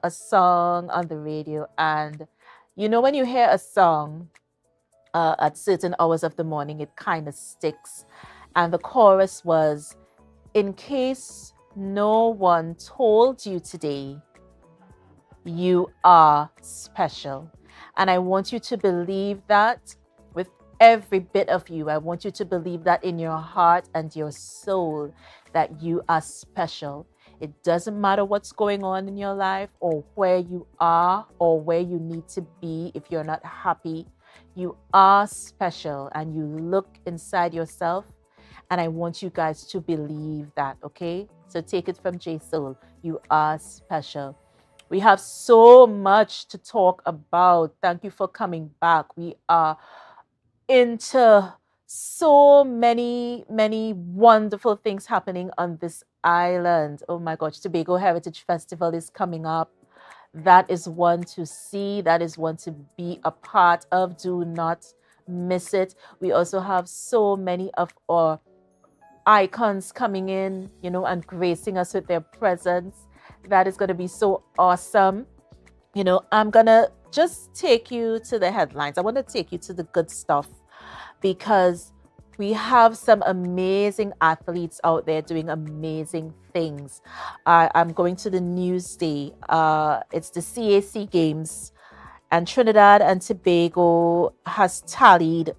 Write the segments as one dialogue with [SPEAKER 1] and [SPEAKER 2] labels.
[SPEAKER 1] a song on the radio, and you know, when you hear a song at certain hours of the morning, it kind of sticks. And the chorus was, in case no one told you today, you are special. And I want you to believe that with every bit of you. I want you to believe that in your heart and your soul, that you are special. It doesn't matter what's going on in your life or where you are or where you need to be if you're not happy. You are special, and you look inside yourself, and I want you guys to believe that, okay? So take it from J Soul. You are special. We have so much to talk about. Thank you for coming back. We are into so many wonderful things happening on this island. Oh my gosh, Tobago Heritage Festival is coming up. That is one to see. That is one to be a part of. Do not miss it. We also have so many of our icons coming in, you know, and gracing us with their presence. That is going to be so awesome. You know, I'm going to just take you to the headlines. I want to take you to the good stuff, because we have some amazing athletes out there doing amazing things. I'm going to the news day. It's the CAC Games, and Trinidad and Tobago has tallied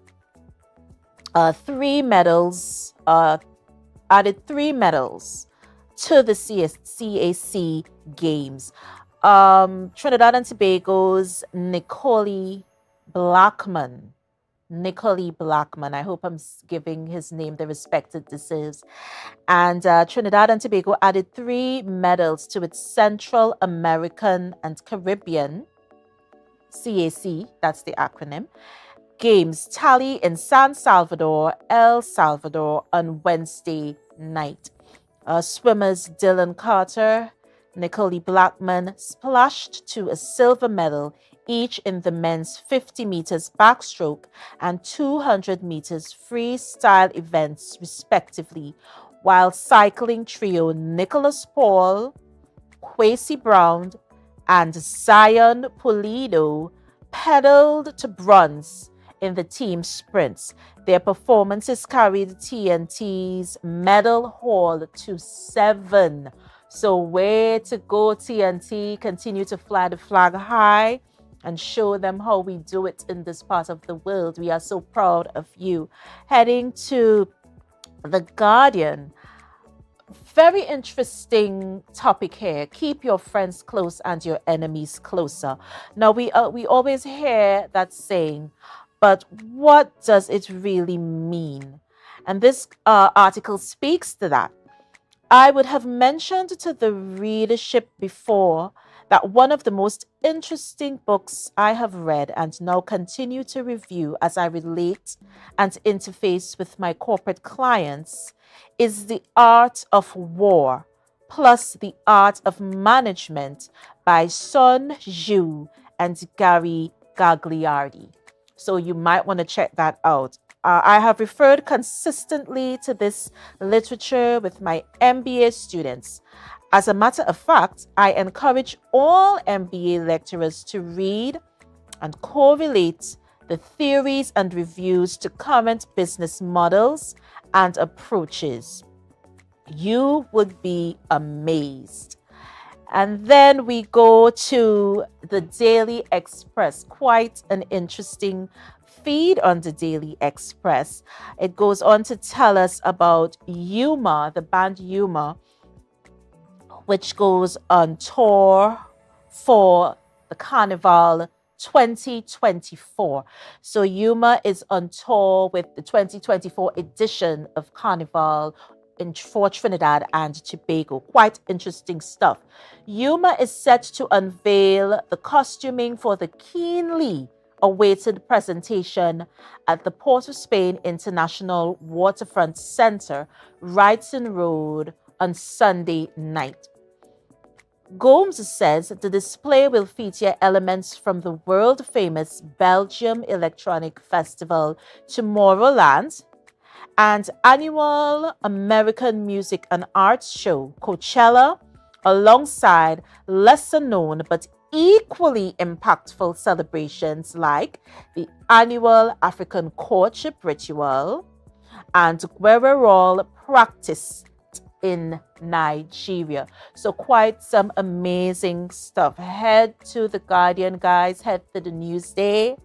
[SPEAKER 1] 3 medals, added 3 medals to the CAC Games. Trinidad and Tobago's Nicole Blackman. I hope I'm giving his name the respect it deserves. And Trinidad and Tobago added 3 medals to its Central American and Caribbean, CAC, that's the acronym, Games tally in San Salvador, El Salvador on Wednesday night. Swimmers Dylan Carter, Nicole Blackman splashed to a silver medal, each in the men's 50 meters backstroke and 200 meters freestyle events, respectively, while cycling trio Nicholas Paul, Kwesi Brown, and Zion Pulido pedaled to bronze in the team sprints. Their performances carried TNT's medal haul to 7. So way to go, TNT. Continue to fly the flag high and show them how we do it in this part of the world. We are so proud of you. Heading to The Guardian. Very interesting topic here. Keep your friends close and your enemies closer. Now, we always hear that saying, but what does it really mean? And this article speaks to that. I would have mentioned to the readership before that one of the most interesting books I have read and now continue to review as I relate and interface with my corporate clients is The Art of War, plus The Art of Management by Sun Zhu and Gary Gagliardi. So you might want to check that out. I have referred consistently to this literature with my MBA students. As a matter of fact, I encourage all MBA lecturers to read and correlate the theories and reviews to current business models and approaches. You would be amazed. And then we go to the Daily Express. Quite an interesting feed on the Daily Express. It goes on to tell us about Yuma, the band Yuma, which goes on tour for the Carnival 2024. So Yuma is on tour with the 2024 edition of Carnival for Trinidad and Tobago. Quite interesting stuff. Yuma is set to unveil the costuming for the keenly awaited presentation at the Port of Spain International Waterfront Center, Wrighton Road, on Sunday night. Gomes says the display will feature elements from the world-famous Belgium Electronic Festival Tomorrowland and annual American Music and Arts Show, Coachella, alongside lesser known but equally impactful celebrations like the annual African courtship ritual and Gwererol practice in Nigeria. So quite some amazing stuff. Head to the Guardian, guys. Head to the Newsday.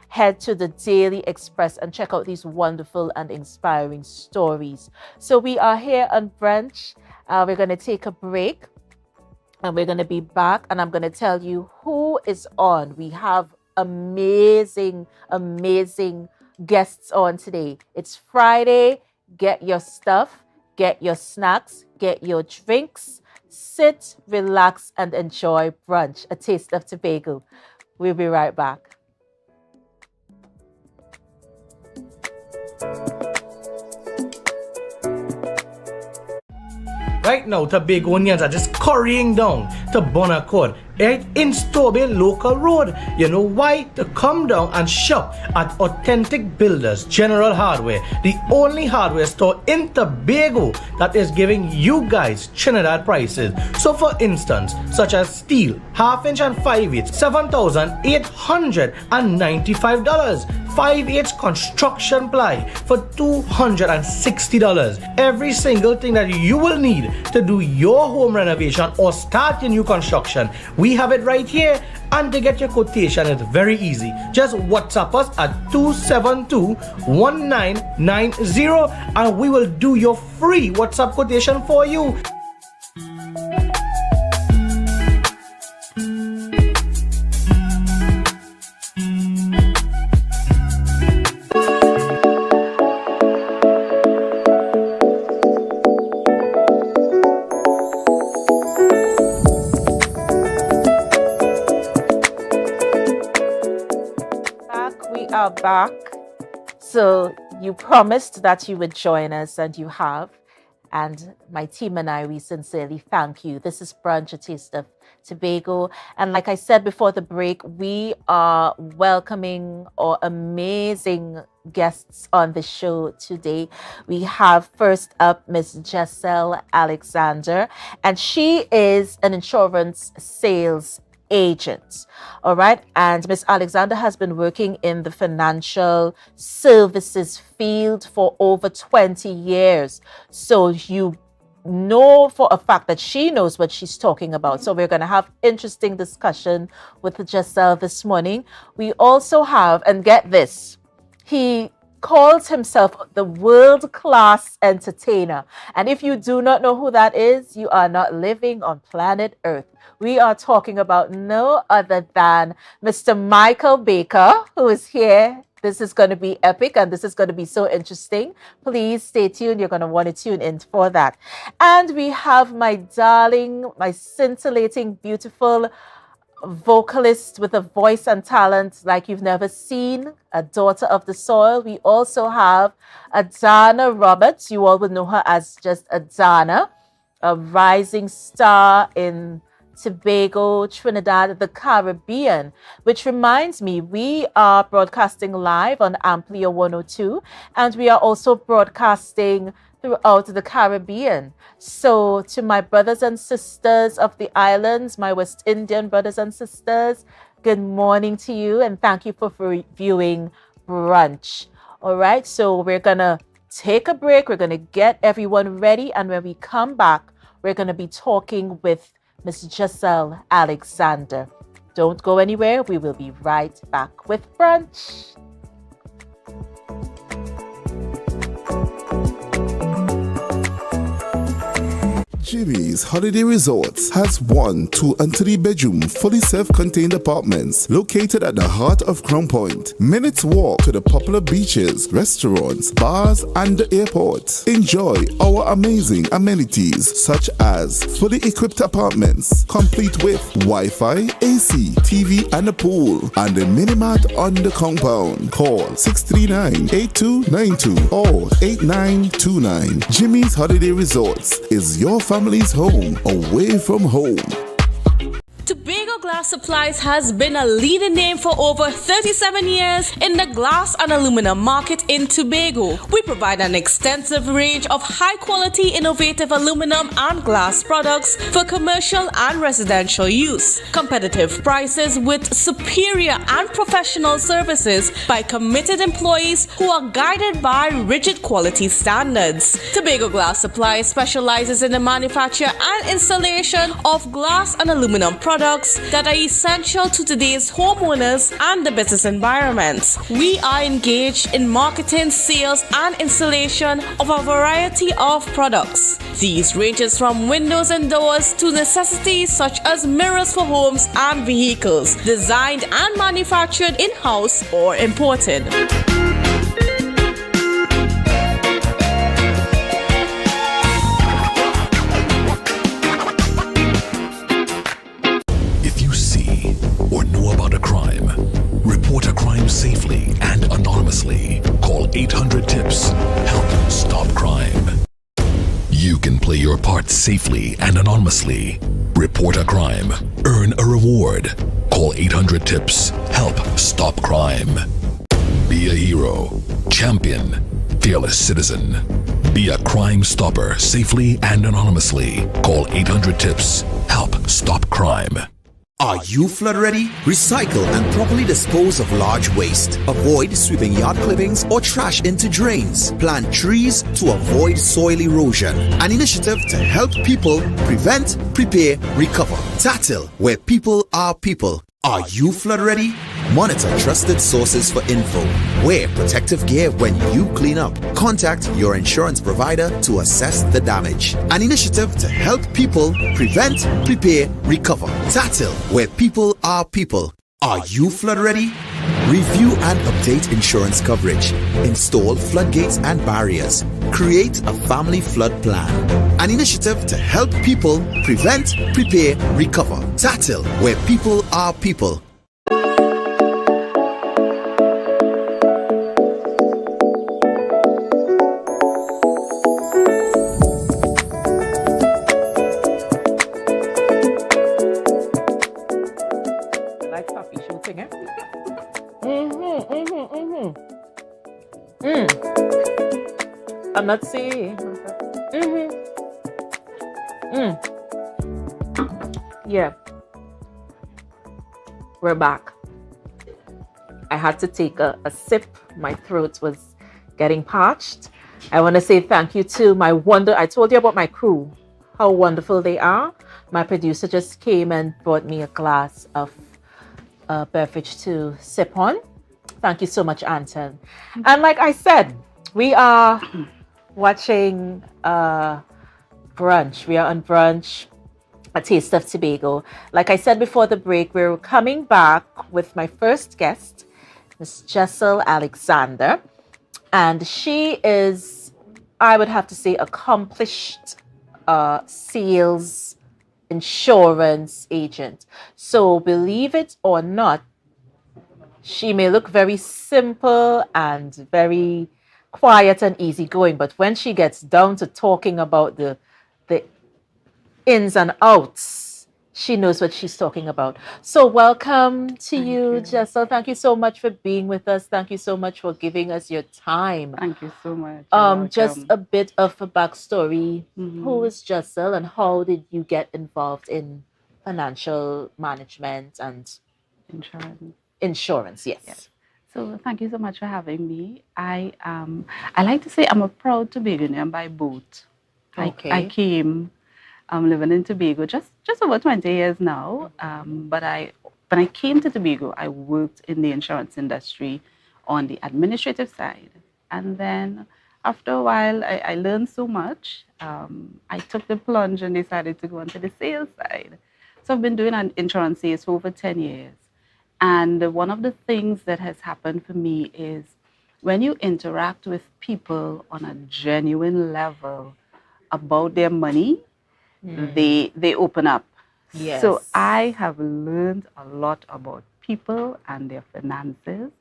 [SPEAKER 1] Head to the Daily Express and check out these wonderful and inspiring stories. So we are here on Brunch. We're going to take a break and we're going to be back, and I'm going to tell you who is on. We have amazing guests on today. It's Friday. Get your stuff. Get your snacks, get your drinks, sit, relax, and enjoy Brunch, a taste of Tobago. We'll be right back.
[SPEAKER 2] Right now, Tobagonians are just currying down to Bonaccord, right in Stobie Local Road. You know why? To come down and shop at Authentic Builders General Hardware, the only hardware store in Tobago that is giving you guys Trinidad prices. So for instance, such as steel, half-inch and 5/8, $7,895. 5/8 construction ply for $260. Every single thing that you will need to do your home renovation or start your new construction, we have it right here. And to get your quotation, it's very easy. Just WhatsApp us at 272-1990 and we will do your free WhatsApp quotation for you.
[SPEAKER 1] Back. So you promised that you would join us, and you have. And my team and I, we sincerely thank you. This is Brunch, a taste of Tobago. And like I said before the break, we are welcoming our amazing guests on the show today. We have first up Miss Giselle Alexander, and she is an insurance sales agent. All right. And Miss Alexander has been working in the financial services field for over 20 years. So you know for a fact that she knows what she's talking about. So we're going to have interesting discussion with Giselle this morning. We also have, and get this, he calls himself the world-class entertainer. And if you do not know who that is, you are not living on planet Earth. We are talking about no other than Mr. Michael Baker, who is here. This is going to be epic and this is going to be so interesting. Please stay tuned. You're going to want to tune in for that. And we have my darling, my scintillating, beautiful vocalist with a voice and talent like you've never seen, a daughter of the soil. We also have Adana Roberts. You all would know her as just Adana, a rising star in Tobago, Trinidad, the Caribbean, which reminds me, we are broadcasting live on Amplia 102, and we are also broadcasting throughout the Caribbean. So to my brothers and sisters of the islands, my West Indian brothers and sisters, good morning to you, and thank you for viewing Brunch. All right, so we're going to take a break. We're going to get everyone ready, and when we come back, we're going to be talking with Miss Giselle Alexander. Don't go anywhere. We will be right back with Brunch.
[SPEAKER 3] Jimmy's Holiday Resorts has 1, 2, and 3 bedroom, fully self-contained apartments located at the heart of Crown Point. Minutes walk to the popular beaches, restaurants, bars, and the airport. Enjoy our amazing amenities such as fully equipped apartments, complete with Wi-Fi, AC, TV, and a pool, and a mini-mart on the compound. Call 639-8292 or 8929. Jimmy's Holiday Resorts is your family's home away from home.
[SPEAKER 4] Tobago Tobago Glass Supplies has been a leading name for over 37 years in the glass and aluminum market in Tobago. We provide an extensive range of high-quality, innovative aluminum and glass products for commercial and residential use. Competitive prices with superior and professional services by committed employees who are guided by rigid quality standards. Tobago Glass Supplies specializes in the manufacture and installation of glass and aluminum products that are essential to today's homeowners and the business environment. We are engaged in marketing, sales, and installation of a variety of products. These ranges from windows and doors to necessities such as mirrors for homes and vehicles, designed and manufactured in-house or imported.
[SPEAKER 5] Or know about a crime, report a crime safely and anonymously. Call 800-TIPS. Help stop crime. You can play your part safely and anonymously. Report a crime. Earn a reward. Call 800-TIPS. Help stop crime. Be a hero, champion, fearless citizen. Be a crime stopper safely and anonymously. Call 800-TIPS. Help stop crime.
[SPEAKER 6] Are you flood ready? Recycle and properly dispose of large waste. Avoid sweeping yard clippings or trash into drains. Plant trees to avoid soil erosion. An initiative to help people prevent, prepare, recover. TATIL, where people are people. Are you flood ready? Monitor trusted sources for info. Wear protective gear when you clean up. Contact your insurance provider to assess the damage. An initiative to help people prevent, prepare, recover. TATIL, where people are people. Are you flood ready? Review and update insurance coverage. Install floodgates and barriers. Create a family flood plan. An initiative to help people prevent, prepare, recover. TATIL, where people are people.
[SPEAKER 1] I'm not saying. Yeah. We're back. I had to take a sip. My throat was getting parched. I want to say thank you to I told you about my crew, how wonderful they are. My producer just came and brought me a glass of beverage to sip on. Thank you so much, Anton. And like I said, we are watching Brunch. We are on Brunch, A Taste of Tobago. Like I said before the break, we're coming back with my first guest, Miss Jessel Alexander. And she is, I would have to say, accomplished sales insurance agent. So believe it or not, she may look very simple and very quiet and easygoing, but when she gets down to talking about the ins and outs, she knows what she's talking about. So welcome to you, Jessel. Thank you so much for being with us. Thank you so much for giving us your time.
[SPEAKER 7] Thank you so much.
[SPEAKER 1] Just a bit of a backstory. Who is Jessel and how did you get involved in financial management and insurance? Yes.
[SPEAKER 7] So thank you so much for having me. I like to say I'm a proud Tobagonian by boat.
[SPEAKER 1] Okay.
[SPEAKER 7] I came living in Tobago just over 20 years now. But when I came to Tobago, I worked in the insurance industry on the administrative side. And then after a while, I learned so much. I took the plunge and decided to go into the sales side. So I've been doing insurance sales for over 10 years. And one of the things that has happened for me is when you interact with people on a genuine level about their money, they open up.
[SPEAKER 1] Yes.
[SPEAKER 7] So I have learned a lot about people and their finances.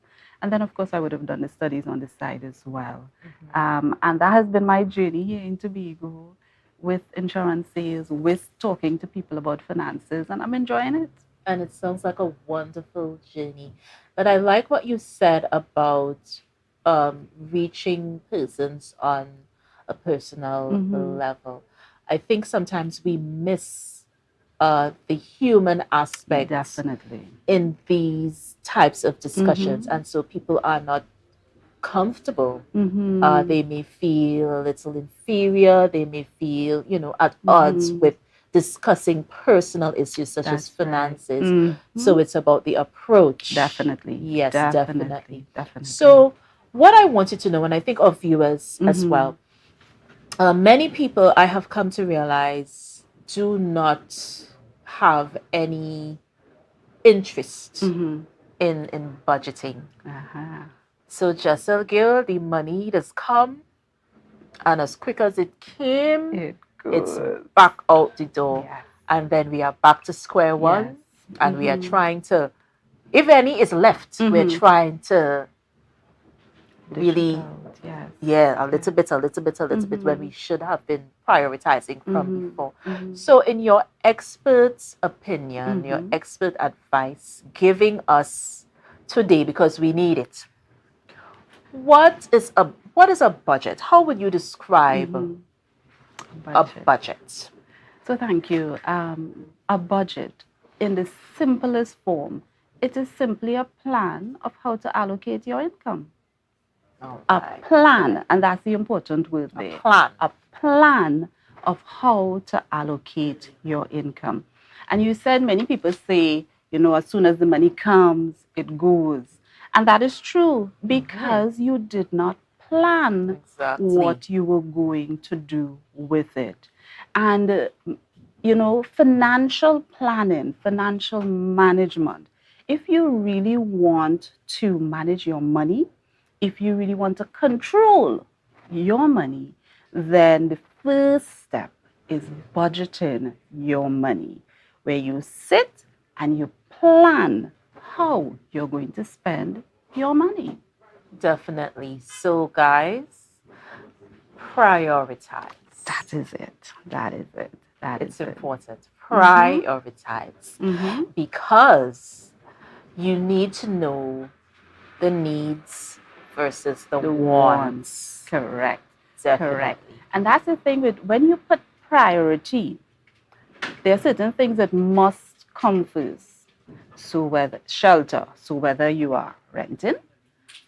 [SPEAKER 7] And then, of course, I would have done the studies on the side as well. And that has been my journey here in Tobago with insurance sales, with talking to people about finances, and I'm enjoying it.
[SPEAKER 1] And it sounds like a wonderful journey. But I like what you said about reaching persons on a personal level. I think sometimes we miss the human aspect
[SPEAKER 7] Definitely.
[SPEAKER 1] in these types of discussions. And so people are not comfortable. They may feel a little inferior. They may feel, at odds with discussing personal issues such as
[SPEAKER 7] That's right.
[SPEAKER 1] finances. So it's about the approach.
[SPEAKER 7] Definitely.
[SPEAKER 1] Yes, definitely.
[SPEAKER 7] Definitely.
[SPEAKER 1] So, what I wanted to know, and I think of viewers as well, many people I have come to realize do not have any interest in budgeting. So just girl, the money does come, and as quick as it came, it's back out the door.
[SPEAKER 7] Yes.
[SPEAKER 1] And then we are back to square one,
[SPEAKER 7] Yes.
[SPEAKER 1] and we are trying to, if any is left, we're trying to really,
[SPEAKER 7] Yes.
[SPEAKER 1] a little bit, when we should have been prioritizing from before. So in your expert's opinion, your expert advice, giving us today, because we need it, what is a budget? How would you describe a budget?
[SPEAKER 7] So thank you. A budget, in the simplest form, it is simply a plan of how to allocate your income. A plan, and that's the important word there. A plan of how to allocate your income. And you said many people say, as soon as the money comes, it goes. And that is true because you did not plan what you were going to do with it. And, financial planning, financial management, if you really want to manage your money, if you really want to control your money, then the first step is budgeting your money, where you sit and you plan how you're going to spend your money.
[SPEAKER 1] Definitely. So, guys, prioritize.
[SPEAKER 7] That is it.
[SPEAKER 1] It's important. Prioritize. Because you need to know the needs versus the wants.
[SPEAKER 7] Correct.
[SPEAKER 1] Definitely.
[SPEAKER 7] Correct. And that's the thing with when you put priority, there are certain things that must come first. So whether you are renting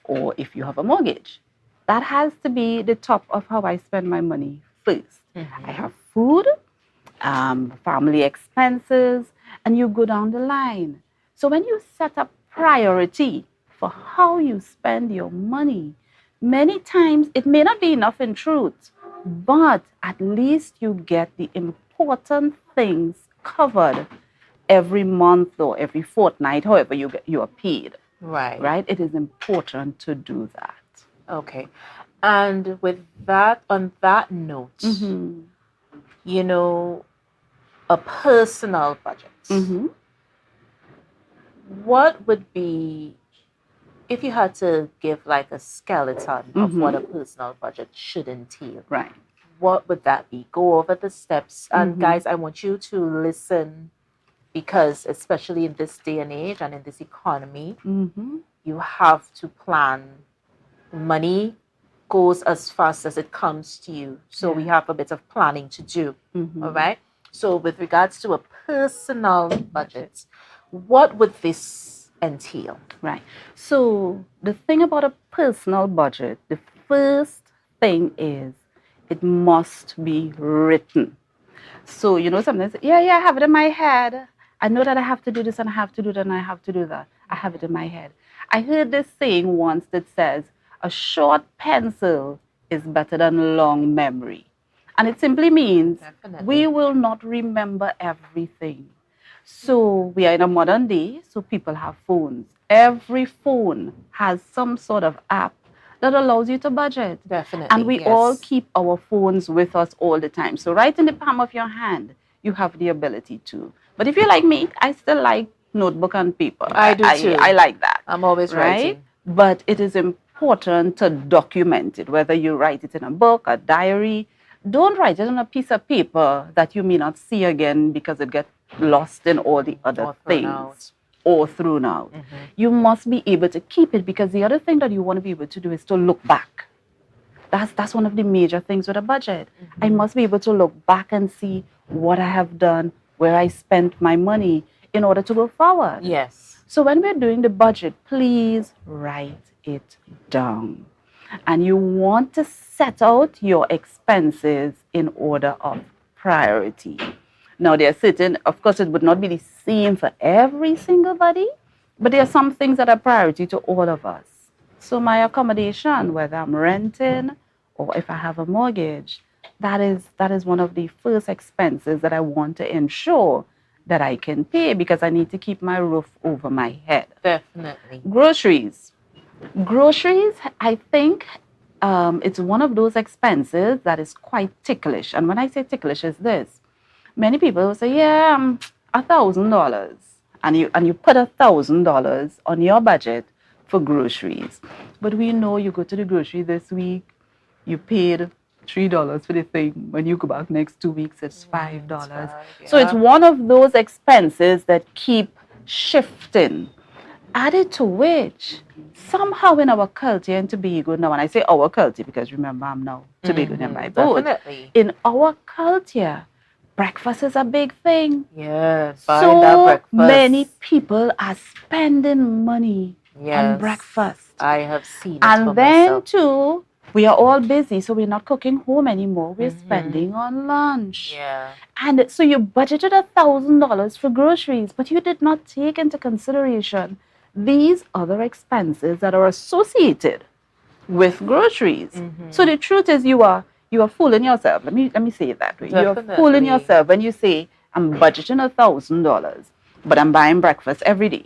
[SPEAKER 7] or if you have a mortgage, that has to be the top of how I spend my money first. I have food, family expenses, and you go down the line. So when you set up priority for how you spend your money, many times it may not be enough in truth, but at least you get the important things covered every month or every fortnight, however you are paid. Right? It is important to do that.
[SPEAKER 1] Okay. And with that, on that note, a personal budget. What would be, if you had to give like a skeleton of what a personal budget should entail?
[SPEAKER 7] Right.
[SPEAKER 1] What would that be? Go over the steps. And guys, I want you to listen, because especially in this day and age and in this economy, you have to plan. Money goes as fast as it comes to you. So we have a bit of planning to do. All right. So with regards to a personal budget, what would this entail?
[SPEAKER 7] Right. So the thing about a personal budget, the first thing is it must be written. So, sometimes, I have it in my head. I know that I have to do this and I have to do that and I have to do that. I have it in my head. I heard this saying once that says, a short pencil is better than a long memory. And it simply means we will not remember everything. So we are in a modern day, so people have phones. Every phone has some sort of app that allows you to budget.
[SPEAKER 1] Definitely.
[SPEAKER 7] And we all keep our phones with us all the time. So right in the palm of your hand, you have the ability to. But if you're like me, I still like notebook and paper.
[SPEAKER 1] I do too.
[SPEAKER 7] I like that.
[SPEAKER 1] I'm always writing.
[SPEAKER 7] But it is important to document it, whether you write it in a book, a diary. Don't write it on a piece of paper that you may not see again because it lost in all the other
[SPEAKER 1] Or thrown
[SPEAKER 7] things
[SPEAKER 1] out.
[SPEAKER 7] or thrown out. You must be able to keep it, because the other thing that you want to be able to do is to look back. That's one of the major things with a budget. I must be able to look back and see what I have done, where I spent my money in order to go forward.
[SPEAKER 1] Yes.
[SPEAKER 7] So when we're doing the budget, please write it down. And you want to set out your expenses in order of priority. Now, there are certain, of course, it would not be the same for every single body, but there are some things that are priority to all of us. So my accommodation, whether I'm renting or if I have a mortgage, that is one of the first expenses that I want to ensure that I can pay, because I need to keep my roof over my head.
[SPEAKER 1] Definitely.
[SPEAKER 7] Groceries. Groceries, I think it's one of those expenses that is quite ticklish. And when I say ticklish, is this. Many people will say, yeah, $1,000. And you put $1,000 on your budget for groceries. But we know you go to the grocery this week, you paid $3 for the thing. When you go back next 2 weeks, it's $5. So it's one of those expenses that keep shifting. Added to which, somehow in our culture in Tobago, now when I say our culture, because remember I'm now Tobagonian by both,
[SPEAKER 1] Definitely.
[SPEAKER 7] in our culture, breakfast is a big thing.
[SPEAKER 1] Yeah. Buy that
[SPEAKER 7] So
[SPEAKER 1] breakfast.
[SPEAKER 7] many people are spending money on
[SPEAKER 1] Yes.
[SPEAKER 7] breakfast.
[SPEAKER 1] I have seen it for
[SPEAKER 7] And then
[SPEAKER 1] myself.
[SPEAKER 7] too, we are all busy, so we're not cooking home anymore. We're spending on lunch.
[SPEAKER 1] Yeah.
[SPEAKER 7] And so you budgeted $1,000 for groceries, but you did not take into consideration these other expenses that are associated with groceries. So the truth is you are fooling yourself. Let me say it that way. You're fooling
[SPEAKER 1] Definitely.
[SPEAKER 7] yourself when you say I'm budgeting $1,000, but I'm buying breakfast every day,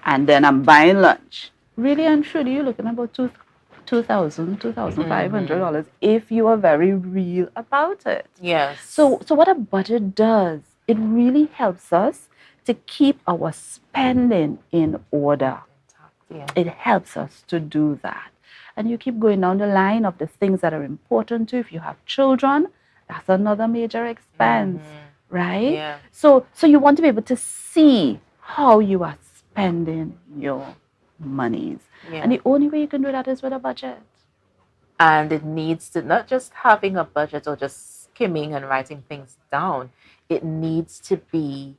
[SPEAKER 7] and then I'm buying lunch. Really and truly, you're looking at about $2,500 if you are very real about it.
[SPEAKER 1] Yes.
[SPEAKER 7] So what a budget does, it really helps us to keep our spending in order.
[SPEAKER 1] Yeah.
[SPEAKER 7] It helps us to do that. And you keep going down the line of the things that are important to you. If you have children, that's another major expense, right?
[SPEAKER 1] Yeah.
[SPEAKER 7] So you want to be able to see how you are spending your monies.
[SPEAKER 1] Yeah.
[SPEAKER 7] And the only way you can do that is with a budget.
[SPEAKER 1] And it needs to, not just having a budget or just skimming and writing things down, it needs to be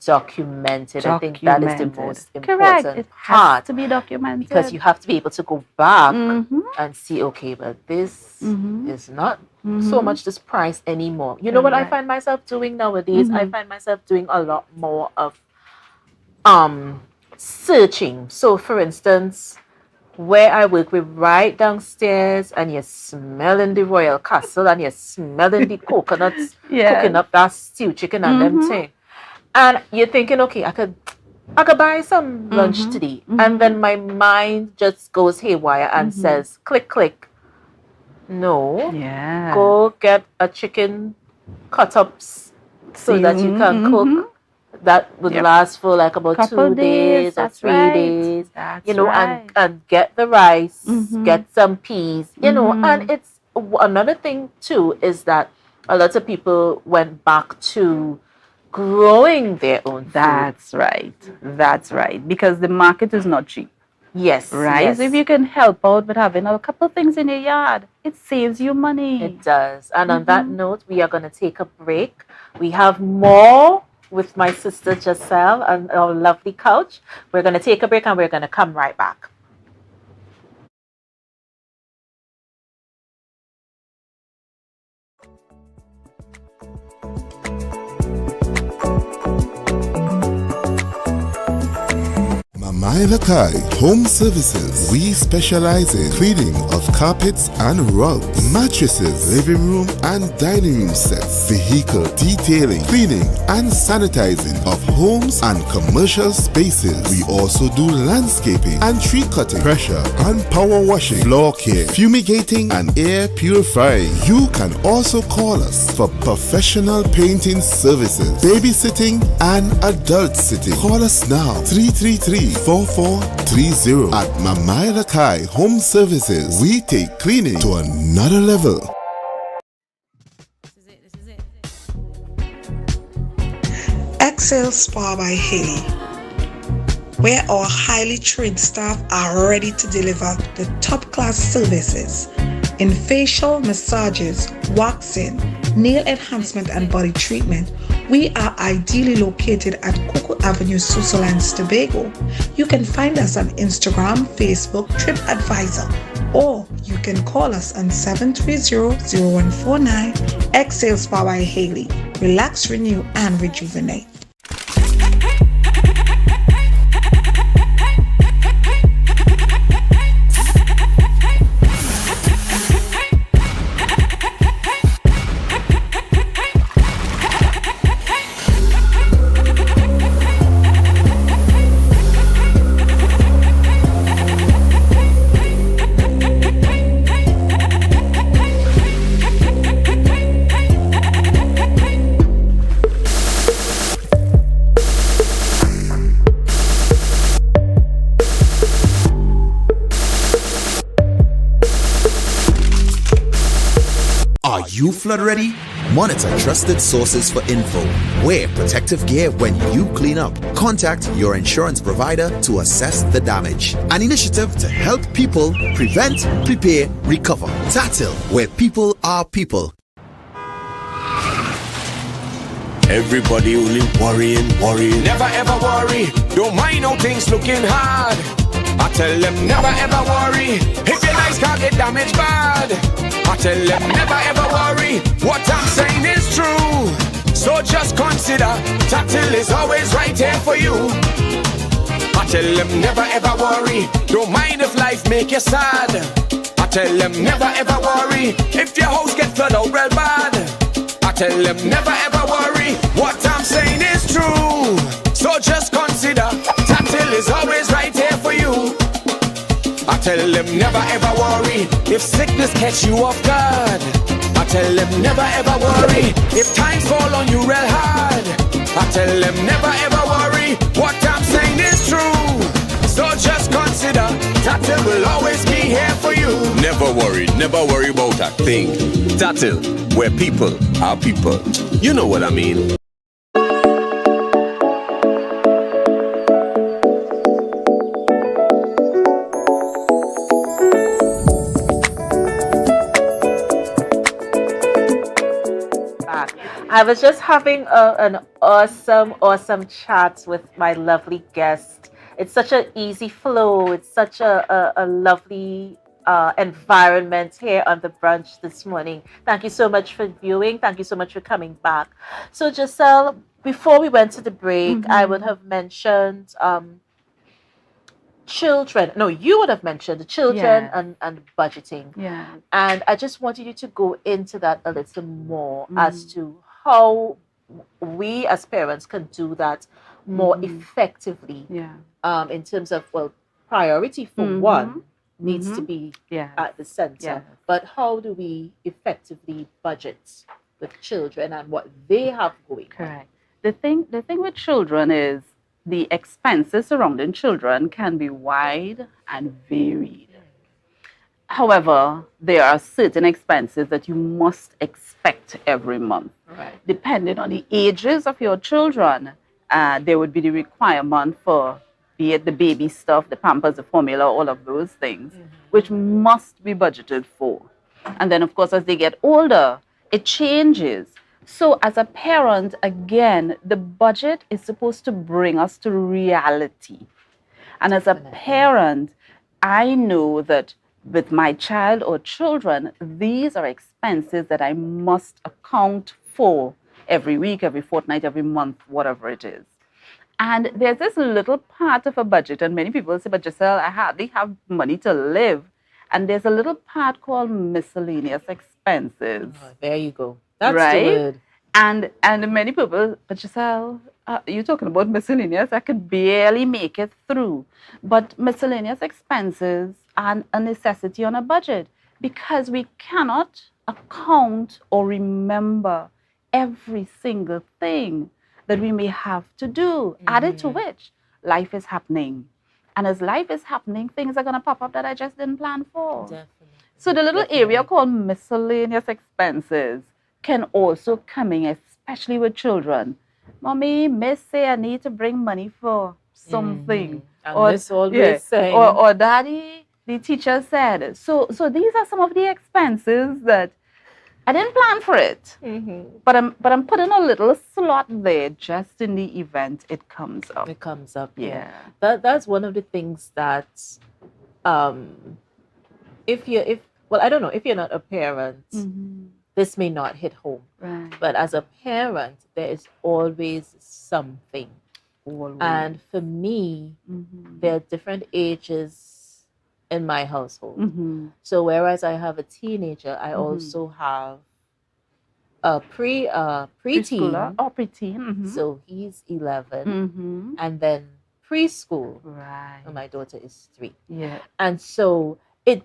[SPEAKER 1] documented. I think that is the most important
[SPEAKER 7] Correct. It
[SPEAKER 1] part.
[SPEAKER 7] has to be documented.
[SPEAKER 1] Because you have to be able to go back and see, okay, but this is not so much this price anymore. You know what I find myself doing nowadays? I find myself doing a lot more of searching. So for instance, where I work, we're right downstairs and you're smelling the Royal Castle and you're smelling the coconuts cooking up that stew chicken and them thing. And you're thinking, okay, I could buy some lunch today. And then my mind just goes haywire and says, click, click. No.
[SPEAKER 7] Yeah.
[SPEAKER 1] Go get a chicken cut ups so that you can cook. That would last for like about
[SPEAKER 7] Couple
[SPEAKER 1] 2 days or
[SPEAKER 7] that's
[SPEAKER 1] 3
[SPEAKER 7] right.
[SPEAKER 1] days.
[SPEAKER 7] That's
[SPEAKER 1] You know,
[SPEAKER 7] right.
[SPEAKER 1] and get the rice, get some peas, you know. And it's another thing too is that a lot of people went back to growing their own food.
[SPEAKER 7] That's right. That's right. Because the market is not cheap.
[SPEAKER 1] Yes.
[SPEAKER 7] Right?
[SPEAKER 1] Yes.
[SPEAKER 7] So if you can help out with having a couple things in your yard, it saves you money.
[SPEAKER 1] It does. And on that note, we are going to take a break. We have more with my sister Giselle on our lovely couch. We're going to take a break and we're going to come right back.
[SPEAKER 3] Mamai Lakai Home Services. We specialize in cleaning of carpets and rugs, mattresses, living room and dining room sets, vehicle detailing, cleaning and sanitizing of homes and commercial spaces. We also do landscaping and tree cutting, pressure and power washing, floor care, fumigating and air purifying. You can also call us for professional painting services, babysitting and adult sitting. Call us now 333-4430 at Mamai Lakai Home Services. We take cleaning to another level.
[SPEAKER 8] Excel Spa by Haley, where our highly trained staff are ready to deliver the top-class services in facial massages, waxing, nail enhancement and body treatment. We are ideally located at Coco Avenue, Switzerland, Tobago. You can find us on Instagram, Facebook, TripAdvisor, or you can call us on 730-0149. Excel Spa by Haley. Relax, renew, and rejuvenate.
[SPEAKER 6] Are you flood ready? Monitor trusted sources for info. Wear protective gear when you clean up. Contact your insurance provider to assess the damage. An initiative to help people prevent, prepare, recover. TATIL, where people are people.
[SPEAKER 9] Everybody only worrying. Never ever worry. Don't mind how things looking hard. I tell them never ever worry. If your nice car get damaged bad, I tell them never ever worry. What I'm saying is true. So just consider TATIL is always right here for you. I tell them never ever worry. Don't mind if life make you sad. I tell them never ever worry. If your house get flooded out real bad, I tell them never ever worry. What I'm saying is true. So just consider TATIL is always right here for you. I tell them never ever worry. If sickness catch you off guard, I tell them never ever worry. If times fall on you real hard, I tell them never ever worry. What I'm saying is true. So just consider TATIL will always be here for you.
[SPEAKER 10] Never worry about a thing. TATIL, where people are people. You know what I mean.
[SPEAKER 1] I was just having an awesome chat with my lovely guest. It's such an easy flow. It's such a lovely environment here on the brunch this morning. Thank you so much for viewing. Thank you so much for coming back. So Giselle, before we went to the break, I would have mentioned children. No, you would have mentioned the children and budgeting.
[SPEAKER 7] Yeah.
[SPEAKER 1] And I just wanted you to go into that a little more as to how we as parents can do that more effectively.
[SPEAKER 7] Yeah.
[SPEAKER 1] In terms of, well, priority for one needs to be at the center.
[SPEAKER 7] Yeah.
[SPEAKER 1] But how do we effectively budget with children and what they have going on?
[SPEAKER 7] Correct. The thing with children is the expenses surrounding children can be wide and varied. However, there are certain expenses that you must expect every month.
[SPEAKER 1] Right.
[SPEAKER 7] Depending on the ages of your children, there would be the requirement for, be it the baby stuff, the Pampers, the formula, all of those things, which must be budgeted for. And then, of course, as they get older, it changes. So as a parent, again, the budget is supposed to bring us to reality. And as a parent, I know that with my child or children, these are expenses that I must account for every week, every fortnight, every month, whatever it is. And there's this little part of a budget, and many people say, but Giselle, I hardly have money to live. And there's a little part called miscellaneous expenses.
[SPEAKER 1] Oh, there you go. That's
[SPEAKER 7] right?
[SPEAKER 1] the word.
[SPEAKER 7] And many people, but Giselle, you're talking about miscellaneous, I could barely make it through. But miscellaneous expenses are a necessity on a budget because we cannot account or remember every single thing that we may have to do. Added to which, life is happening. And as life is happening, things are going to pop up that I just didn't plan for.
[SPEAKER 1] Definitely.
[SPEAKER 7] So the little area called miscellaneous expenses can also come in, especially with children, Mommy, Miss say I need to bring money for something.
[SPEAKER 1] And Miss always saying,
[SPEAKER 7] or Daddy, the teacher said. So these are some of the expenses that I didn't plan for it. But I'm putting a little slot there just in the event it comes up.
[SPEAKER 1] It comes up,
[SPEAKER 7] Yeah.
[SPEAKER 1] That's one of the things that, well, I don't know, if you're not a parent, this may not hit home.
[SPEAKER 7] Right.
[SPEAKER 1] But as a parent, there is always something.
[SPEAKER 7] Always.
[SPEAKER 1] And for me, there are different ages in my household. So whereas I have a teenager, I also have a preteen.
[SPEAKER 7] Preschooler or preteen.
[SPEAKER 1] So he's 11. And then preschool.
[SPEAKER 7] Right.
[SPEAKER 1] And my daughter is 3.
[SPEAKER 7] Yeah.
[SPEAKER 1] And so it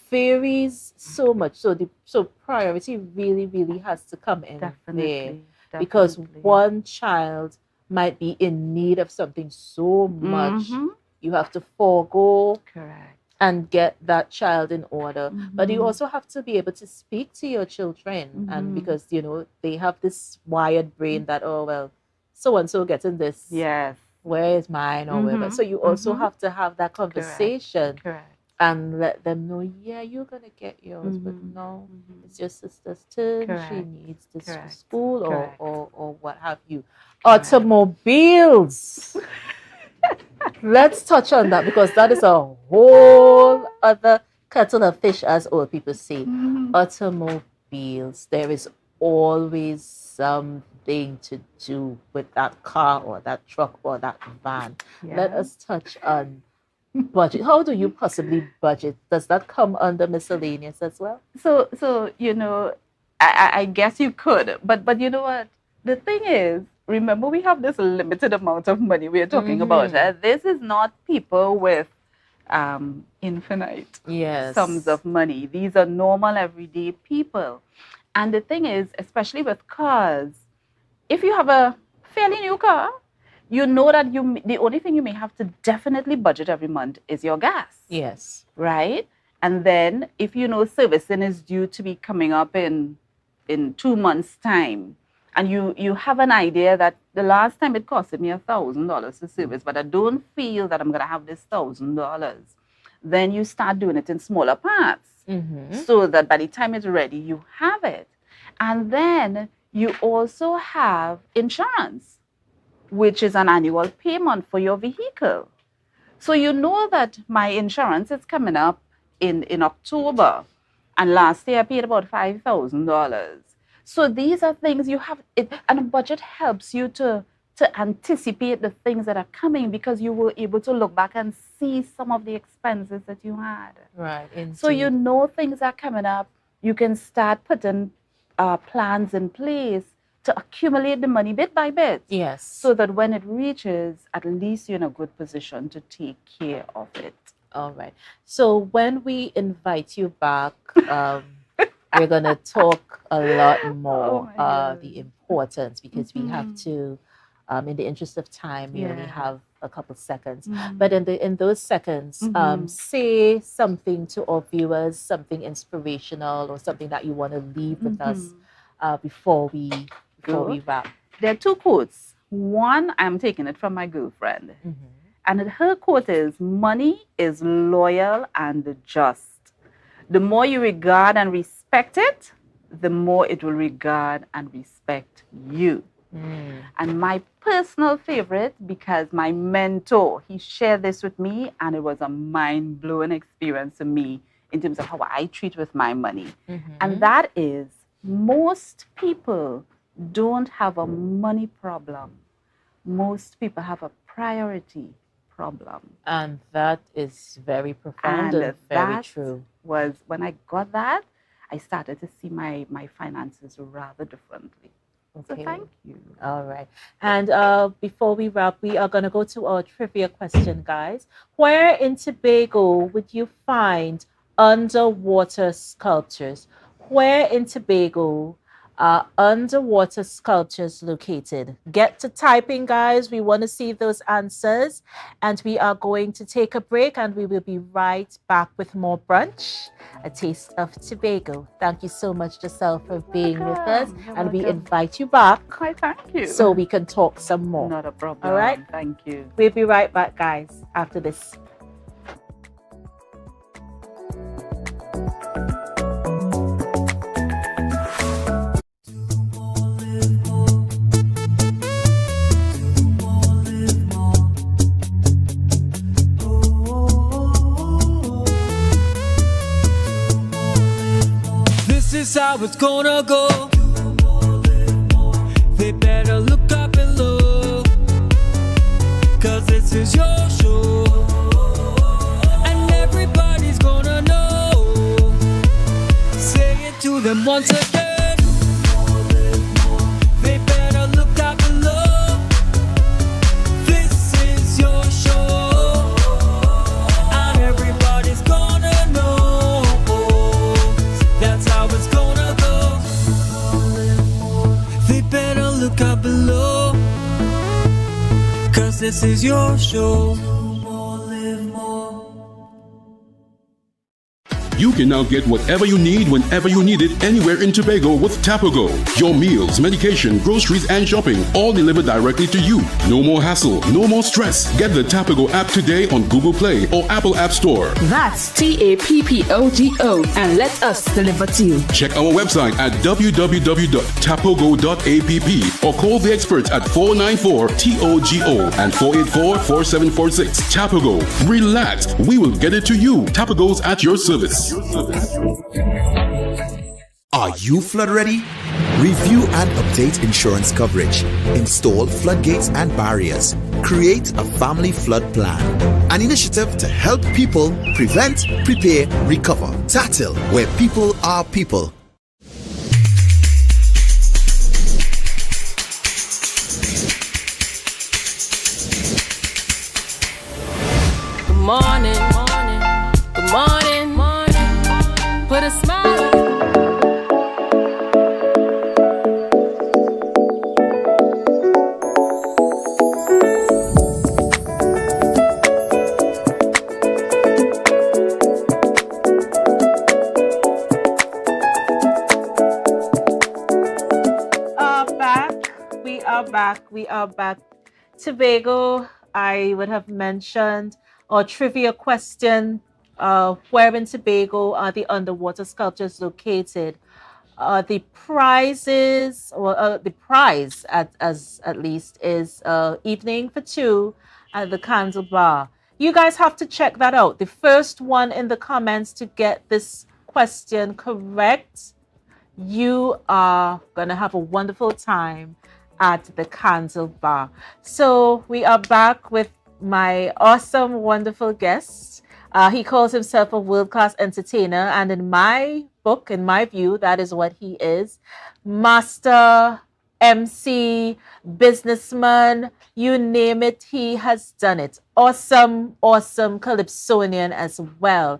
[SPEAKER 1] varies so much. So priority really has to come in there. Because one child might be in need of something so much, you have to forego and get that child in order. But you also have to be able to speak to your children, and because they have this wired brain that, oh well, so and so getting this.
[SPEAKER 7] Yes.
[SPEAKER 1] Where is mine or whatever? So you also have to have that conversation.
[SPEAKER 7] Correct.
[SPEAKER 1] And let them know, yeah, you're gonna get yours, but no, it's your sister's turn. She needs this for school or what have you. Automobiles. Let's touch on that, because that is a whole other kettle of fish, as old people say. Automobiles. There is always something to do with that car or that truck or that van. Let us touch on budget. How do you possibly budget? Does that come under miscellaneous as well?
[SPEAKER 7] So I guess you could, but you know what? The thing is, remember, we have this limited amount of money we're talking about. This is not people with infinite sums of money. These are normal, everyday people. And the thing is, especially with cars, if you have a fairly new car, you know that the only thing you may have to definitely budget every month is your gas.
[SPEAKER 1] Yes.
[SPEAKER 7] Right? And then if servicing is due to be coming up in 2 months' time, and you have an idea that the last time it costed me $1,000 to service, but I don't feel that I'm going to have this $1,000, then you start doing it in smaller parts, so that by the time it's ready, you have it. And then you also have insurance, which is an annual payment for your vehicle. So you know that my insurance is coming up in October, and last year I paid about $5,000. So these are things you have, and a budget helps you to anticipate the things that are coming, because you were able to look back and see some of the expenses that you had.
[SPEAKER 1] Right. Indeed.
[SPEAKER 7] So you know things are coming up. You can start putting plans in place to accumulate the money bit by bit.
[SPEAKER 1] Yes.
[SPEAKER 7] So that when it reaches, at least you're in a good position to take care of it.
[SPEAKER 1] All right. So when we invite you back, we're going to talk a lot more the importance, because we have to, in the interest of time, we only have a couple seconds. But in those seconds, say something to our viewers, something inspirational or something that you want to leave with us before we wrap.
[SPEAKER 7] There are 2 quotes. One, I'm taking it from my girlfriend. And her quote is, money is loyal and just. The more you regard and respect it, the more it will regard and respect you. And my personal favorite, because my mentor, he shared this with me, and it was a mind-blowing experience for me in terms of how I treat with my money. And that is, most people don't have a money problem. Most people have a priority problem.
[SPEAKER 1] And that is very profound and very true.
[SPEAKER 7] Was when I got that, I started to see my finances rather differently.
[SPEAKER 1] Okay.
[SPEAKER 7] So thank you.
[SPEAKER 1] All right. And before we wrap, we are going to go to our trivia question, guys. Where in Tobago would you find underwater sculptures? Where in Tobago underwater sculptures located? Get to typing, guys. We want to see those answers. And we are going to take a break and we will be right back with more brunch, a taste of Tobago. Thank you so much, Giselle, for being with us. And we invite you back.
[SPEAKER 7] Thank you.
[SPEAKER 1] So we can talk some more.
[SPEAKER 7] Not a problem.
[SPEAKER 1] All right.
[SPEAKER 7] Thank you.
[SPEAKER 1] We'll be right back, guys, after this.
[SPEAKER 11] This is how it's gonna go. They better look up below, 'cause this is your show, and everybody's gonna know. Say it to them once again. They better look up below. This is your show, and everybody's gonna know. That's how it's gonna go. They better look up below, 'cause this is your show.
[SPEAKER 12] You can now get whatever you need whenever you need it anywhere in Tobago with Tobago. Your meals, medication, groceries, and shopping all delivered directly to you. No more hassle, no more stress. Get the Tobago app today on Google Play or Apple App Store.
[SPEAKER 13] That's TAPPOGO and let us deliver to you.
[SPEAKER 12] Check our website at www.tapogo.app or call the experts at 494-TOGO and 484-4746. Tobago. Relax. We will get it to you. Tobago's at your service.
[SPEAKER 6] Are you flood ready? Review and update insurance coverage. Install floodgates and barriers. Create a family flood plan. An initiative to help people prevent, prepare, recover. TATIL, where people are people.
[SPEAKER 4] Good morning, good morning. Put a smile.
[SPEAKER 1] We are back. Tobago, I would have mentioned, or trivia question, where in Tobago are the underwater sculptures located? The prizes, or the prize at least is evening for two at the Candle Bar. You guys have to check that out. The first one in the comments to get this question correct, you are gonna have a wonderful time at the Candle Bar. So we are back with my awesome, wonderful guest. He calls himself a world-class entertainer, and in my book, in my view, that is what he is. Master, MC, businessman, you name it, he has done it. Awesome, awesome Calypsonian as well.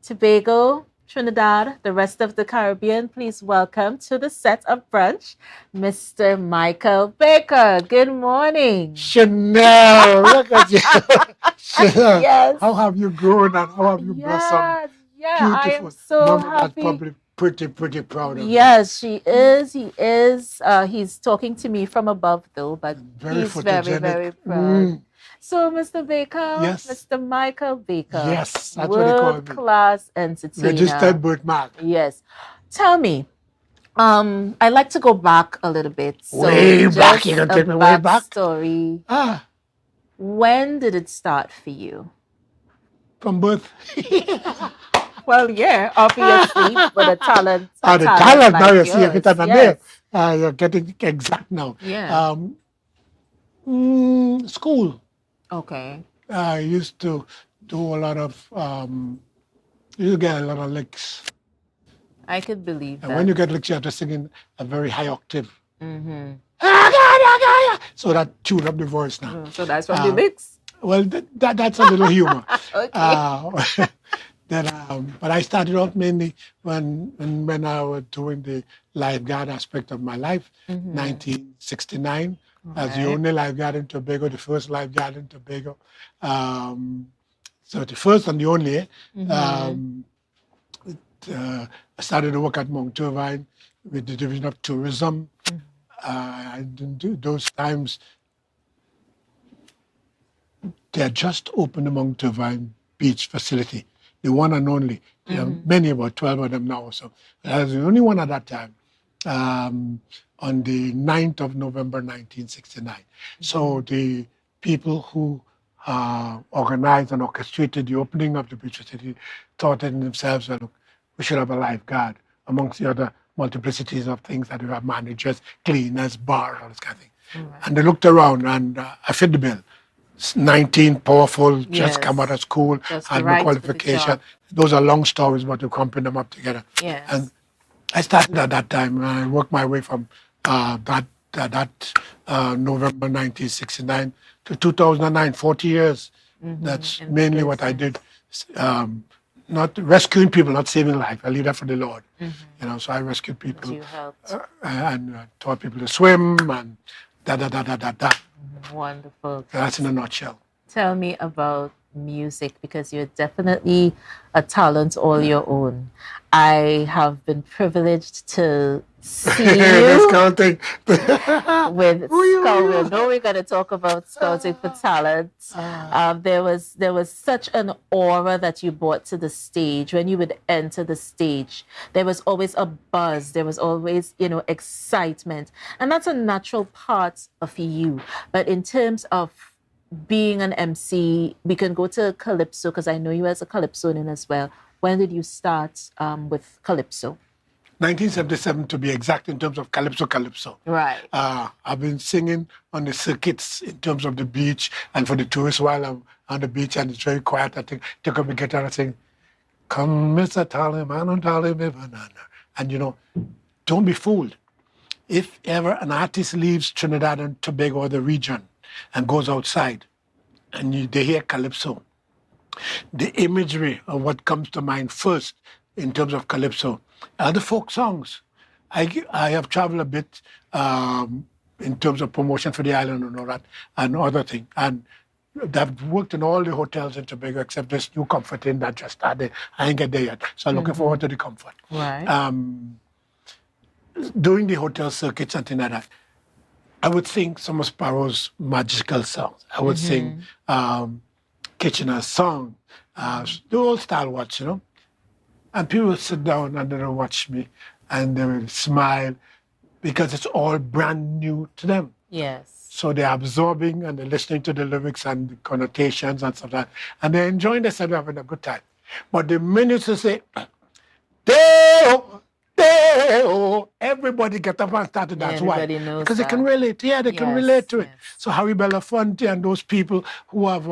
[SPEAKER 1] Tobago, Trinidad, the rest of the Caribbean, please welcome to the set of Brunch, Mr. Michael Baker. Good morning.
[SPEAKER 14] Chanel, look at you. Chanel,
[SPEAKER 1] yes.
[SPEAKER 14] How have you grown and how have you blossomed?
[SPEAKER 1] Yeah,
[SPEAKER 14] Beautiful.
[SPEAKER 1] I am so
[SPEAKER 14] Mom,
[SPEAKER 1] happy.
[SPEAKER 14] That's probably pretty proud of you.
[SPEAKER 1] Yes, she is. He is. He's talking to me from above, though, but
[SPEAKER 14] Very
[SPEAKER 1] he's
[SPEAKER 14] photogenic.
[SPEAKER 1] very proud. So, Mr. Baker,
[SPEAKER 14] Yes.
[SPEAKER 1] Mr. Michael Baker,
[SPEAKER 14] Yes, that's what they call me.
[SPEAKER 1] world-class entertainer.
[SPEAKER 14] Registered birthmark.
[SPEAKER 1] Yes. Tell me, I like to go back a little bit. So
[SPEAKER 14] Way back.
[SPEAKER 1] just
[SPEAKER 14] You can
[SPEAKER 1] a
[SPEAKER 14] take me way back.
[SPEAKER 1] Story.
[SPEAKER 14] Ah,
[SPEAKER 1] When did it start for you?
[SPEAKER 14] from birth.
[SPEAKER 1] Well, yeah, obviously, but a talent.
[SPEAKER 14] The talent now, you see, you get on the
[SPEAKER 1] yes.
[SPEAKER 14] name. You're getting exact now.
[SPEAKER 1] Yeah.
[SPEAKER 14] School.
[SPEAKER 1] Okay.
[SPEAKER 14] I used to do a lot of, you get a lot of licks.
[SPEAKER 1] I could believe that.
[SPEAKER 14] And when you get licks, you have to sing in a very high octave.
[SPEAKER 1] Mm-hmm.
[SPEAKER 14] So that tune up the voice now.
[SPEAKER 1] So that's from the licks?
[SPEAKER 14] Well, that's a little humor.
[SPEAKER 1] Okay.
[SPEAKER 14] Then, but I started off mainly when I was doing the lifeguard aspect of my life, 1969, as the only lifeguard in Tobago, the first lifeguard in Tobago. So the first and the only. I started to work at Mount Turbine with the Division of Tourism. I didn't do those times. They had just opened the Mount Turbine Beach facility, the one and only. There are many, about 12 of them now. So I was the only one at that time on the 9th of November, 1969. So the people who organized and orchestrated the opening of the beach facility thought in themselves, well, look, we should have a lifeguard amongst the other multiplicities of things that we have: managers, cleaners, bar, all this kind of thing. And they looked around and I fit the bill. 19, powerful, just come out of school, had no qualification. Those are long stories, but you compare them up together.
[SPEAKER 1] Yes.
[SPEAKER 14] And I started at that time, and I worked my way from that November 1969 to 2009, 40 years. That's mainly what I did. Not rescuing people, not saving life. I leave that for the Lord. You know, so I rescued people
[SPEAKER 1] You helped.
[SPEAKER 14] and taught people to swim and da.
[SPEAKER 1] Wonderful.
[SPEAKER 14] That's in a nutshell.
[SPEAKER 1] Tell me about music, because you're definitely a talent all your own. I have been privileged to see you
[SPEAKER 14] Counting.
[SPEAKER 1] with Scout. We know we're going to talk about Scouting for Talent. There was such an aura that you brought to the stage. When you would enter the stage, there was always a buzz. There was always, excitement. And that's a natural part of you. But in terms of being an MC, we can go to Calypso, because I know you as a Calypsonian as well. When did you start with Calypso?
[SPEAKER 14] 1977 to be exact, in terms of Calypso.
[SPEAKER 1] Right.
[SPEAKER 14] I've been singing on the circuits in terms of the beach and for the tourists while I'm on the beach, and it's very quiet. I take up the guitar and sing, "Come, Mr. Tallyman, and tally me banana." And don't be fooled. If ever an artist leaves Trinidad and Tobago or the region and goes outside and they hear Calypso, the imagery of what comes to mind first in terms of Calypso are the folk songs. I have traveled a bit in terms of promotion for the island and all that, and other things. And I've worked in all the hotels in Tobago except this new Comfort Inn that just started. I ain't get there yet, so I'm looking forward to the Comfort.
[SPEAKER 1] Right.
[SPEAKER 14] Doing the hotel circuits and things like that, I would sing some of Sparrow's magical songs. I would sing Kitchener's song, the old style watch, And people would sit down and they would watch me and they would smile because it's all brand new to them.
[SPEAKER 1] Yes.
[SPEAKER 14] So they're absorbing and they're listening to the lyrics and the connotations and stuff like that. And they're enjoying themselves, having a good time. But the minute you say, Deo, Deo, everybody get up and start to dance. Why?
[SPEAKER 1] Knows
[SPEAKER 14] because
[SPEAKER 1] that.
[SPEAKER 14] they can relate. Yeah, they can relate to it. So Harry Belafonte and those people who have,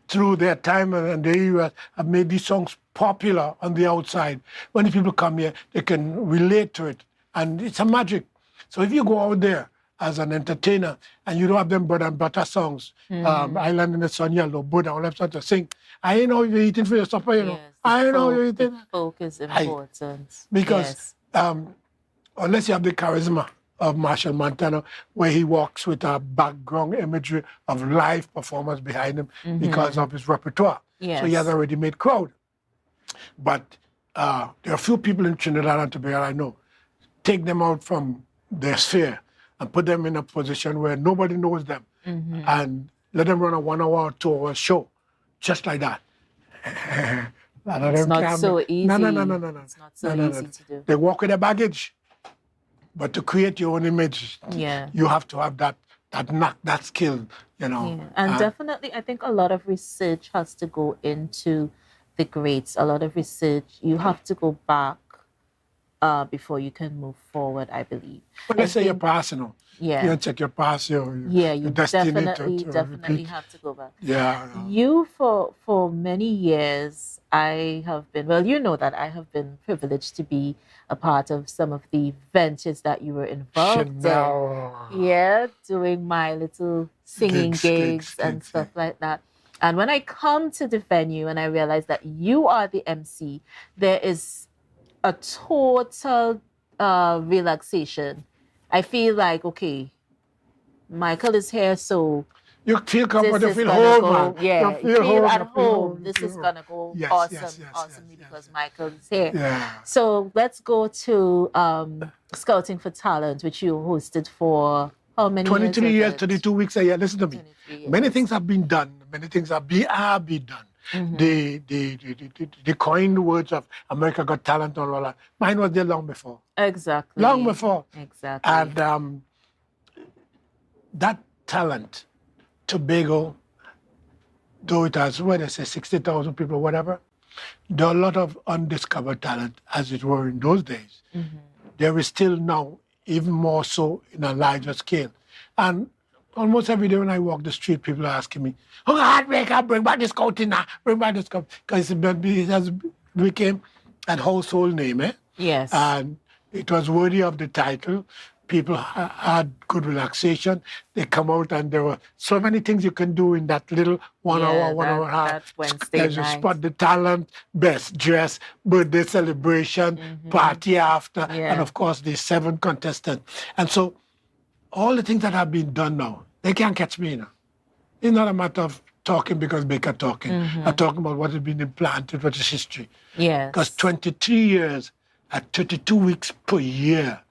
[SPEAKER 14] through their time and their era, have made these songs popular on the outside. When the people come here, they can relate to it. And it's a magic. So if you go out there as an entertainer and you don't have them bread and butter songs, Island in the Sun, Yellow, Buddha, all that sort to sing, I ain't know you're eating for your supper,
[SPEAKER 1] Yes,
[SPEAKER 14] I know you're eating.
[SPEAKER 1] The folk is important.
[SPEAKER 14] Because unless you have the charisma of Marshall Montana, where he walks with a background imagery of live performers behind him because of his repertoire.
[SPEAKER 1] Yes.
[SPEAKER 14] So he has a ready-made crowd. But there are a few people in Trinidad and Tobago I know. Take them out from their sphere and put them in a position where nobody knows them and let them run a 1 hour or 2 hour show, just like that.
[SPEAKER 1] It's not so easy.
[SPEAKER 14] No.
[SPEAKER 1] It's not so easy to do.
[SPEAKER 14] They walk with their baggage. But to create your own image, you have to have that knack, that skill,
[SPEAKER 1] Yeah. And definitely, I think a lot of research has to go into the greats. A lot of research, you have to go back before you can move forward, I believe.
[SPEAKER 14] But let's say you're personal.
[SPEAKER 1] Yeah.
[SPEAKER 14] You check your past, your
[SPEAKER 1] you
[SPEAKER 14] destiny
[SPEAKER 1] definitely have to go back.
[SPEAKER 14] Yeah.
[SPEAKER 1] You, for many years, I have been, well, you know that I have been privileged to be a part of some of the ventures that you were involved in. Yeah, doing my little singing gigs and stuff like that. And when I come to the venue and I realize that you are the MC, there is a total relaxation. I feel like, okay, Michael is here, so
[SPEAKER 14] you feel comfortable, you
[SPEAKER 1] this is
[SPEAKER 14] feel
[SPEAKER 1] gonna
[SPEAKER 14] home,
[SPEAKER 1] go,
[SPEAKER 14] man.
[SPEAKER 1] yeah,
[SPEAKER 14] You feel
[SPEAKER 1] at
[SPEAKER 14] you feel
[SPEAKER 1] home.
[SPEAKER 14] you
[SPEAKER 1] This
[SPEAKER 14] feel
[SPEAKER 1] is
[SPEAKER 14] home.
[SPEAKER 1] gonna go
[SPEAKER 14] Yes,
[SPEAKER 1] awesomely because Michael is here.
[SPEAKER 14] Yeah.
[SPEAKER 1] So let's go to Scouting for Talent, which you hosted for how many
[SPEAKER 14] 23
[SPEAKER 1] years?
[SPEAKER 14] years, 22 weeks a year. Listen to me.
[SPEAKER 1] 23 years.
[SPEAKER 14] Many things have been done. Many things are being done. The coined words of America Got Talent and all that. Mine was there long before.
[SPEAKER 1] Exactly.
[SPEAKER 14] Long before.
[SPEAKER 1] Exactly.
[SPEAKER 14] And that talent, Tobago, though it has, what I say, 60,000 people, whatever, there are a lot of undiscovered talent, as it were in those days. There is still now, even more so in a larger scale. And almost every day when I walk the street, people are asking me, oh, Heartbreaker, bring back this scouting now, bring back this scouting. Because it has became a household name, eh?
[SPEAKER 1] Yes.
[SPEAKER 14] And it was worthy of the title. People had good relaxation. They come out and there were so many things you can do in that little 1 hour, 1 hour and a half.
[SPEAKER 1] That Wednesday
[SPEAKER 14] There's
[SPEAKER 1] night.
[SPEAKER 14] you spot the talent, best dress, birthday celebration, party after, and of course the 7 contestants. And so all the things that have been done now, they can't catch me now. It's not a matter of talking because Baker talking. I'm talking about what has been implanted, what is history.
[SPEAKER 1] Yes.
[SPEAKER 14] Because 23 years at 32 weeks per year,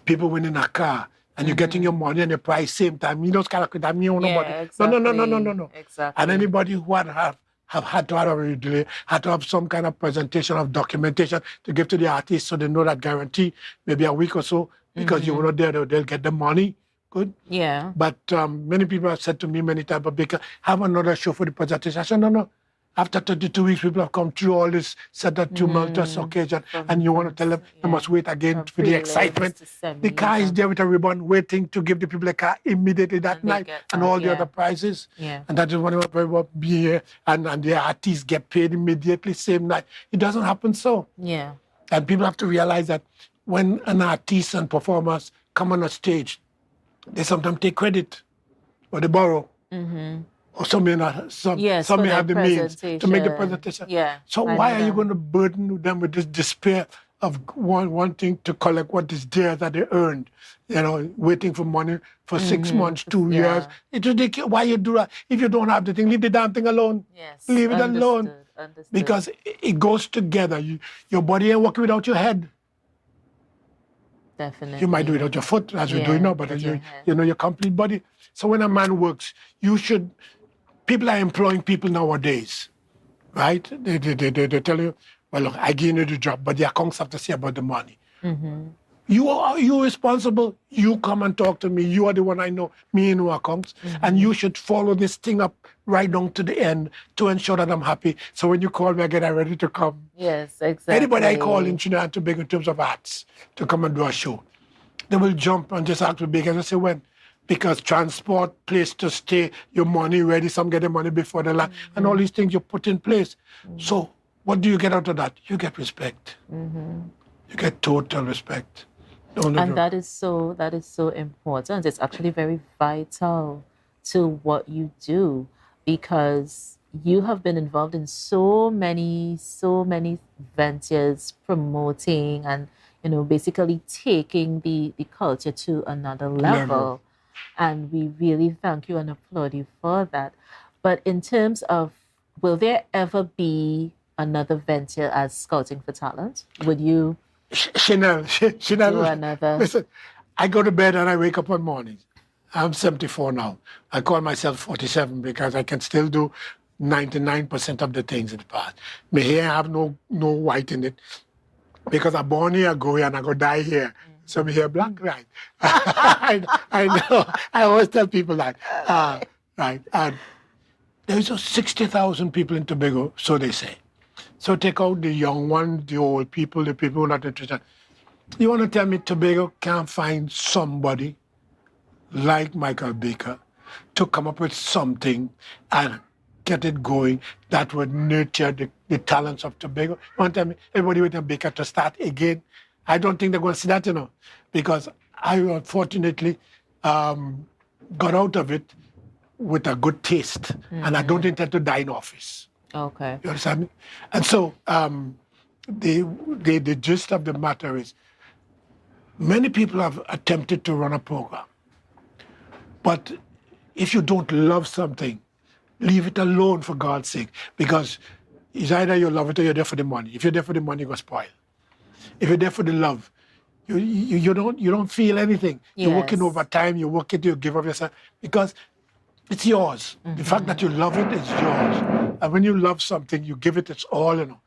[SPEAKER 14] people winning a car and you're getting your money and your price same time. You don't calculate that.
[SPEAKER 1] Exactly.
[SPEAKER 14] No.
[SPEAKER 1] Exactly.
[SPEAKER 14] And anybody who have had to have a review delay, had to have some kind of presentation of documentation to give to the artist so they know that guarantee maybe a week or so because you were not there, they'll get the money. Good.
[SPEAKER 1] Yeah.
[SPEAKER 14] But many people have said to me many times, but Baker, have another show for the presentation. I said, no. After 32 weeks, people have come through all this, set that tumultuous occasion, and you want to tell them they must wait again for the excitement. The car is there with a ribbon waiting to give the people a car immediately that night and all the other prizes.
[SPEAKER 1] Yeah.
[SPEAKER 14] And that is when people be here and the artists get paid immediately, same night. It doesn't happen so.
[SPEAKER 1] Yeah.
[SPEAKER 14] And people have to realize that when an artist and performers come on a stage, they sometimes take credit or they borrow. Or some may not, some may have the means to make the presentation.
[SPEAKER 1] Yeah.
[SPEAKER 14] So why are you going to burden them with this despair of wanting to collect what is there that they earned? Waiting for money for 6 months, 2 years. It's ridiculous. Why you do that? If you don't have the thing, leave the damn thing alone.
[SPEAKER 1] Yes.
[SPEAKER 14] Leave it alone.
[SPEAKER 1] Understood.
[SPEAKER 14] Because it goes together. Your body ain't working without your head.
[SPEAKER 1] Definitely.
[SPEAKER 14] You might do it without your foot, as we're doing now, but your complete body. So when a man works, people are employing people nowadays, right? They tell you, well, look, I give you the job, but the accounts have to say about the money. You're responsible. You come and talk to me. You are the one I know, me and who accounts. And you should follow this thing up right down to the end to ensure that I'm happy. So when you call me again, I'm ready to come.
[SPEAKER 1] Yes, exactly.
[SPEAKER 14] Anybody I call in Trinidad and Tobago in terms of arts to come and do a show, they will jump and just ask me big and I say, when? Because transport, place to stay, your money ready, some get the money before the land, and all these things you put in place. So what do you get out of that? You get respect. You get total respect.
[SPEAKER 1] And that is so important. It's actually very vital to what you do because you have been involved in so many ventures promoting and basically taking the culture to another level. And we really thank you and applaud you for that. But in terms of, will there ever be another venture as Scouting for Talent? Would you
[SPEAKER 14] Chanel,
[SPEAKER 1] do another?
[SPEAKER 14] Listen, I go to bed and I wake up on mornings. I'm 74 now. I call myself 47 because I can still do 99% of the things in the past. My hair have no white in it because I'm born here, I go here, and I go die here. So my hair black, right? I know. I always tell people that. Right. And there's 60,000 people in Tobago, so they say. So take out the young ones, the old people, the people who are not interested. You want to tell me Tobago can't find somebody like Michael Baker to come up with something and get it going that would nurture the talents of Tobago? You want to tell me everybody with a Baker to start again? I don't think they're going to see that, because I unfortunately got out of it with a good taste, and I don't intend to die in office.
[SPEAKER 1] Okay.
[SPEAKER 14] You understand me? And so the gist of the matter is, many people have attempted to run a program, but if you don't love something, leave it alone, for God's sake, because it's either you love it or you're there for the money. If you're there for the money, you're gonna spoil. If you're there for the love, you don't feel anything.
[SPEAKER 1] Yes.
[SPEAKER 14] You're working overtime, you work it, you give up yourself, because it's yours. The fact that you love it is yours. And when you love something, you give it its all, you know.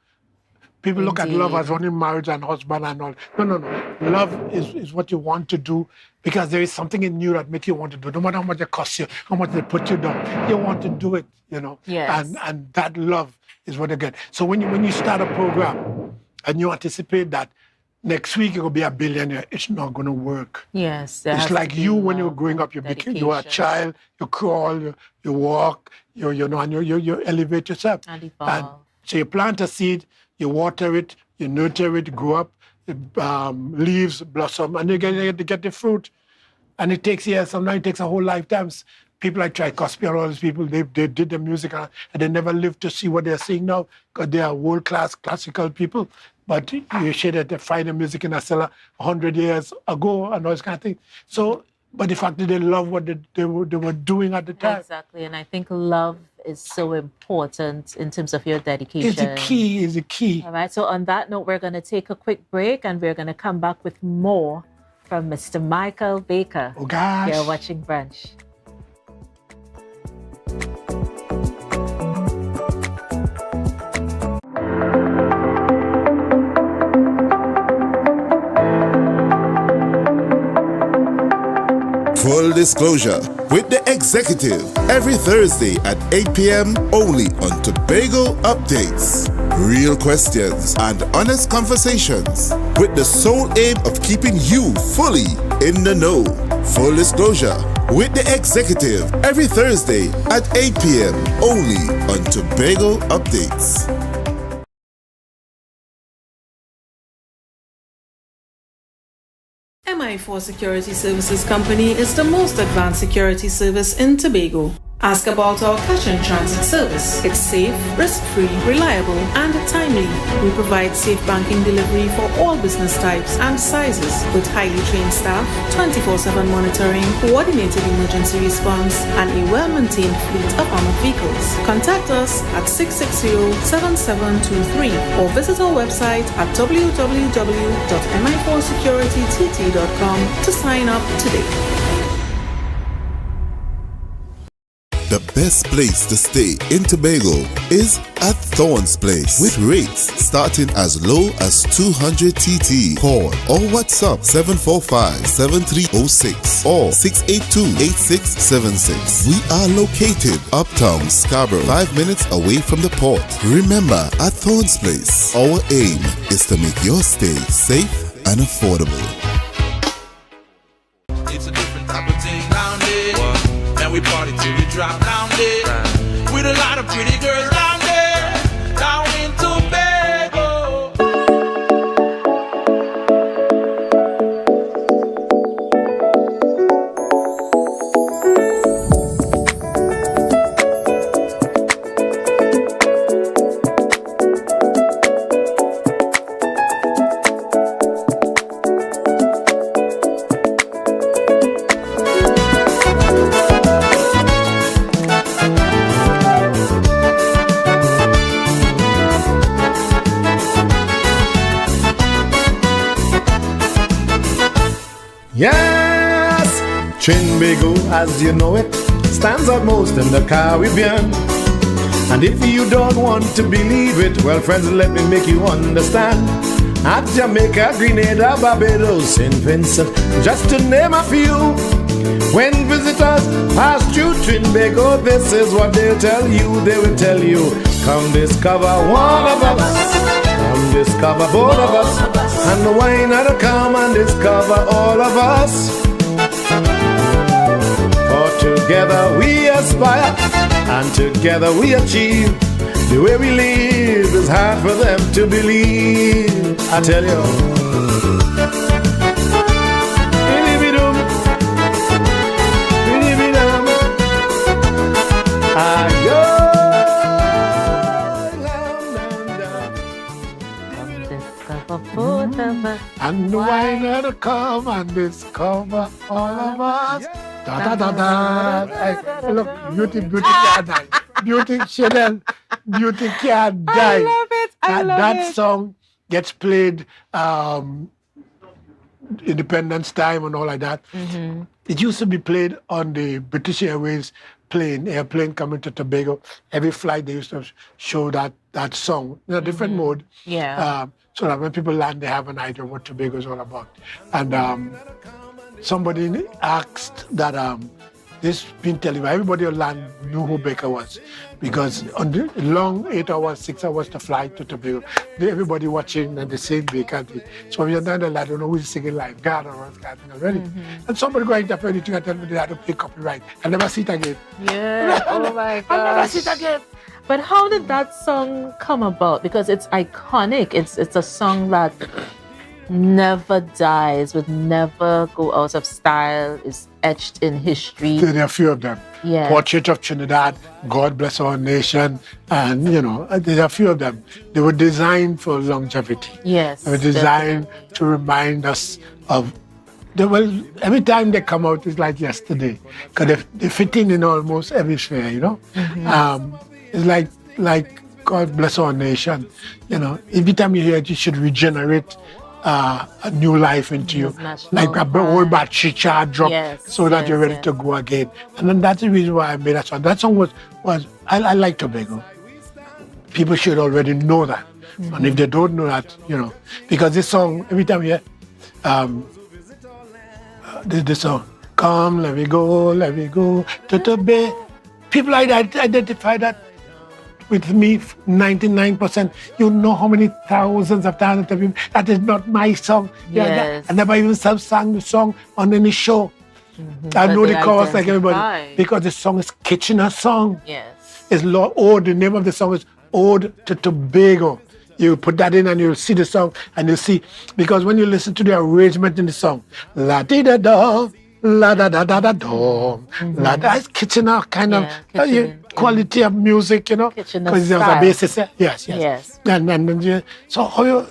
[SPEAKER 14] People look at love as only marriage and husband and all. No. Love is what you want to do, because there is something in you that makes you want to do. No matter how much it costs you, how much they put you down, you want to do it, you know.
[SPEAKER 1] Yes.
[SPEAKER 14] And that love is what you get. So when you start a program and you anticipate that next week you're going to be a billionaire, it's not going to work.
[SPEAKER 1] Yes.
[SPEAKER 14] It's like you when you were growing up, you were a child, you crawl, you walk, you elevate yourself.
[SPEAKER 1] And evolve.
[SPEAKER 14] So you plant a seed, you water it, you nurture it, grow up, leaves blossom, and you get the fruit. And it takes years, sometimes it takes a whole lifetime. People like Tchaikovsky and all these people, they did the music and they never lived to see what they're seeing now, because they are world-class classical people. But you should have find the music in a cellar 100 years ago and all this kind of thing. So, but the fact that they love what they were doing at the time.
[SPEAKER 1] Exactly, and I think love is so important in terms of your dedication.
[SPEAKER 14] It's the key.
[SPEAKER 1] All right, so on that note, we're going to take a quick break and we're going to come back with more from Mr. Michael Baker.
[SPEAKER 14] Oh, gosh.
[SPEAKER 1] You're watching Brunch.
[SPEAKER 3] Full disclosure with the executive every Thursday at 8 p.m. only on Tobago Updates. Real questions and honest conversations with the sole aim of keeping you fully in the know. Full disclosure with the executive every Thursday at 8 p.m. only on Tobago Updates.
[SPEAKER 15] MI4 Security Services Company is the most advanced security service in Tobago. Ask about our cash and transit service. It's safe, risk-free, reliable, and timely. We provide safe banking delivery for all business types and sizes with highly trained staff, 24/7 monitoring, coordinated emergency response, and a well-maintained fleet of armored vehicles. Contact us at 660-7723 or visit our website at www.mi4securitytt.com to sign up today.
[SPEAKER 3] The best place to stay in Tobago is at Thorn's Place, with rates starting as low as 200 TT. Call or WhatsApp 745-7306 or 682-8676. We are located uptown Scarborough, 5 minutes away from the port. Remember, at Thorn's Place, our aim is to make your stay safe and affordable.
[SPEAKER 16] It's a different type of thing down there. And we party till we drop down there. With a lot of pretty girls down there. Down in Tobago.
[SPEAKER 2] Yes, Tobago, as you know it, stands out most in the Caribbean. And if you don't want to believe it, well, friends, let me make you understand. At Jamaica, Grenada, Barbados, St. Vincent, just to name a few. When visitors pass through Tobago, this is what they'll tell you. They will tell you, come discover one of us. Come discover both of us. And why not come and discover all of us? For together we aspire, and together we achieve. The way we live is hard for them to believe. I tell you.
[SPEAKER 14] And the wine will come and discover all of us. Da da da da. Hey, look, beauty can't die. Beauty Chanel, beauty can't die.
[SPEAKER 1] I love it. I love
[SPEAKER 14] that
[SPEAKER 1] it.
[SPEAKER 14] song gets played Independence time and all like that.
[SPEAKER 1] Mm-hmm.
[SPEAKER 14] It used to be played on the British Airways airplane coming to Tobago. Every flight they used to show that song in a different mode.
[SPEAKER 1] Yeah.
[SPEAKER 14] So that when people land, they have an idea what Tobago is all about. And somebody asked that this been telling me, everybody on land knew who Baker was, because on the long 8 hours, 6 hours to fly to Tobago, everybody watching and they saying Baker. So when you're down there, I don't know who's singing live, God or what's kind of already. And somebody going to anything and tell me they had to pay copyright. I never see it again.
[SPEAKER 1] Yeah. Oh my gosh.
[SPEAKER 14] I never see it again.
[SPEAKER 1] But how did that song come about? Because it's iconic. It's a song that never dies, would never go out of style, is etched in history.
[SPEAKER 14] There are a few of them.
[SPEAKER 1] Yeah.
[SPEAKER 14] Portrait of Trinidad, God Bless Our Nation, and there are a few of them. They were designed for longevity.
[SPEAKER 1] Yes.
[SPEAKER 14] They were designed to remind us of. Every time they come out, it's like yesterday, because they fit in almost every sphere. It's like God Bless Our Nation. Every time you hear it, you should regenerate a new life into you, like a old battery charge drop, so that you're ready to go again. And then that's the reason why I made that song. That song was I like Tobago. People should already know that, and if they don't know that, because this song, every time you hear this song, come, let me go to Tobago. People identify that with me, 99%. You know how many thousands of times that is not my song.
[SPEAKER 1] Yes.
[SPEAKER 14] I never even sang the song on any show. I know the chorus like everybody, because the song is Kitchener's song.
[SPEAKER 1] Yes.
[SPEAKER 14] It's the name of the song is Ode to Tobago. You put that in and you'll see the song and you'll see, because when you listen to the arrangement in the song, la di da da, la da da da da da, la da, it's Kitchener kind of quality of music, because there's a basis. Yes. And so how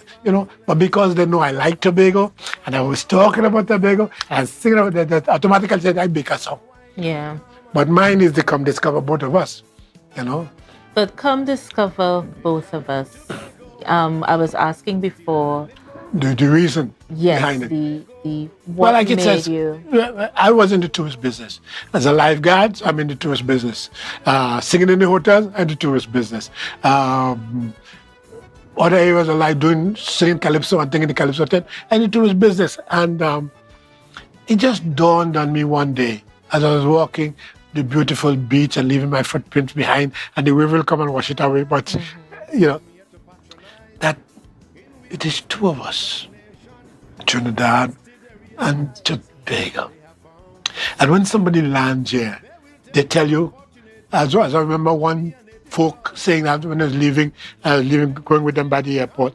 [SPEAKER 14] but because they know I like Tobago and I was talking about Tobago and singing about that, automatically said I make a song.
[SPEAKER 1] Yeah.
[SPEAKER 14] But mine is to come discover both of us,
[SPEAKER 1] But come discover both of us. I was asking before.
[SPEAKER 14] The reason behind it.
[SPEAKER 1] What
[SPEAKER 14] like it
[SPEAKER 1] made
[SPEAKER 14] says,
[SPEAKER 1] you?
[SPEAKER 14] I was in the tourist business. As a lifeguard, I'm in the tourist business. Singing in the hotels, I'm in the tourist business. Other areas of life, singing calypso and thinking the calypso tent, and the tourist business. And it just dawned on me one day as I was walking the beautiful beach and leaving my footprints behind, and the wave will come and wash it away. But that it is two of us, Trinidad and Tobago. And when somebody lands here, they tell you, as I remember one folk saying that when I was leaving, going with them by the airport,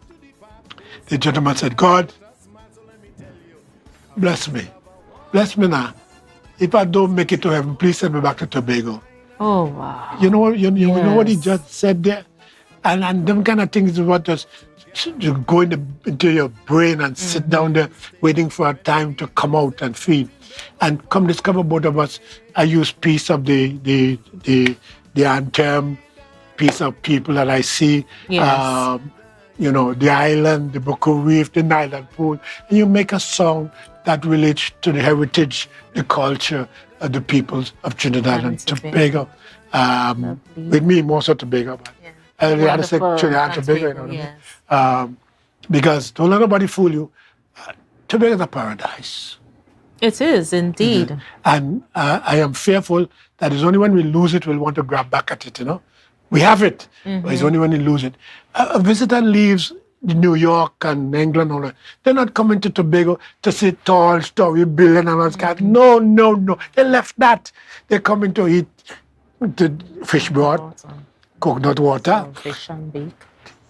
[SPEAKER 14] the gentleman said, God, bless me now. If I don't make it to heaven, please send me back to Tobago.
[SPEAKER 1] Oh, wow.
[SPEAKER 14] You know what he just said there? And them kind of things is what just go into your brain and sit down there waiting for a time to come out and feel. And come discover both of us. I use piece of the anthem, piece of people that I see.
[SPEAKER 1] Yes.
[SPEAKER 14] The island, the Boko Reef, the Island Pool. And you make a song that relates to the heritage, the culture of the peoples of Trinidad and Tobago. With me, more so Tobago. But I had to say Trinidad and Tobago,
[SPEAKER 1] Yes.
[SPEAKER 14] Because don't let nobody fool you. Tobago is a paradise.
[SPEAKER 1] It is indeed.
[SPEAKER 14] And I am fearful that it's only when we lose it we'll want to grab back at it, We have it, but it's only when we lose it. A visitor leaves New York and England, all that. They're not coming to Tobago to see tall story building and all that. No. They left that. They're coming to eat the fish broth, coconut water.
[SPEAKER 1] Fish and bake.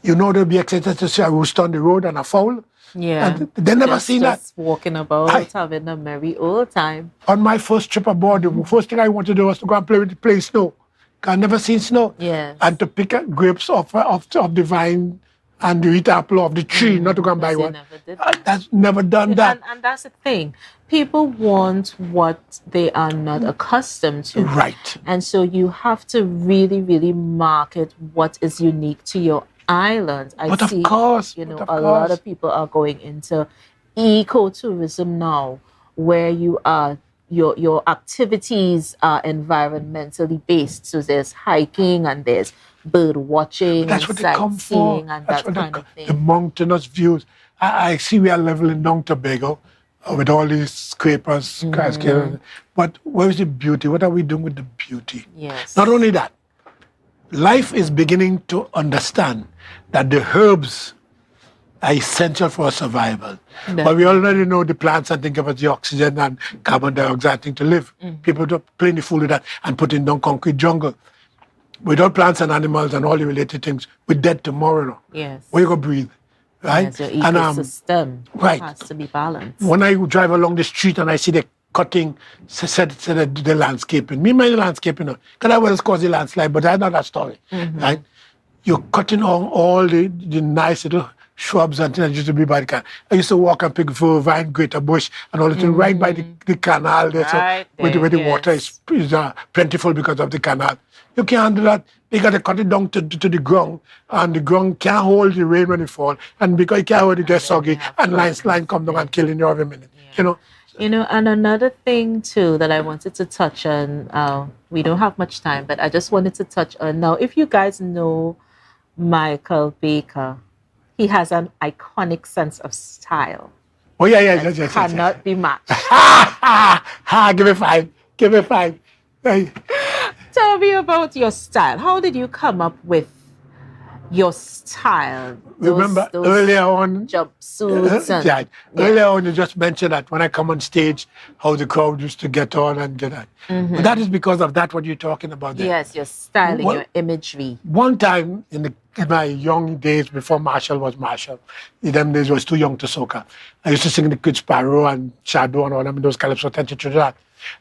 [SPEAKER 14] They'll be excited to see a rooster on the road and a fowl.
[SPEAKER 1] Yeah.
[SPEAKER 14] And they never seen that.
[SPEAKER 1] Just walking about, having a merry old time.
[SPEAKER 14] On my first trip aboard, the first thing I wanted to do was to go and play snow. I've never seen snow.
[SPEAKER 1] Yes.
[SPEAKER 14] And to pick grapes off the vine and you eat apple off the tree, not to go and buy one. That's never done that.
[SPEAKER 1] And that's the thing. People want what they are not accustomed to.
[SPEAKER 14] Right.
[SPEAKER 1] And so you have to really, really market what is unique to your island.
[SPEAKER 14] But of course,
[SPEAKER 1] a lot of people are going into ecotourism now, where you are your activities are environmentally based. So there's hiking and there's bird watching,
[SPEAKER 14] that's what they come for.
[SPEAKER 1] And
[SPEAKER 14] that's
[SPEAKER 1] that
[SPEAKER 14] what
[SPEAKER 1] kind of thing.
[SPEAKER 14] The mountainous views. I see we are leveling down Tobago with all these scrapers, skyscrapers. But where is the beauty? What are we doing with the beauty?
[SPEAKER 1] Yes.
[SPEAKER 14] Not only that, life is beginning to understand that the herbs are essential for survival. But we already know the plants and think about the oxygen and carbon dioxide thing to live. People don't plenty fool with that and putting down concrete jungle. Without plants and animals and all the related things, we're dead tomorrow. No?
[SPEAKER 1] Yes.
[SPEAKER 14] Where you go breathe, right?
[SPEAKER 1] Yes, your ecosystem
[SPEAKER 14] right.
[SPEAKER 1] has to be balanced.
[SPEAKER 14] When I drive along the street and I see the cutting, said the landscaping, me mind the landscaping, because I was cause the landslide, but that's not that story, right? You're cutting on all the nice little shrubs and things that used to be by the canal. I used to walk and pick vine, greater bush, and all the things right by the canal there,
[SPEAKER 1] right
[SPEAKER 14] so where the water is plentiful because of the canal. You can't do that. You got to cut it down to the ground, and the ground can't hold the rain when it falls, and because it can't hold it get soggy, and landslide come down and killing you every minute.
[SPEAKER 1] And another thing too that I wanted to touch on, we don't have much time, but I just wanted to touch on now. If you guys know Michael Baker, he has an iconic sense of style.
[SPEAKER 14] Oh yes.
[SPEAKER 1] Cannot be matched.
[SPEAKER 14] Give me five. Hey.
[SPEAKER 1] Tell me about your style. How did you come up with your style?
[SPEAKER 14] Remember earlier on,
[SPEAKER 1] jumpsuits.
[SPEAKER 14] Earlier on, you just mentioned that when I come on stage, how the crowd used to get on and get on. But that is because of that what you're talking about there.
[SPEAKER 1] Yes, your styling, your imagery.
[SPEAKER 14] One time in my young days before Marshall was Marshall, in them days I was too young to soca. I used to sing the Good Sparrow and Shadow and all them, those calypso to that.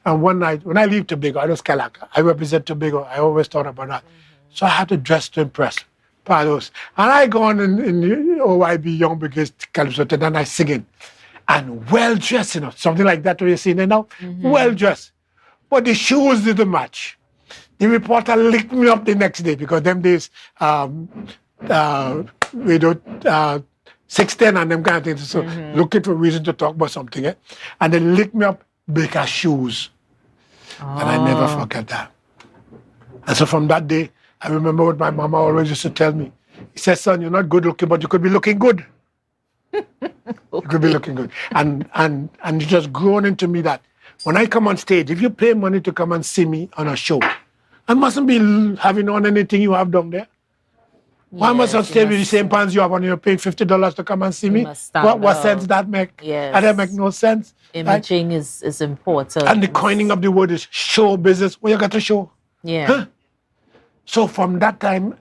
[SPEAKER 14] And one night, when I leave Tobago, I don't Scalaca. I represent Tobago. I always thought about that. So I had to dress to impress Palos. And I go on in OYB Young Brigade Calypso tent and I sing it. And well-dressed, something like that what you're seeing there now. Well-dressed. But the shoes didn't match. The reporter licked me up the next day because them days, we don't, 610 and them kind of things. So looking for a reason to talk about something. And they licked me up Baker shoes. And I never forget that. And so from that day, I remember what my mama always used to tell me. He said, son, you're not good looking, but you could be looking good. You could be looking good. And it just grown into me that when I come on stage, if you pay money to come and see me on a show, I mustn't be having on anything you have down there. Why must I stay with the same pants you have on? You're paying $50 to come and see me? What sense that make?
[SPEAKER 1] Yes.
[SPEAKER 14] That make no sense.
[SPEAKER 1] Imaging is important.
[SPEAKER 14] And the coining of the word is show business. What you got to show?
[SPEAKER 1] Yeah.
[SPEAKER 14] Huh? So from that time,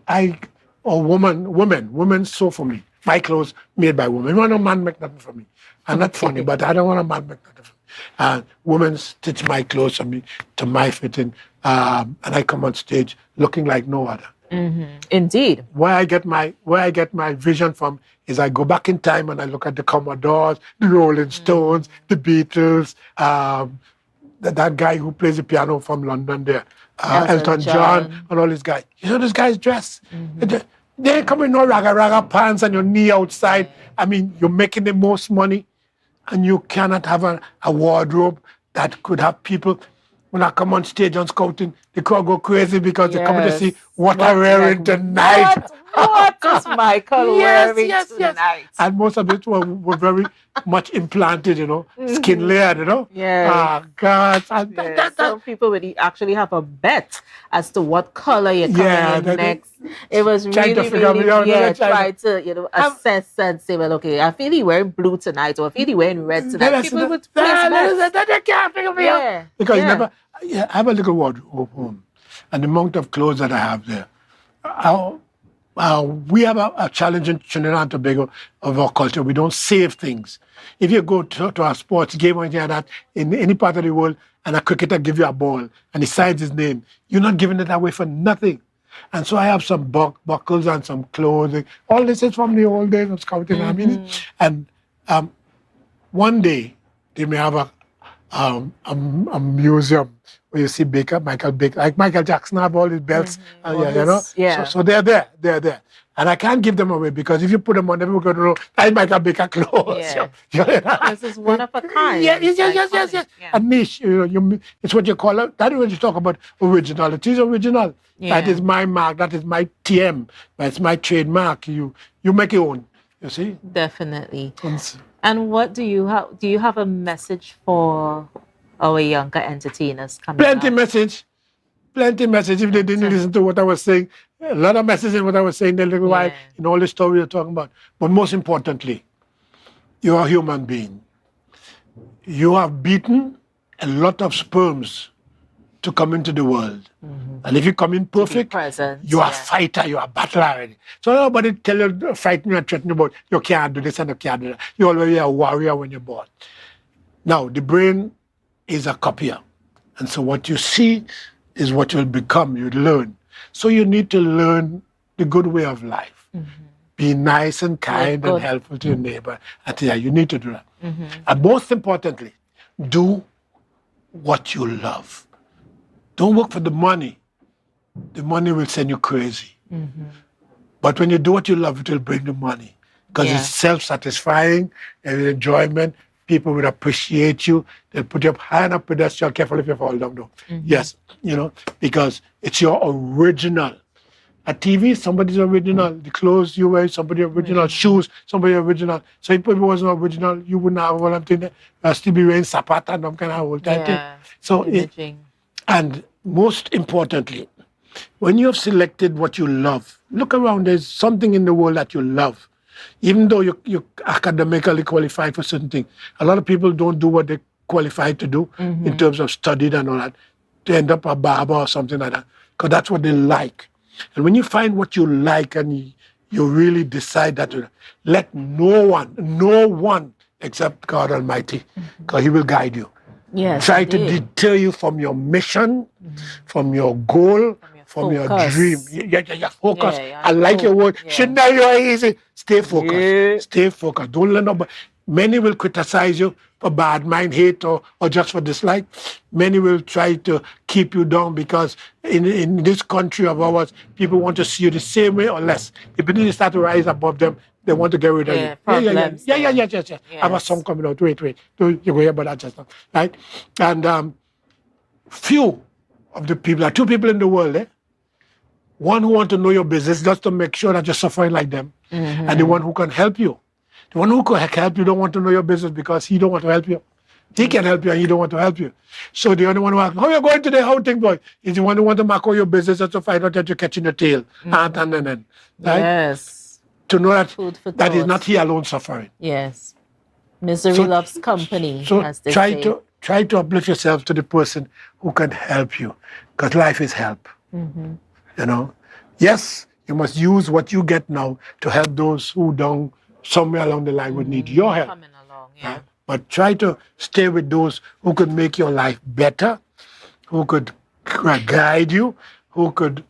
[SPEAKER 14] women sew for me. My clothes made by women. You want no man make nothing for me. I'm not funny, but I don't want a man make nothing for me. And women stitch my clothes for me to my fitting. And I come on stage looking like no other.
[SPEAKER 1] Indeed.
[SPEAKER 14] Where I get my vision from is I go back in time and I look at the Commodores, the Rolling Stones, the Beatles, that guy who plays the piano from London there, Elton John, and all these guys. You know, these guys dress. They come in no raga pants and your knee outside. I mean, you're making the most money and you cannot have a wardrobe that could have people. When I come on stage on scouting, the crowd go crazy because they're coming to see what I'm wearing tonight.
[SPEAKER 1] What is Michael wearing tonight?
[SPEAKER 14] And most of it were very much implanted, skin layered,
[SPEAKER 1] Yeah.
[SPEAKER 14] Oh, God.
[SPEAKER 1] Some people would actually have a bet as to what color you're coming in next. It was really, try to, assess and say, well, okay, I feel he wearing blue tonight, or I feel he wearing red tonight. People would place bets.
[SPEAKER 14] Because I have a little wardrobe home, and the amount of clothes that I have there. We have a challenge in Trinidad and Tobago of our culture. We don't save things. If you go to a sports game or anything like that in any part of the world, and a cricketer give you a ball and he signs his name, you're not giving it away for nothing. And so I have some buckles and some clothing. All this is from the old days of scouting. I mean, and one day they may have a museum where you see Michael Baker, like Michael Jackson have all his belts, So they're there. And I can't give them away because if you put them on, everyone's going to know that's Michael Baker clothes.
[SPEAKER 1] This is one of a kind.
[SPEAKER 14] Yes. A niche, it's what you call it. That is when you talk about original. It is original.
[SPEAKER 1] Yeah.
[SPEAKER 14] That is my mark. That is my TM. That's my trademark. You make your own. You see?
[SPEAKER 1] Definitely. And what do you have? Do you have a message for our younger entertainers coming
[SPEAKER 14] Plenty
[SPEAKER 1] up?
[SPEAKER 14] message. If they didn't listen to what I was saying, a lot of messages in what I was saying, the little while in all the story you're talking about. But most importantly, you're a human being. You have beaten a lot of sperms to come into the world. And if you come in perfect, you're a fighter, you're a battler already. So nobody tell you, frighten you and threaten you about you can't do this and you can't do that. You're already a warrior when you're born. Now, the brain is a copier. And so what you see is what you'll become, you learn. So you need to learn the good way of life. Be nice and kind and helpful to your neighbor. You need to do that. And most importantly, do what you love. Don't work for the money. The money will send you crazy. But when you do what you love, it will bring the money. Because it's self-satisfying and enjoyment. People will appreciate you. They'll put you up high enough pedestal. Careful if you fall down, though. Yes, because it's your original. A TV, somebody's original. The clothes you wear, somebody original. Shoes, somebody original. So if people wasn't original, you wouldn't have what I'm thinking. I'll still be wearing sapata and I'm kind of old type thing. So and most importantly, when you have selected what you love, look around. There's something in the world that you love. Even though you're academically qualified for certain things, a lot of people don't do what they're qualified to do in terms of studied and all that. They end up a barber or something like that because that's what they like. And when you find what you like and you really decide that, let no one except God Almighty, because He will guide you.
[SPEAKER 1] Yes,
[SPEAKER 14] try to deter you from your mission, from your goal, from your dream. Focus. I like your word. Should know you're easy. Stay focused. Stay focused. Don't let nobody. Many will criticize you for bad mind, hate, or just for dislike. Many will try to keep you down because in this country of ours, people want to see you the same way or less. If you start to rise above them, they want to get rid of you. Yes. I have a song coming out. Wait. You go hear about that just now. Right? And few of the people, there are two people in the world, one who want to know your business just to make sure that you're suffering like them, and the one who can help you. The one who can help you don't want to know your business because he don't want to help you. He can help you and he don't want to help you. So the only one who asks, how are you going today? How things going? Is the one who want to mark out your business just to find out that you're catching your tail. Right?
[SPEAKER 1] Yes.
[SPEAKER 14] To know that is not he alone suffering.
[SPEAKER 1] Yes. Misery loves company.
[SPEAKER 14] So
[SPEAKER 1] as they
[SPEAKER 14] try
[SPEAKER 1] say.
[SPEAKER 14] to uplift yourself to the person who can help you. Because life is help. Yes, you must use what you get now to help those who don't somewhere along the line would need your help.
[SPEAKER 1] Coming along,
[SPEAKER 14] But try to stay with those who could make your life better, who could guide you, who could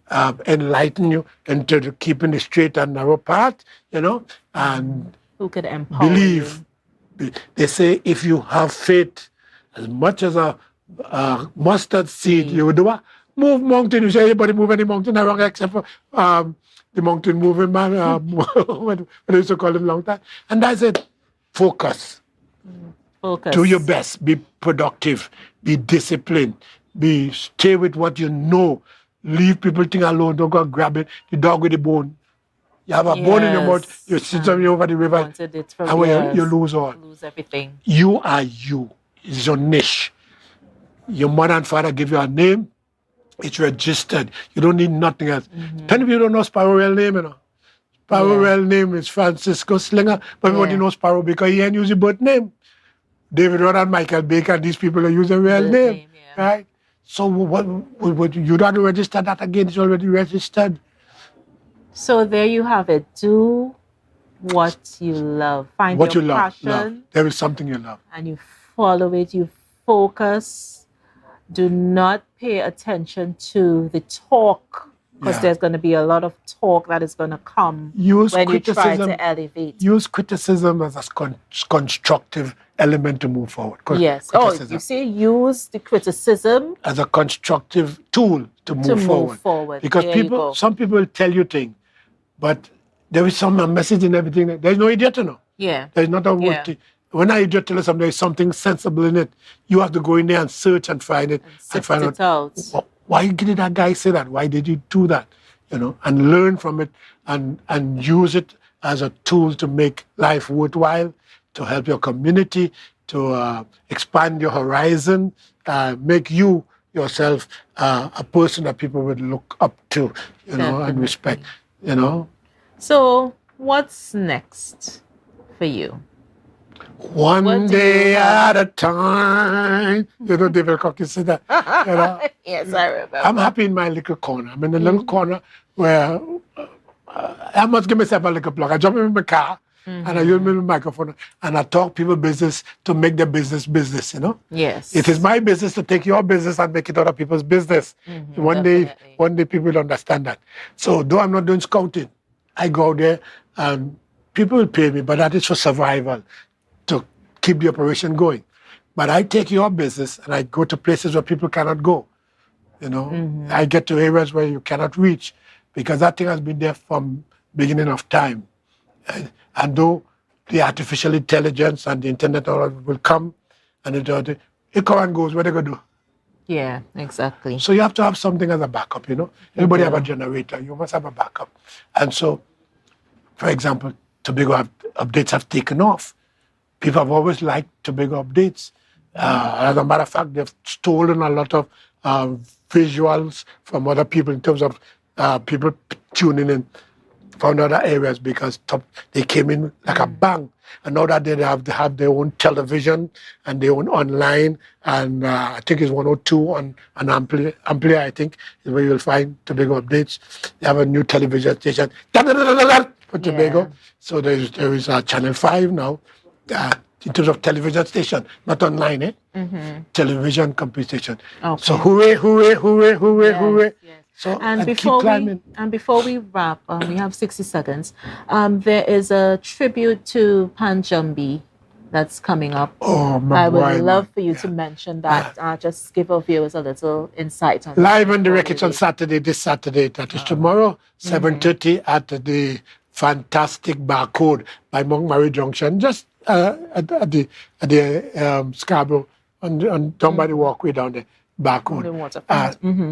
[SPEAKER 14] enlighten you into keeping the straight and narrow path, and
[SPEAKER 1] who could empower
[SPEAKER 14] believe. They say if you have faith as much as a mustard seed, you would do what? Move mountain. You say anybody move any mountain around except for the mountain moving man, what I used to call him long time. And that's it. Focus. Do your best. Be productive. Be disciplined. Stay with what you know. Leave people think alone. Don't go grab it. The dog with the bone. You have a bone in your mouth. You sit something over the river. And when you lose all.
[SPEAKER 1] Lose everything.
[SPEAKER 14] You are you. It's your niche. Your mother and father give you a name. It's registered. You don't need nothing else. Many people don't know Sparrow real name, Sparrow real name is Francisco Slinger, but everybody knows Sparrow because he ain't use his birth name. David Rod and Michael Baker, these people are using real name, right? So what you don't have to register that again. It's already registered.
[SPEAKER 1] So there you have it. Do what you love. Find
[SPEAKER 14] what
[SPEAKER 1] your
[SPEAKER 14] you love.
[SPEAKER 1] passion.
[SPEAKER 14] There is something you love.
[SPEAKER 1] And you follow it. You focus. Do not pay attention to the talk because
[SPEAKER 14] Yeah.
[SPEAKER 1] there's going to be a lot of talk that is going to come
[SPEAKER 14] Use
[SPEAKER 1] when you try
[SPEAKER 14] criticism.
[SPEAKER 1] to elevate.
[SPEAKER 14] Use criticism as a constructive element to move forward.
[SPEAKER 1] Yes. Oh, you see, use the criticism
[SPEAKER 14] as a constructive tool to move forward. Because
[SPEAKER 1] There you go.
[SPEAKER 14] some people will tell you things, but there is some message in everything. There's no idiot to know.
[SPEAKER 1] Yeah.
[SPEAKER 14] There's not a word.
[SPEAKER 1] Yeah.
[SPEAKER 14] When I idiot tell you something, there's something sensible in it. You have to go in there and search and find it and find
[SPEAKER 1] it out.
[SPEAKER 14] Why did that guy say that? Why did he do that? And learn from it and use it as a tool to make life worthwhile, to help your community, to expand your horizon, make you yourself a person that people would look up to, and respect,
[SPEAKER 1] So, what's next for you?
[SPEAKER 14] One day at a time. David Cocky said that.
[SPEAKER 1] Yes, I remember.
[SPEAKER 14] I'm happy in my little corner. I'm in a little corner where I must give myself a little plug. I jump in my car and I use my microphone and I talk people business to make their business,
[SPEAKER 1] Yes.
[SPEAKER 14] It is my business to take your business and make it other people's business. One day people will understand that. So though I'm not doing scouting, I go out there and people will pay me, but that is for survival, to keep the operation going. But I take your business and I go to places where people cannot go. I get to areas where you cannot reach because that thing has been there from beginning of time. And though the artificial intelligence and the internet all will come and it come and goes, what are they going to do?
[SPEAKER 1] Yeah, exactly.
[SPEAKER 14] So you have to have something as a backup, Everybody have a generator. You must have a backup. And so, for example, Tobago updates have taken off. People have always liked Tobago updates. As a matter of fact, they've stolen a lot of visuals from other people in terms of people tuning in from other areas because they came in like a bang. And now that they have their own television and their own online, and I think it's 102 on an Amplia, I think, is where you'll find Tobago updates. They have a new television station for Tobago. So there is Channel 5 now. In terms of television station, not online, television competition.
[SPEAKER 1] Okay.
[SPEAKER 14] So hooray, hooray, hooray, hooray, hooray. So
[SPEAKER 1] And
[SPEAKER 14] keep climbing.
[SPEAKER 1] before we wrap, we have 60 seconds. There is a tribute to Panjambi that's coming up.
[SPEAKER 14] Oh, my
[SPEAKER 1] I would
[SPEAKER 14] boy,
[SPEAKER 1] love for you to mention that. Just give our viewers a little insight on
[SPEAKER 14] Live and direct, it's on Saturday, this Saturday. That is tomorrow, 7:30 at the fantastic Barcode by Montgomery Junction, just at the Scarborough, down by the walkway down there. Barcode.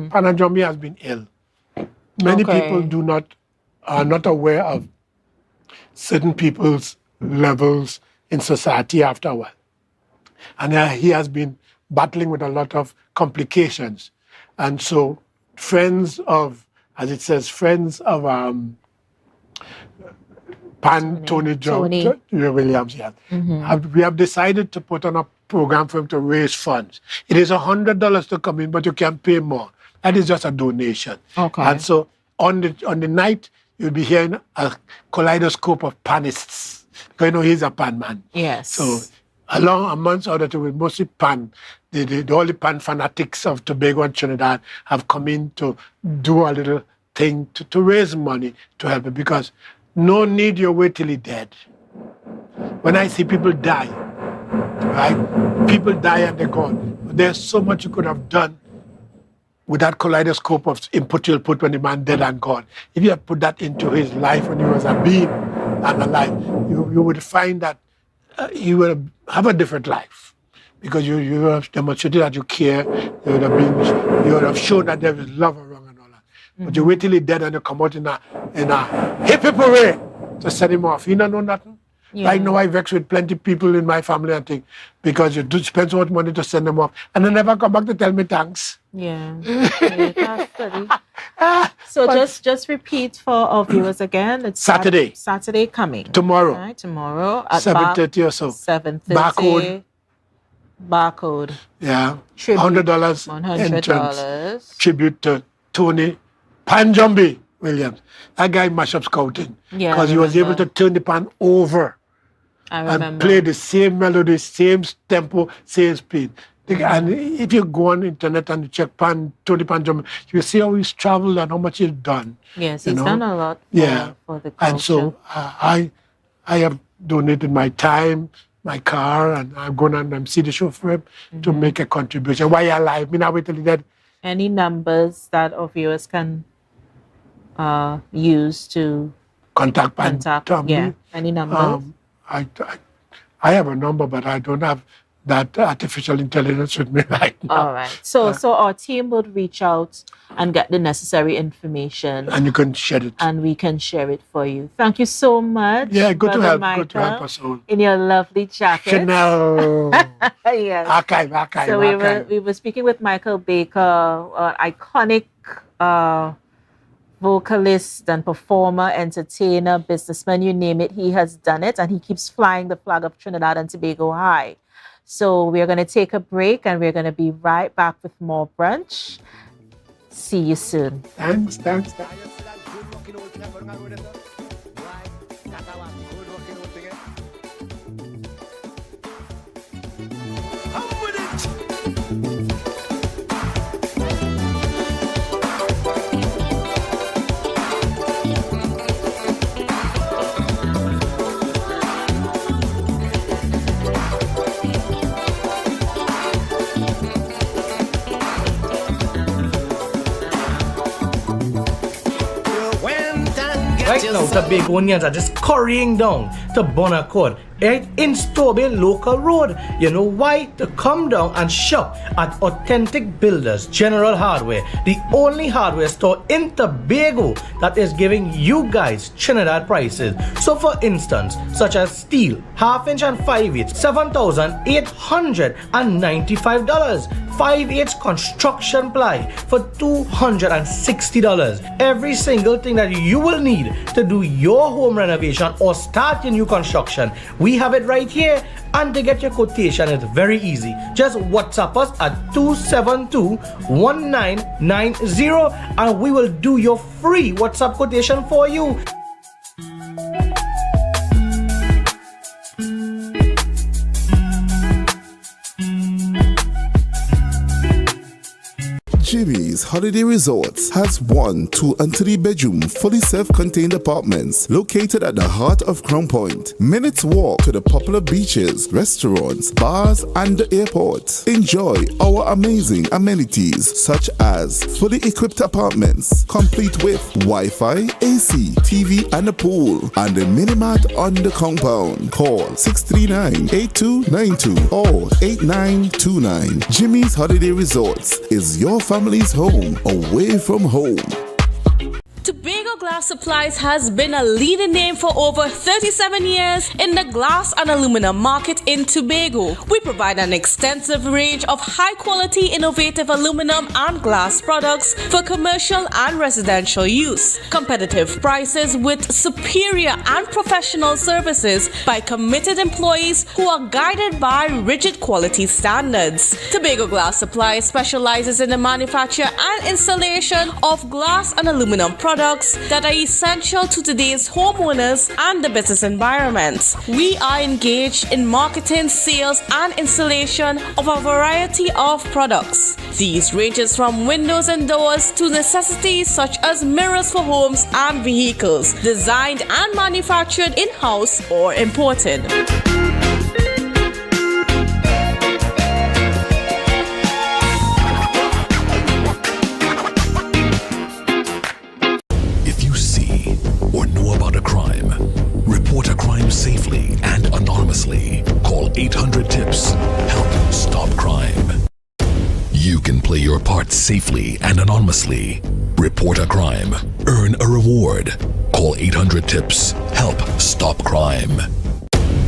[SPEAKER 14] Panajambi has been ill. Many people are not aware of certain people's levels in society after a while. And he has been battling with a lot of complications. And so friends of, as it says, friends of Tony Williams, we have decided to put on a program for him to raise funds. It is $100 to come in, but you can pay more. That is just a donation.
[SPEAKER 1] Okay.
[SPEAKER 14] And so on the night, you'll be hearing a kaleidoscope of panists. Because he's a pan man.
[SPEAKER 1] Yes.
[SPEAKER 14] So amongst other two, mostly pan. All the pan fanatics of Tobago and Trinidad have come in to do a little thing to raise money to help it, because no need you wait till he's dead. When I see people die, right? People die and they're gone. There's so much you could have done with that kaleidoscope of input you'll put when the man dead and gone. If you had put that into his life when he was a being and alive, you would find that you would have a different life. Because you have demonstrated that you care, you would have shown that there is love around and all that. But you wait till he's dead and you come out in a hip hip hooray to send him off. You don't know nothing.
[SPEAKER 1] Yeah.
[SPEAKER 14] Right now I vex with plenty of people in my family and things, because you do spend so much money to send them off and they never come back to tell me thanks.
[SPEAKER 1] Yeah. That's funny. So just repeat for our viewers again. It's Saturday coming.
[SPEAKER 14] Tomorrow.
[SPEAKER 1] Right, tomorrow at
[SPEAKER 14] 7:30 or so.
[SPEAKER 1] 7:30. Barcode.
[SPEAKER 14] Yeah.
[SPEAKER 1] Tribute.
[SPEAKER 14] $100 entrance. Tribute to Tony Panjambi Williams. That guy mashed up scouting.
[SPEAKER 1] Yeah,
[SPEAKER 14] because he was able to turn the pan over
[SPEAKER 1] and
[SPEAKER 14] play the same melody, same tempo, same speed. And if you go on the internet and you check Tony Panjam, you see how he's traveled and how much he's done.
[SPEAKER 1] Yes, he's done a lot for the culture.
[SPEAKER 14] And so I have donated my time, my car, and I'm going and see the show for him to make a contribution. While you're alive, me now wait till that.
[SPEAKER 1] Any numbers that our viewers can use to
[SPEAKER 14] contact
[SPEAKER 1] yeah, any numbers?
[SPEAKER 14] I have a number, but I don't have that artificial intelligence with me right now.
[SPEAKER 1] All right. So our team would reach out and get the necessary information.
[SPEAKER 14] And you can share it.
[SPEAKER 1] And we can share it for you. Thank you so much.
[SPEAKER 14] Yeah, good to help
[SPEAKER 1] Michael,
[SPEAKER 14] us all.
[SPEAKER 1] in your lovely jacket.
[SPEAKER 14] Chanel.
[SPEAKER 1] Yes.
[SPEAKER 14] Archive.
[SPEAKER 1] So we were speaking with Michael Baker, iconic vocalist and performer, entertainer, businessman, you name it. He has done it, and he keeps flying the flag of Trinidad and Tobago high. So we're going to take a break, and we're going to be right back with more Brunch. See you soon.
[SPEAKER 14] Thanks.
[SPEAKER 2] Right now, Tobagonians are just scurrying down to Bonaccord, right in Stobie Local Road. You know why? To come down and shop at Authentic Builders General Hardware, the only hardware store in Tobago that is giving you guys Trinidad prices. So for instance, such as steel, 1/2 inch and 5/8, $7,895. 5/8 construction ply for $260. Every single thing that you will need to do your home renovation or start your new construction, we have it right here. And to get your quotation, it's very easy. Just WhatsApp us at 272-1990 and we will do your free WhatsApp quotation for you.
[SPEAKER 3] Jimmy's Holiday Resorts has 1, 2, and 3 bedroom fully self-contained apartments located at the heart of Crown Point. Minutes walk to the popular beaches, restaurants, bars, and the airport. Enjoy our amazing amenities such as fully equipped apartments, complete with Wi-Fi, AC, TV, and a pool, and a mini-mart on the compound. Call 639-8292 or 8929. Jimmy's Holiday Resorts is your family's home away from home.
[SPEAKER 4] Tobago Glass Supplies has been a leading name for over 37 years in the glass and aluminum market in Tobago. We provide an extensive range of high-quality, innovative aluminum and glass products for commercial and residential use. Competitive prices with superior and professional services by committed employees who are guided by rigid quality standards. Tobago Glass Supplies specializes in the manufacture and installation of glass and aluminum products that are essential to today's homeowners and the business environment. We are engaged in marketing, sales, and installation of a variety of products. These ranges from windows and doors to necessities such as mirrors for homes and vehicles, designed and manufactured in-house or imported.
[SPEAKER 5] Report a crime safely and anonymously. Call 800-TIPS. Help stop crime. You can play your part safely and anonymously. Report a crime. Earn a reward. Call 800-TIPS. Help stop crime.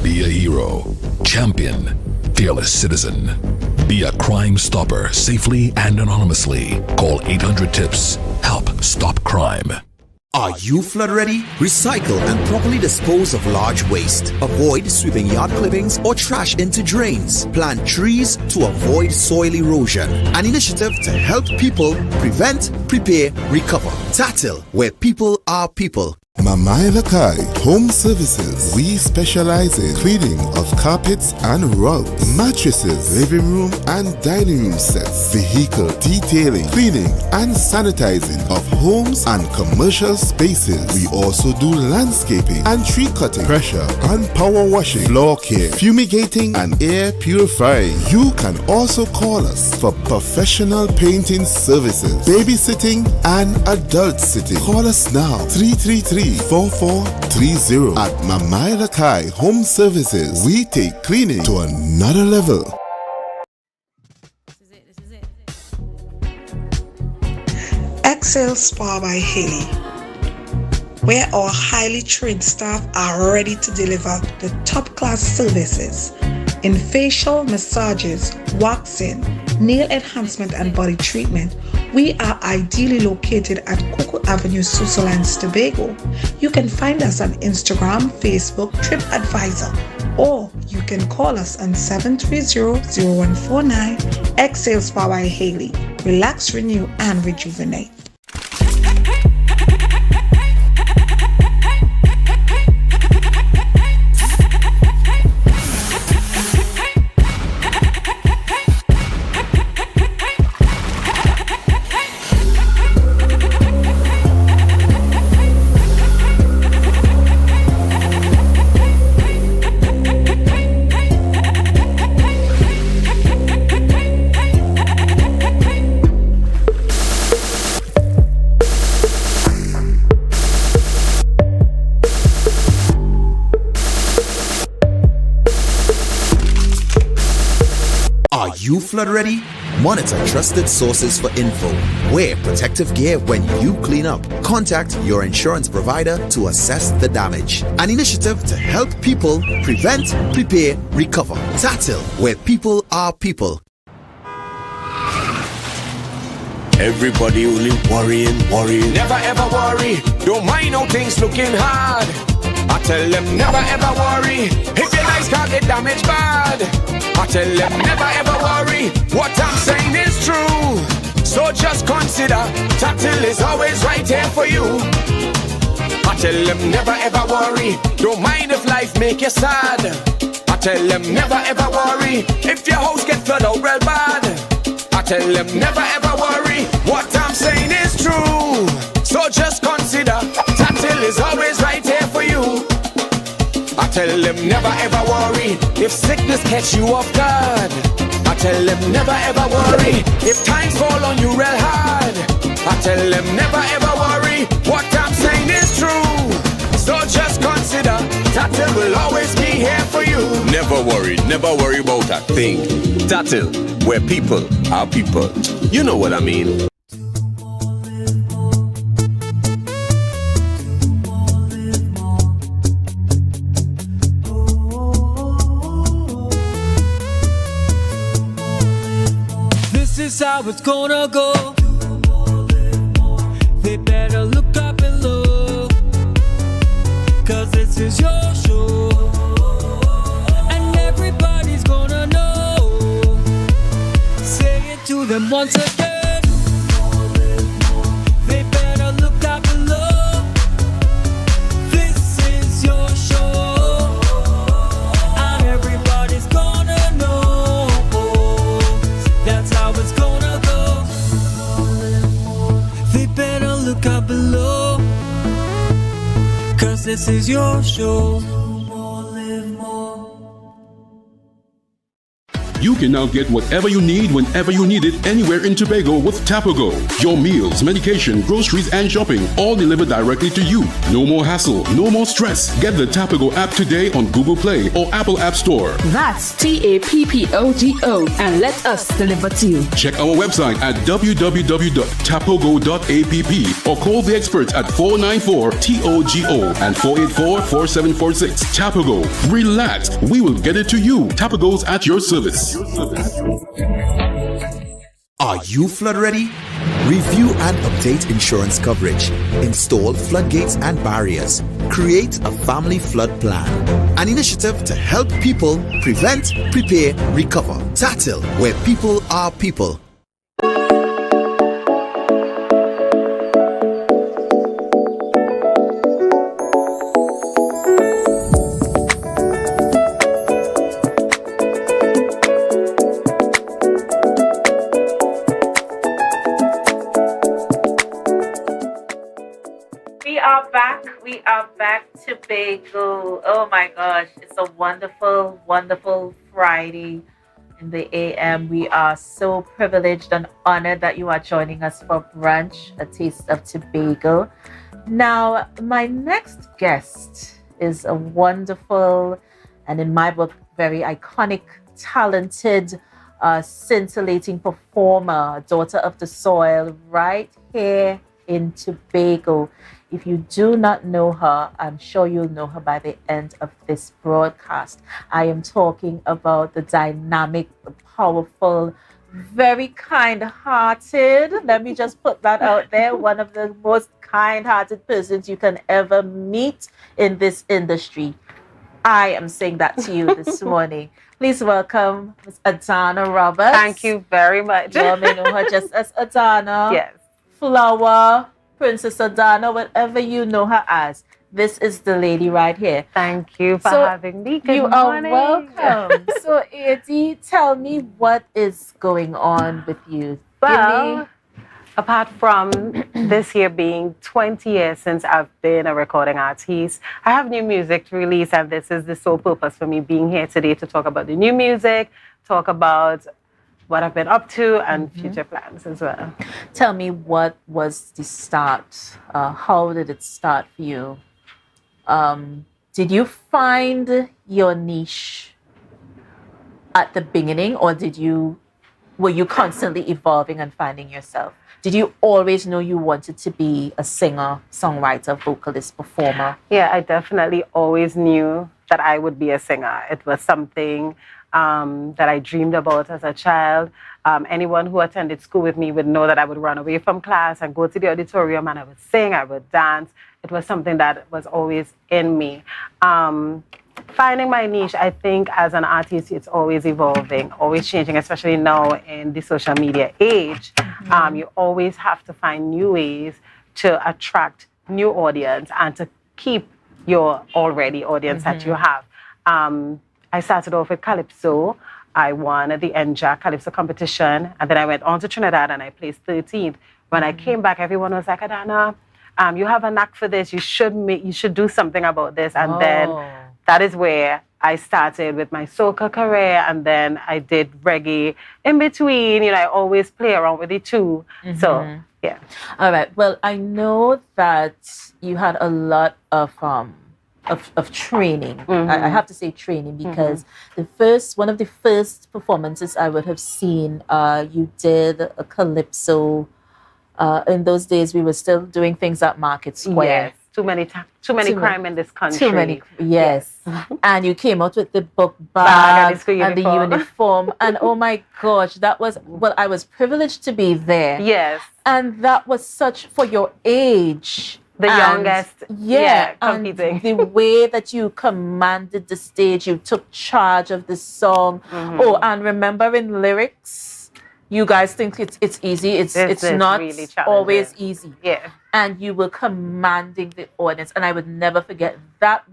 [SPEAKER 5] Be a hero. Champion. Fearless citizen. Be a crime stopper safely and anonymously. Call 800-TIPS. Help stop crime.
[SPEAKER 6] Are you flood ready? Recycle and properly dispose of large waste. Avoid sweeping yard clippings or trash into drains. Plant trees to avoid soil erosion. An initiative to help people prevent, prepare, recover. TATIL, where people are people.
[SPEAKER 3] Mamai Lakai Home Services. We specialize in cleaning of carpets and rugs, mattresses, living room and dining room sets, vehicle detailing, cleaning and sanitizing of homes and commercial spaces. We also do landscaping and tree cutting, pressure and power washing, floor care, fumigating and air purifying. You can also call us for professional painting services, babysitting and adult sitting. Call us now 333-4430 at Mamai Lakai Home Services. We take cleaning to another level.
[SPEAKER 8] Excel Spa by Haley, where our highly trained staff are ready to deliver the top class services in facial massages, waxing, nail enhancement and body treatment. We are ideally located at Coco Avenue, Switzerland, Tobago. You can find us on Instagram, Facebook, TripAdvisor, or you can call us on 730-0149. Excel Spa by Haley. Relax, renew, and rejuvenate.
[SPEAKER 6] Are you flood ready? Monitor trusted sources for info. Wear protective gear when you clean up. Contact your insurance provider to assess the damage. An initiative to help people prevent, prepare, recover. TATIL, where people are people.
[SPEAKER 9] Everybody only worrying. Never ever worry. Don't mind how things looking hard. I tell them never ever worry. If your nice can't get damaged bad. I tell them never ever worry. What I'm saying is true. So just consider TATIL is always right here for you. I tell them never ever worry. Don't mind if life make you sad. I tell them never ever worry. If your house get flooded out real bad. I tell them never ever worry. What I'm saying is true. So just consider TATIL is always right here for you. I tell them never ever worry. If sickness catch you off guard. I tell them never ever worry. If times fall on you real hard. I tell them never ever worry. What I'm saying is true. So just consider TATIL will always be here for you.
[SPEAKER 10] Never worry about a thing. TATIL, where people are people. You know what I mean.
[SPEAKER 11] This is how it's gonna go. They better look up below, 'cause this is your show, and everybody's gonna know. Say it to them once again. They better look up below. This is your show, and everybody's gonna know. That's how it's gonna go. They better look up below, 'cause this is your show.
[SPEAKER 12] You can now get whatever you need whenever you need it anywhere in Tobago with Tobago. Your meals, medication, groceries, and shopping all delivered directly to you. No more hassle, no more stress. Get the Tobago app today on Google Play or Apple App Store.
[SPEAKER 13] That's TAPPOGO and let us deliver to you.
[SPEAKER 12] Check our website at www.tapogo.app or call the experts at 494-TOGO and 484-4746. Tobago. Relax. We will get it to you. Tobago's at your service.
[SPEAKER 6] Are you flood ready? Review and update insurance coverage. Install floodgates and barriers. Create a family flood plan. An initiative to help people prevent, prepare, recover. TATIL, where people are people.
[SPEAKER 1] Tobago. Oh my gosh, it's a wonderful, wonderful Friday in the AM. We are so privileged and honored that you are joining us for brunch, a taste of Tobago. Now, my next guest is a wonderful and, in my book, very iconic, talented, scintillating performer, daughter of the soil, right here in Tobago. If you do not know her, I'm sure you'll know her by the end of this broadcast. I am talking about the dynamic, the powerful, very kind-hearted. Let me just put that out there. One of the most kind-hearted persons you can ever meet in this industry. I am saying that to you this morning. Please welcome Ms. Adana Roberts.
[SPEAKER 17] Thank you very much.
[SPEAKER 1] You all may know her just as Adana.
[SPEAKER 17] Yes.
[SPEAKER 1] Flower, Princess Adana, whatever you know her as. This is the lady right here.
[SPEAKER 17] Thank you for having me. Good
[SPEAKER 1] you
[SPEAKER 17] morning.
[SPEAKER 1] are welcome. So, Eddie, tell me what is going on with you.
[SPEAKER 17] Well, apart from this year being 20 years since I've been a recording artist, I have new music to release, and this is the sole purpose for me being here today to talk about the new music, talk about what I've been up to, and future plans as well.
[SPEAKER 1] Tell me, what was the start? How did it start for you? Did you find your niche at the beginning, or were you constantly evolving and finding yourself? Did you always know you wanted to be a singer, songwriter, vocalist, performer?
[SPEAKER 17] Yeah, I definitely always knew that I would be a singer. It was something that I dreamed about as a child. Anyone who attended school with me would know that I would run away from class and go to the auditorium, and I would sing, I would dance. It was something that was always in me. Finding my niche, I think as an artist, it's always evolving, always changing, especially now in the social media age. You always have to find new ways to attract new audience and to keep your already audience that you have. I started off with Calypso. I won the NJAC Calypso competition, and then I went on to Trinidad and I placed 13th. When I came back, everyone was like, Adana, you have a knack for this. You should do something about this. And then that is where I started with my soca career, and then I did reggae in between. I always play around with the two. So, yeah.
[SPEAKER 1] All right. Well, I know that you had a lot of training. I have to say training because one of the first performances I would have seen, you did a Calypso. In those days, we were still doing things at Market Square.
[SPEAKER 17] Yes, too many crime in this country.
[SPEAKER 1] Too many, yes. And you came out with the book bag and the uniform. And oh my gosh, I was privileged to be there.
[SPEAKER 17] Yes.
[SPEAKER 1] And that was such, for your age,
[SPEAKER 17] the youngest, competing.
[SPEAKER 1] And the way that you commanded the stage, you took charge of the song. Oh, and remembering lyrics, you guys think it's easy. It's not
[SPEAKER 17] really
[SPEAKER 1] always easy.
[SPEAKER 17] Yeah.
[SPEAKER 1] And you were commanding the audience, and I would never forget that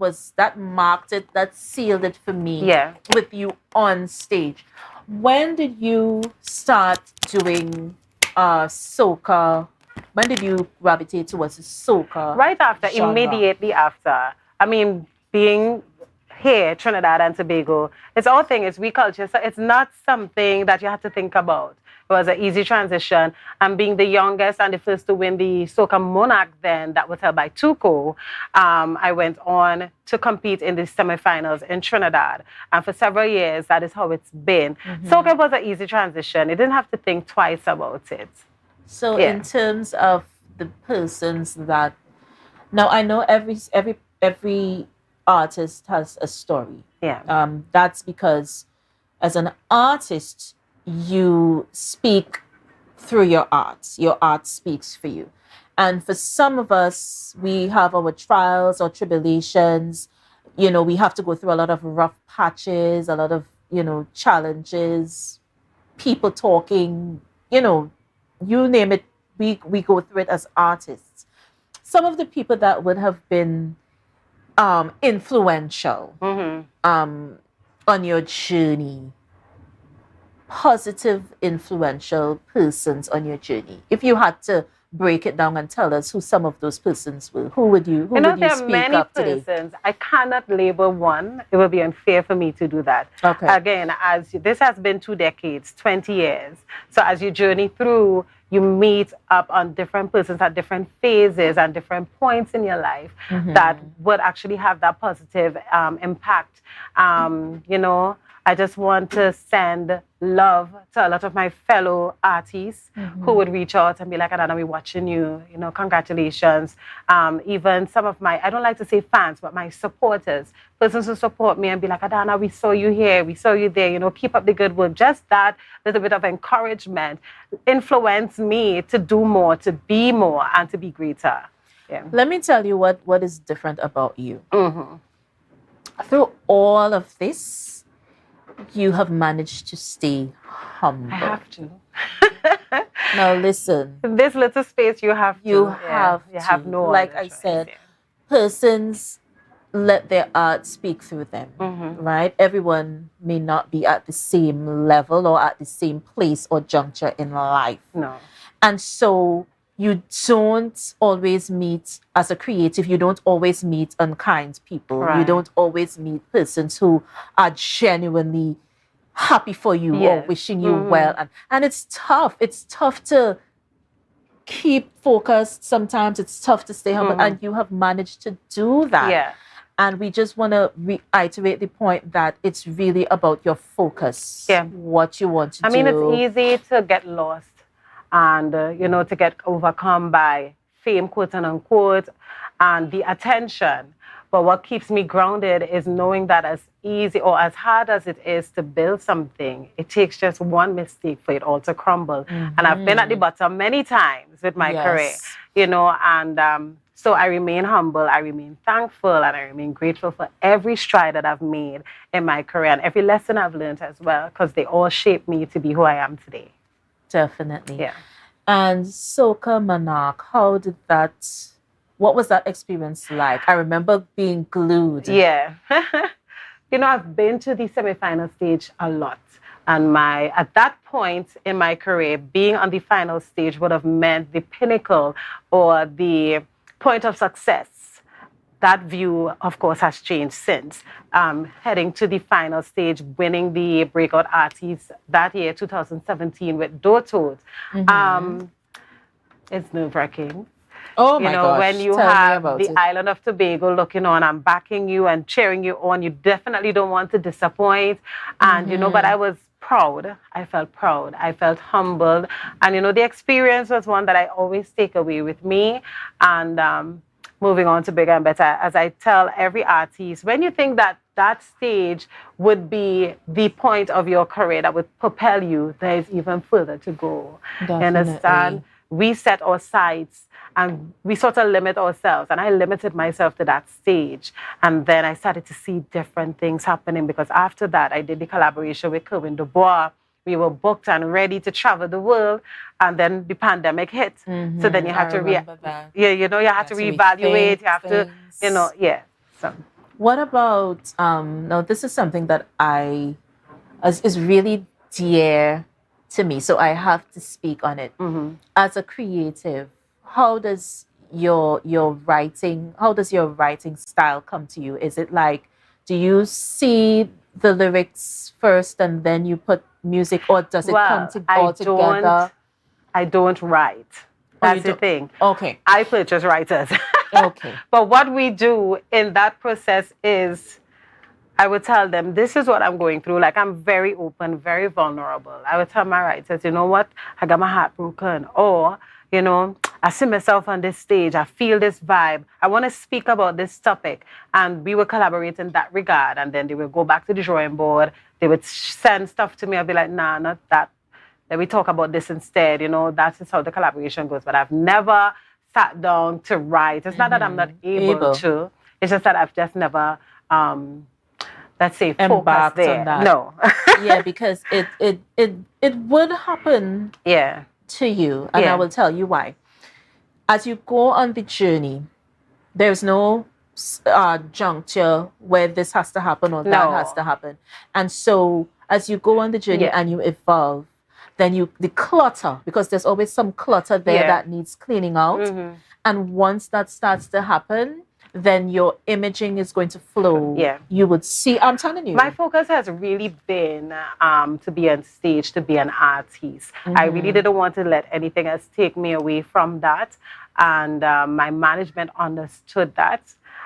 [SPEAKER 1] marked it, that sealed it for me.
[SPEAKER 17] Yeah.
[SPEAKER 1] With you on stage. When did you start doing soca? When did you gravitate towards the soca?
[SPEAKER 17] Right after,
[SPEAKER 1] genre?
[SPEAKER 17] Immediately after. I mean, being here, Trinidad and Tobago, it's our thing, it's we culture, so it's not something that you have to think about. It was an easy transition. And being the youngest and the first to win the Soca Monarch then, that was held by Tuco, I went on to compete in the semifinals in Trinidad. And for several years, that is how it's been. Soca was an easy transition. You didn't have to think twice about it.
[SPEAKER 1] So in terms of the persons that, now I know every artist has a story.
[SPEAKER 17] Yeah.
[SPEAKER 1] That's because as an artist, you speak through your art. Your art speaks for you. And for some of us, we have our trials or tribulations. We have to go through a lot of rough patches, a lot of, challenges, people talking, you name it, we go through it as artists. Some of the people that would have been influential on your journey, positive, influential persons on your journey, if you had to break it down and tell us who some of those persons were? Who would you
[SPEAKER 17] There are
[SPEAKER 1] speak
[SPEAKER 17] many
[SPEAKER 1] up today?
[SPEAKER 17] persons. I cannot label one. It would be unfair for me to do that.
[SPEAKER 1] Okay.
[SPEAKER 17] Again, this has been 2 decades, 20 years. So as you journey through, you meet up on different persons at different phases and different points in your life that would actually have that positive impact. I just want to send love to a lot of my fellow artists who would reach out and be like, Adana, we're watching you, congratulations. Even some of my, I don't like to say fans, but my supporters, persons who support me and be like, Adana, we saw you here, we saw you there, keep up the good work. Just that little bit of encouragement influence me to do more, to be more, and to be greater. Yeah.
[SPEAKER 1] Let me tell you what is different about you. Through all of this, you have managed to stay humble.
[SPEAKER 17] I have to.
[SPEAKER 1] Now listen.
[SPEAKER 17] In this little space, you have to.
[SPEAKER 1] You have
[SPEAKER 17] no
[SPEAKER 1] like
[SPEAKER 17] other
[SPEAKER 1] I
[SPEAKER 17] choice,
[SPEAKER 1] said, persons let their art speak through them, right? Everyone may not be at the same level or at the same place or juncture in life.
[SPEAKER 17] No.
[SPEAKER 1] And so you don't always meet, as a creative, you don't always meet unkind people.
[SPEAKER 17] Right.
[SPEAKER 1] You don't always meet persons who are genuinely happy for you or wishing you well. And it's tough. It's tough to keep focused. Sometimes it's tough to stay humble. And you have managed to do that.
[SPEAKER 17] Yeah.
[SPEAKER 1] And we just want to reiterate the point that it's really about your focus.
[SPEAKER 17] Yeah.
[SPEAKER 1] What you want to do.
[SPEAKER 17] I mean, it's easy to get lost and, to get overcome by fame, quote and unquote, and the attention. But what keeps me grounded is knowing that as easy or as hard as it is to build something, it takes just one mistake for it all to crumble. And I've been at the bottom many times with my career, so I remain humble, I remain thankful, and I remain grateful for every stride that I've made in my career and every lesson I've learned as well, because they all shaped me to be who I am today.
[SPEAKER 1] Definitely.
[SPEAKER 17] Yeah.
[SPEAKER 1] And Soca Monarch, what was that experience like? I remember being glued.
[SPEAKER 17] Yeah. I've been to the semi-final stage a lot. And at that point in my career, being on the final stage would have meant the pinnacle or the point of success. That view, of course, has changed since. Heading to the final stage, winning the Breakout Artist that year, 2017, with Dotos. It's nerve-wracking.
[SPEAKER 1] Oh my gosh.
[SPEAKER 17] When you have the island of Tobago looking on and backing you and cheering you on, you definitely don't want to disappoint. And, but I was proud. I felt proud. I felt humbled. And, the experience was one that I always take away with me. And moving on to bigger and better, as I tell every artist, when you think that that stage would be the point of your career that would propel you, there is even further to go.
[SPEAKER 1] Definitely.
[SPEAKER 17] You understand? We set our sights and we sort of limit ourselves. And I limited myself to that stage. And then I started to see different things happening, because after that, I did the collaboration with Kerwin Dubois. We were booked and ready to travel the world. And then the pandemic hit. So then you have to you have to reevaluate. You have to, So.
[SPEAKER 1] What about, now this is something that is really dear to me, so I have to speak on it. As a creative, how does your writing style come to you? Is it like, do you see the lyrics first and then you put music, or does it come all together?
[SPEAKER 17] I don't write. That's the thing.
[SPEAKER 1] Okay.
[SPEAKER 17] I purchase writers.
[SPEAKER 1] Okay.
[SPEAKER 17] But what we do in that process is, I would tell them, this is what I'm going through. Like, I'm very open, very vulnerable. I would tell my writers, you know what? I got my heart broken. Or, I see myself on this stage. I feel this vibe. I want to speak about this topic. And we would collaborate in that regard. And then they would go back to the drawing board. They would send stuff to me. I'd be like, nah, not that. Then we talk about this instead. That is how the collaboration goes. But I've never sat down to write. It's not that I'm not able to. It's just that I've just never... let's say focus there.
[SPEAKER 1] On that.
[SPEAKER 17] No.
[SPEAKER 1] Yeah, because it would happen to you. And I will tell you why. As you go on the journey, there's no juncture where this has to happen or that has to happen. And so as you go on the journey and you evolve, then the clutter, because there's always some clutter there
[SPEAKER 17] Yeah.
[SPEAKER 1] that needs cleaning out. And once that starts to happen, then your imaging is going to flow.
[SPEAKER 17] Yeah.
[SPEAKER 1] You would see, I'm telling you.
[SPEAKER 17] My focus has really been to be on stage, to be an artist. I really didn't want to let anything else take me away from that. And my management understood that.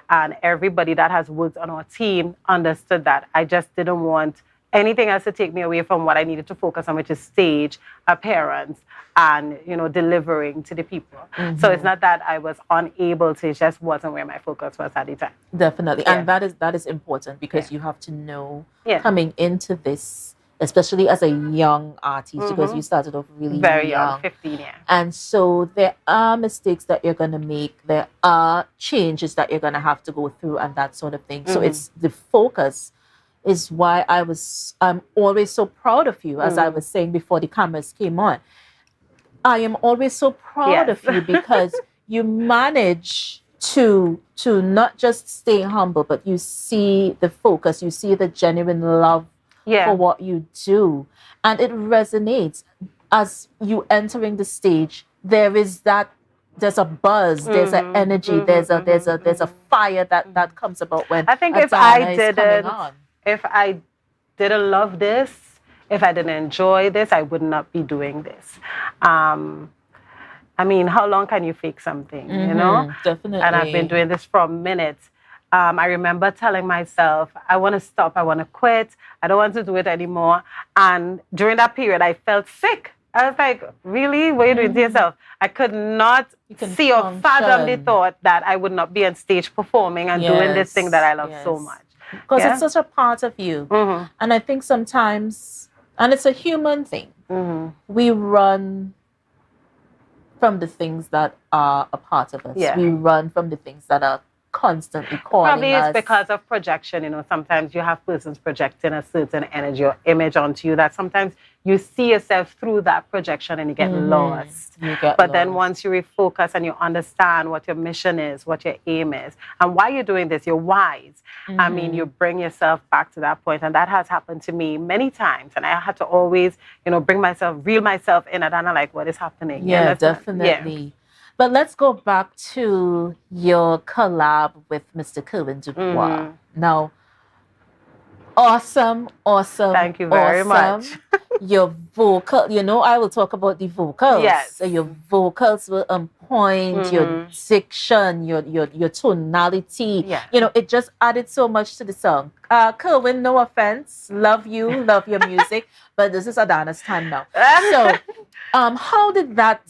[SPEAKER 17] And everybody that has worked on our team understood that. I just didn't want anything else to take me away from what I needed to focus on, which is stage, appearance, and, you know, delivering to the people. So it's not that I was unable to, it just wasn't where my focus was at the time.
[SPEAKER 1] Definitely.
[SPEAKER 17] Yeah.
[SPEAKER 1] And that is important, because you have to know
[SPEAKER 17] Yeah.
[SPEAKER 1] coming into this, especially as a young artist, because you started off really
[SPEAKER 17] Very young, 15, yeah.
[SPEAKER 1] And so there are mistakes that you're going to make. There are changes that you're going to have to go through and that sort of thing. So it's the focus is why I'm always so proud of you, as I was saying before the cameras came on. I am always so proud of you, because you manage to not just stay humble, but you see the focus, you see the genuine love for what you do. And it resonates as you entering the stage. There's a buzz, there's an energy, there's a fire that comes about when
[SPEAKER 17] I think if I didn't love this, if I didn't enjoy this, I would not be doing this. I mean, how long can you fake something, you know?
[SPEAKER 1] Definitely.
[SPEAKER 17] And I've been doing this for minutes. I remember telling myself, I want to stop, I want to quit, I don't want to do it anymore. And during that period, I felt sick. I was like, really? What are you doing to yourself? I could not see or fathom the thought that I would not be on stage performing and doing this thing that I love so much.
[SPEAKER 1] Because it's such a part of you. And I think sometimes, and it's a human thing, we run from the things that are a part of us.
[SPEAKER 17] Yeah.
[SPEAKER 1] We run from the things that are constantly calling
[SPEAKER 17] Probably
[SPEAKER 1] us.
[SPEAKER 17] it's because of projection. You know, sometimes you have persons projecting a certain energy or image onto you that sometimes you see yourself through that projection and you get lost. But then once you refocus and you understand what your mission is, what your aim is, and why you're doing this, your whys, I mean, you bring yourself back to that point. And that has happened to me many times. And I had to always, you know, reel myself in and I'm like, what is happening?
[SPEAKER 1] Yeah, definitely.
[SPEAKER 17] Yeah.
[SPEAKER 1] But let's go back to your collab with Mr. Kerwin Dubois. Now, awesome.
[SPEAKER 17] Thank you very much.
[SPEAKER 1] Your vocal, you know, I will talk about the vocals.
[SPEAKER 17] Yes.
[SPEAKER 1] So your vocals were on point, your diction, your tonality.
[SPEAKER 17] Yeah.
[SPEAKER 1] You know, it just added so much to the song. Kerwin, no offense. Love you, love your music. But this is Adana's time now. So, how did that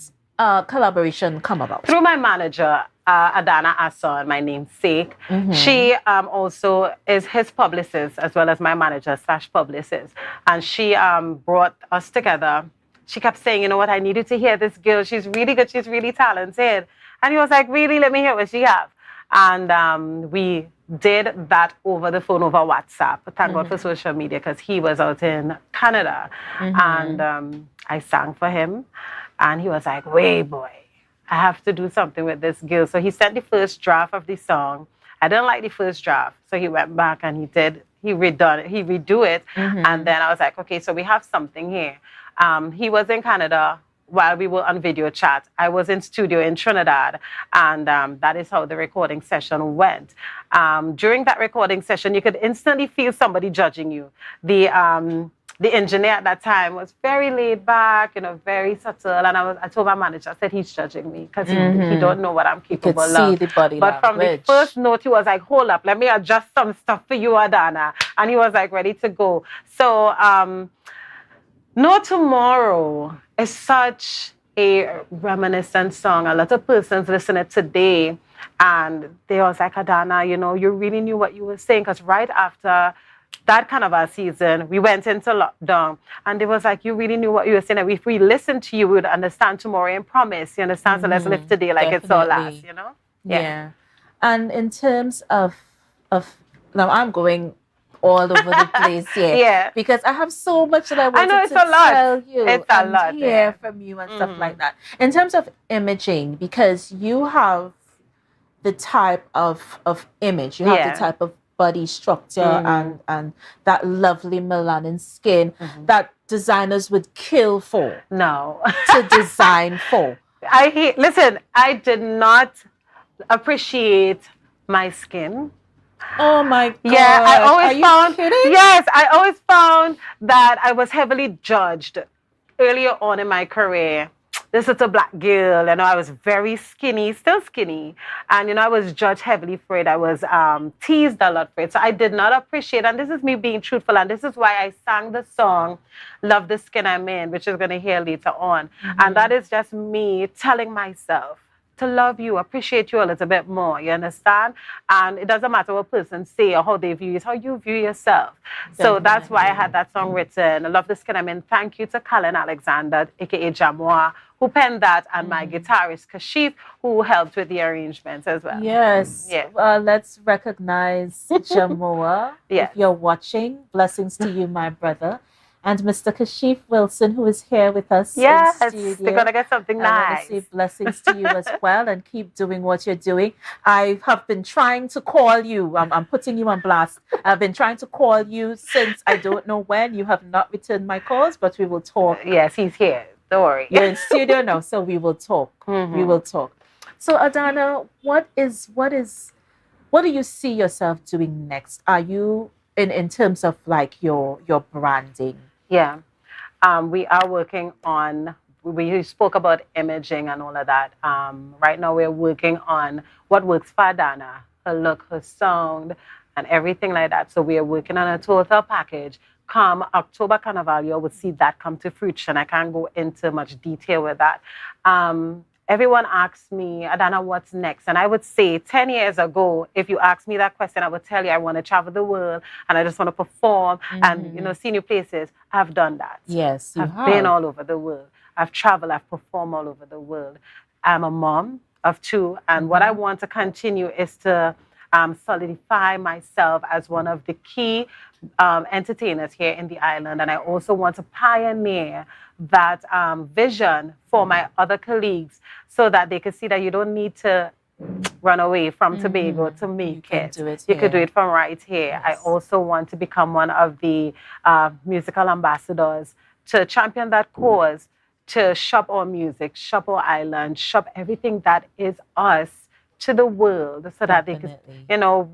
[SPEAKER 1] collaboration come about?
[SPEAKER 17] Through my manager, Adana Asson, my namesake. She also is his publicist as well as my manager / publicist. And she brought us together. She kept saying, you know what, I needed to hear this girl. She's really good. She's really talented. And he was like, really? Let me hear what she have. And we did that over the phone, over WhatsApp. Thank God for social media, because he was out in Canada. And I sang for him. And he was like, wait, boy, I have to do something with this girl. So he sent the first draft of the song. I didn't like the first draft. So he went back and he redo it. And then I was like, okay, so we have something here. He was in Canada while we were on video chat. I was in studio in Trinidad. And that is how the recording session went. During that recording session, you could instantly feel somebody judging you. The engineer at that time was very laid back, you know, very subtle. And I told my manager, I said, he's judging me because he don't know what I'm capable of.
[SPEAKER 1] See the body
[SPEAKER 17] but from the first note, he was like, hold up, let me adjust some stuff for you, Adana. And he was like, ready to go. So, No Tomorrow is such a reminiscent song. A lot of persons listen to it today and they was like, Adana, you know, you really knew what you were saying, because right after that kind of a season, we went into lockdown, and it was like, you really knew what you were saying. And if we listened to you, we would understand tomorrow and promise. You understand? So let's live today like it's our last, you know?
[SPEAKER 1] Yeah. And in terms of now I'm going all over the place here.
[SPEAKER 17] Yeah.
[SPEAKER 1] Because I have so much that I wanted to tell you.
[SPEAKER 17] It's a lot.
[SPEAKER 1] Hear from you and stuff like that. In terms of imaging, because you have the type of image, you have the type of body structure and that lovely melanin skin that designers would kill for.
[SPEAKER 17] No.
[SPEAKER 1] To design for.
[SPEAKER 17] Listen, I did not appreciate my skin.
[SPEAKER 1] Oh my God.
[SPEAKER 17] Yeah, I always found.
[SPEAKER 1] Kidding?
[SPEAKER 17] Yes, I always found that I was heavily judged earlier on in my career. This is a black girl, I was very skinny, still skinny, and I was judged heavily for it. I was teased a lot for it, so I did not appreciate. And this is me being truthful, and this is why I sang the song "Love the Skin I'm In," which you're going to hear later on. And that is just me telling myself to love you, appreciate you a little bit more, you understand? And it doesn't matter what person say or how they view you, it's how you view yourself. Definitely. So that's why I had that song written, I Love the Skin I'm In. Thank you to Colin Alexander, aka Jamoa, who penned that, and my guitarist, Kashif, who helped with the arrangements as well.
[SPEAKER 1] Yes.
[SPEAKER 17] Yeah.
[SPEAKER 1] Let's recognize Jamoa.
[SPEAKER 17] Yes.
[SPEAKER 1] If you're watching, blessings to you, my brother. And Mr. Kashif Wilson, who is here with us
[SPEAKER 17] yes,
[SPEAKER 1] in studio.
[SPEAKER 17] They're going to get something nice.
[SPEAKER 1] I want to say blessings to you as well, and keep doing what you're doing. I have been trying to call you. I'm putting you on blast. I've been trying to call you since I don't know when. You have not returned my calls, but we will talk.
[SPEAKER 17] Yes, he's here. Don't worry.
[SPEAKER 1] You're in studio now, so we will talk. We will talk. So, Adana, what do you see yourself doing next? Are you in terms of like your branding?
[SPEAKER 17] Yeah, we are working on, we spoke about imaging and all of that. Right now we're working on what works for Adana, her look, her sound, and everything like that. So we are working on a total package. Come October Carnival, you will see that come to fruition. I can't go into much detail with that. Everyone asks me, Adana, what's next? And I would say 10 years ago, if you asked me that question, I would tell you I want to travel the world and I just want to perform and, see new places. I've done that.
[SPEAKER 1] Yes, you
[SPEAKER 17] I've
[SPEAKER 1] have.
[SPEAKER 17] been all over the world. I've traveled, I've performed all over the world. I'm a mom of 2, and what I want to continue is to solidify myself as one of the key entertainers here in the island. And I also want to pioneer that vision for my other colleagues so that they can see that you don't need to run away from Tobago to make it. You could do it from right here. Yes. I also want to become one of the musical ambassadors to champion that cause, to shop our music, shop our island, shop everything that is us to the world so that they can,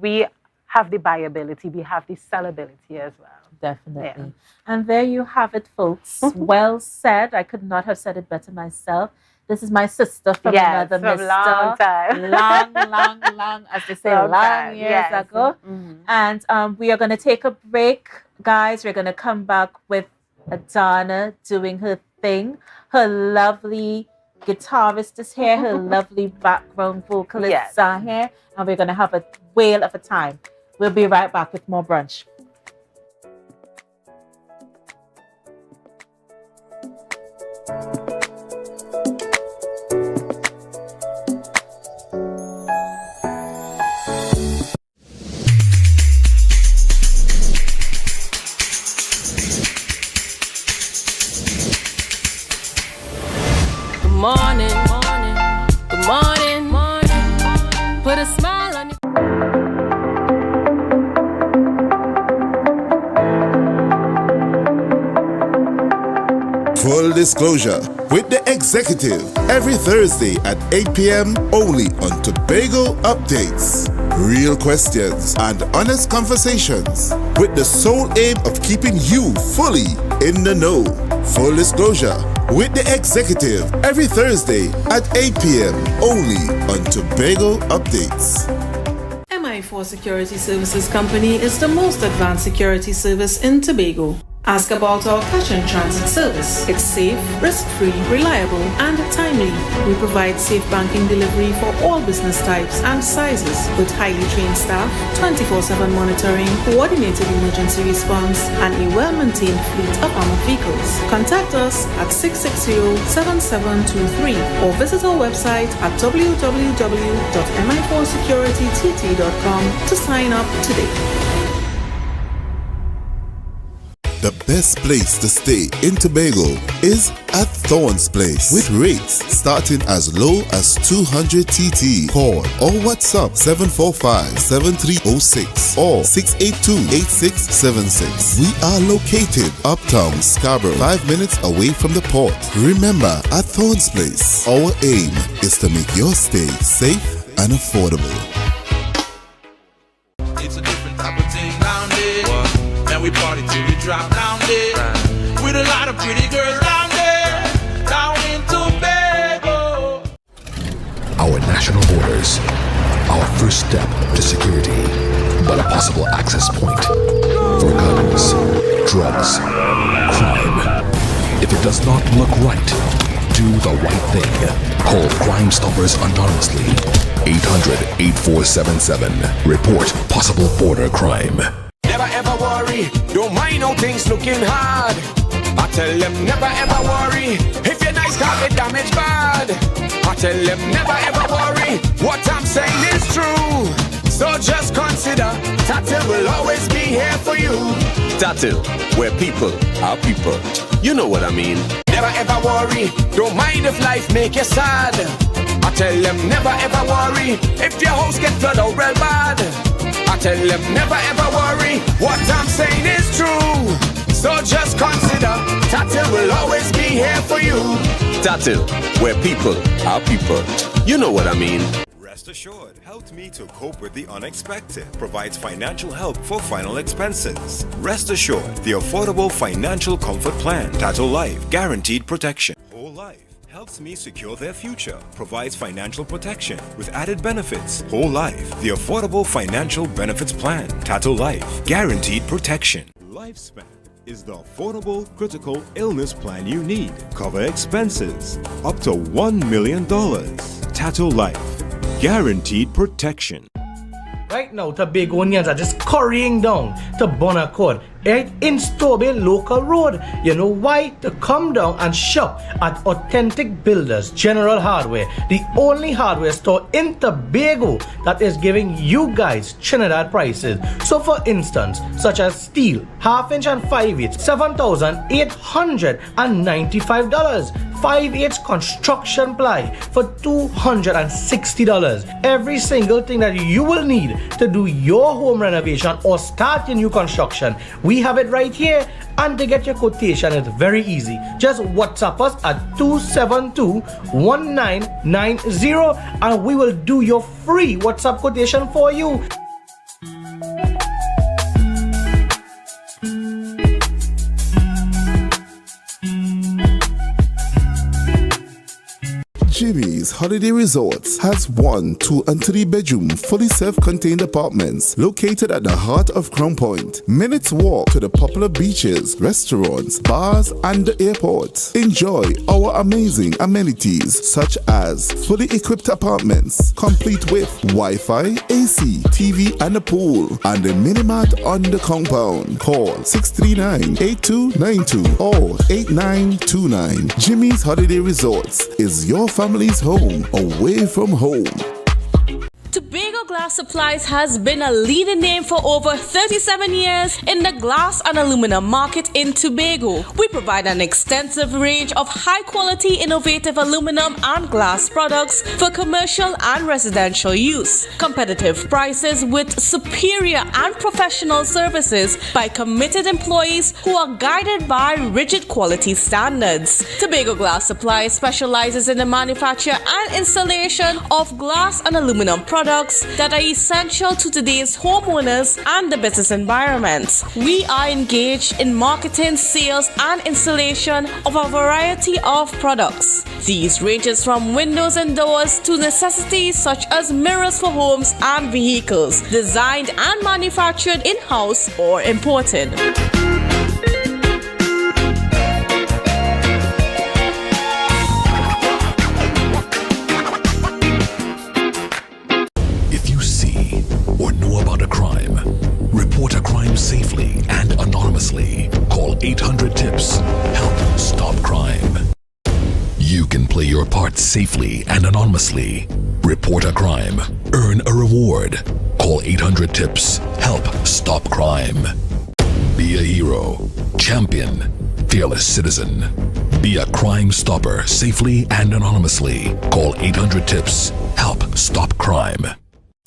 [SPEAKER 17] we have the buyability, we have the sellability as well.
[SPEAKER 1] Definitely.
[SPEAKER 17] Yeah.
[SPEAKER 1] And there you have it, folks. Well said. I could not have said it better myself. This is my sister from another
[SPEAKER 17] from
[SPEAKER 1] mister.
[SPEAKER 17] Long time.
[SPEAKER 1] long, as they say, long years ago. And we are going to take a break, guys. We're going to come back with Adana doing her thing. Her lovely guitarist is here. Her lovely background vocalists are here. And we're going to have a whale of a time. We'll be right back with more brunch.
[SPEAKER 4] Good morning. Put a smile on your...
[SPEAKER 3] Full disclosure with the executive every Thursday at 8 p.m. only on Tobago Updates. Real questions and honest conversations with the sole aim of keeping you fully in the know. Full disclosure with the executive every Thursday at 8 p.m. only on Tobago Updates.
[SPEAKER 15] MI4 Security Services Company is the most advanced security service in Tobago. Ask about our cash and transit service. It's safe, risk-free, reliable, and timely. We provide safe banking delivery for all business types and sizes with highly trained staff, 24/7 monitoring, coordinated emergency response, and a well-maintained fleet of armored vehicles. Contact us at 660-7723 or visit our website at www.mi4securitytt.com to sign up today.
[SPEAKER 3] The best place to stay in Tobago is at Thorns Place with rates starting as low as 200 TT. Call or WhatsApp 745-7306 or 682-8676. We are located uptown Scarborough, 5 minutes away from the port. Remember, at Thorns Place, our aim is to make your stay safe and affordable.
[SPEAKER 16] It's a different type of thing down there. And we party till we drop down there. With a lot of pretty girls down there. Down in Tobago.
[SPEAKER 5] Our national borders, our first step to security, but a possible access point for guns, drugs, crime. If it does not look right, do the right thing. Call Crime Stoppers anonymously. 800-8477. Report possible border crime.
[SPEAKER 9] Never ever worry, don't mind how things looking hard. I tell them never ever worry, if you're nice can't get damaged bad. I tell them never ever worry, what I'm saying is true. So just consider, Tattoo will always be here for you. Tattoo, where people are people. You know what I mean. Never ever worry, don't mind if life make you sad. I tell them never ever worry, if your house get flooded out real bad. I tell them never ever worry, what I'm saying is true. So just consider, Tattoo will always be here for you. Tattoo, where people are people. You know what I mean.
[SPEAKER 18] Rest assured helped me to cope with the unexpected, provides financial help for final expenses. Rest assured, the affordable financial comfort plan, Tattoo Life, guaranteed protection. Whole Life helps me secure their future, provides financial protection with added benefits. Whole Life, the affordable financial benefits plan, Tattoo Life, guaranteed protection. Lifespan is the affordable critical illness plan you need. Cover expenses up to $1 million. Tattoo Life, guaranteed protection.
[SPEAKER 2] Right now, Tobagonians are just currying down to Bon Accord, right in Stobie Local Road. You know why? To come down and shop at Authentic Builders General Hardware, the only hardware store in Tobago that is giving you guys Trinidad prices. So for instance, such as steel, 1/2 inch and 5/8, $7,895. 5/8 construction ply for $260. Every single thing that you will need to do your home renovation or start your new construction, we have it right here. And to get your quotation, it's very easy. Just WhatsApp us at 272-1990 and we will do your free WhatsApp quotation for you.
[SPEAKER 3] Jimmy's Holiday Resorts has 1, 2, and 3 bedroom fully self-contained apartments located at the heart of Crown Point. Minutes walk to the popular beaches, restaurants, bars, and the airport. Enjoy our amazing amenities such as fully equipped apartments, complete with Wi-Fi, AC, TV, and a pool, and a mini-mart on the compound. Call 639-8292 or 8929. Jimmy's Holiday Resorts is your family's home away from home.
[SPEAKER 4] Tobago Glass Supplies has been a leading name for over 37 years in the glass and aluminum market in Tobago. We provide an extensive range of high-quality, innovative aluminum and glass products for commercial and residential use. Competitive prices with superior and professional services by committed employees who are guided by rigid quality standards. Tobago Glass Supplies specializes in the manufacture and installation of glass and aluminum products that are essential to today's homeowners and the business environment. We are engaged in marketing, sales, and installation of a variety of products. These ranges from windows and doors to necessities such as mirrors for homes and vehicles, designed and manufactured in-house or imported.
[SPEAKER 5] Or know about a crime, report a crime safely and anonymously. Call 800-TIPS. Help stop crime. You can play your part safely and anonymously. Report a crime. Earn a reward. Call 800-TIPS. Help stop crime. Be a hero. Champion, fearless citizen. Be a crime stopper safely and anonymously. Call 800 TIPS. Help stop crime.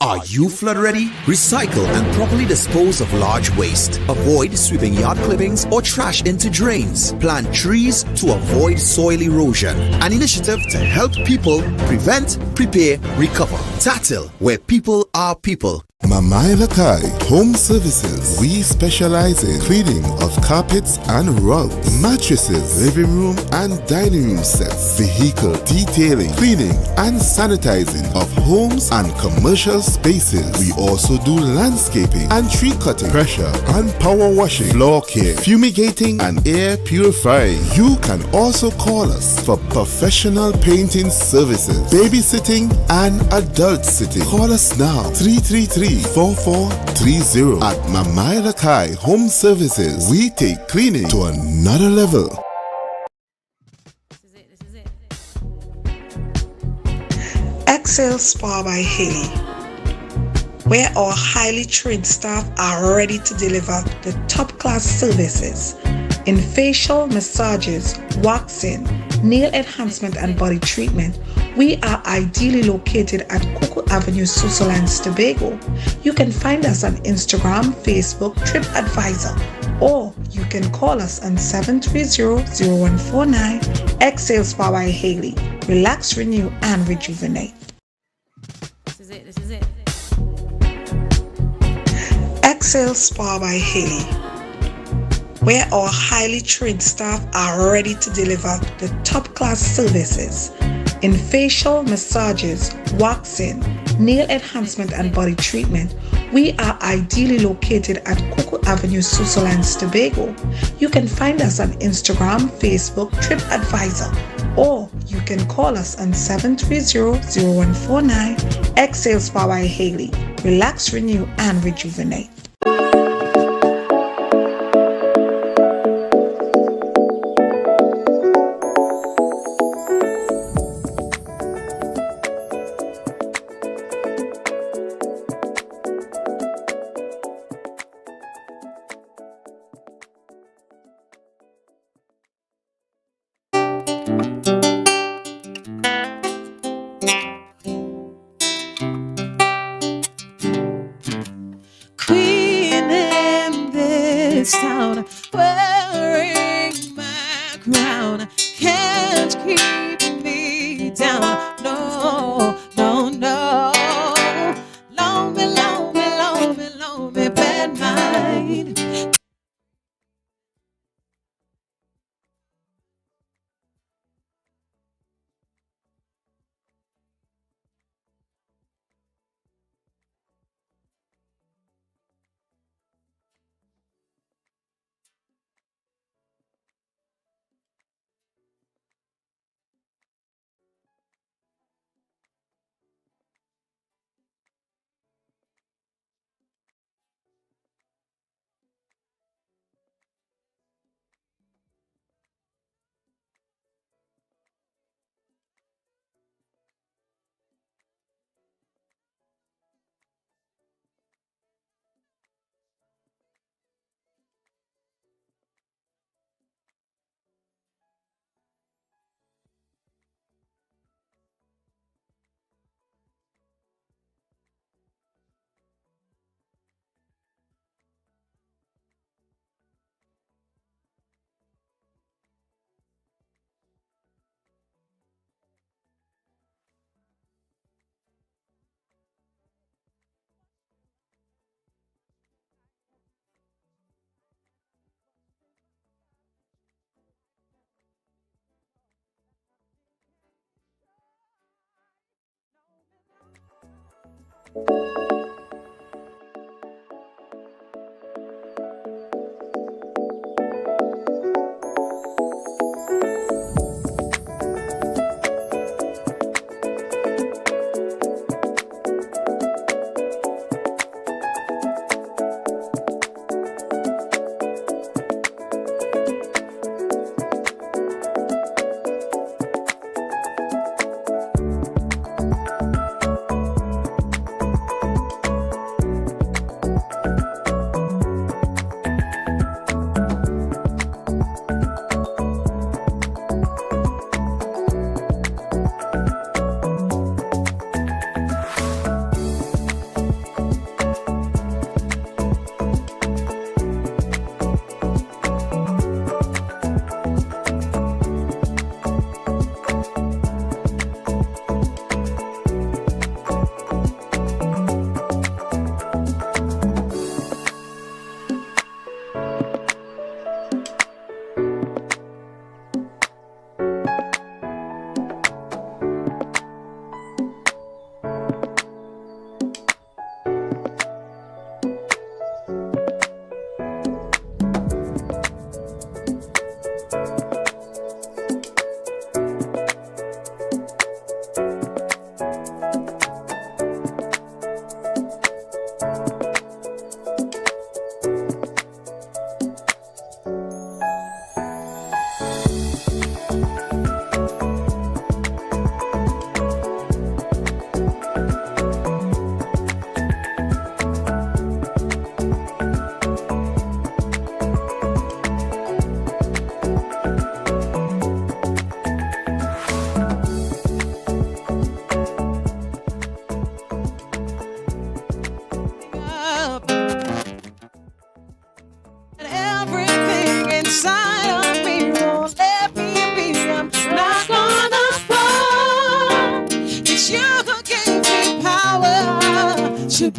[SPEAKER 6] Are you flood ready? Recycle and properly dispose of large waste. Avoid sweeping yard clippings or trash into drains. Plant trees to avoid soil erosion. An initiative to help people prevent, prepare, recover. Tatil, where people are people.
[SPEAKER 3] Mamai Lakai Home Services. We specialize in cleaning of carpets and rugs, mattresses, living room and dining room sets, vehicle detailing, cleaning and sanitizing of homes and commercial spaces. We also do landscaping and tree cutting, pressure and power washing, floor care, fumigating and air purifying. You can also call us for professional painting services, babysitting and adult sitting. Call us now 333-4430 at Mamai Lakai Home Services. We take cleaning to another level.
[SPEAKER 8] Excel Spa by Haley, where our highly trained staff are ready to deliver the top-class services in facial massages, waxing, nail enhancement and body treatment. We are ideally located at Coco Avenue, Switzerland, Tobago. You can find us on Instagram, Facebook, TripAdvisor, or you can call us on 730-0149. Excel Spa by Haley. Relax, renew, and rejuvenate.
[SPEAKER 4] This is it.
[SPEAKER 8] Excel Spa by Haley, where our highly trained staff are ready to deliver the top-class services in facial massages, waxing, nail enhancement and body treatment. We are ideally located at Coco Avenue, Switzerland, Tobago. You can find us on Instagram, Facebook, TripAdvisor, or you can call us on 730-0149. Excel Spa by Haley. Relax, renew, and rejuvenate.
[SPEAKER 11] Queen in this town, wearing my crown, can't keep me down. No, no, no. Loan me, bad mind.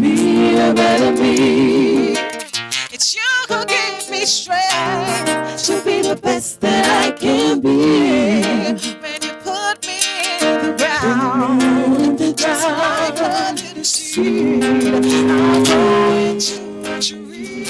[SPEAKER 11] be a better me. It's you who gives me strength to be the best that I can be. When you put me in the ground, just like a little seed, I'll grow into a tree.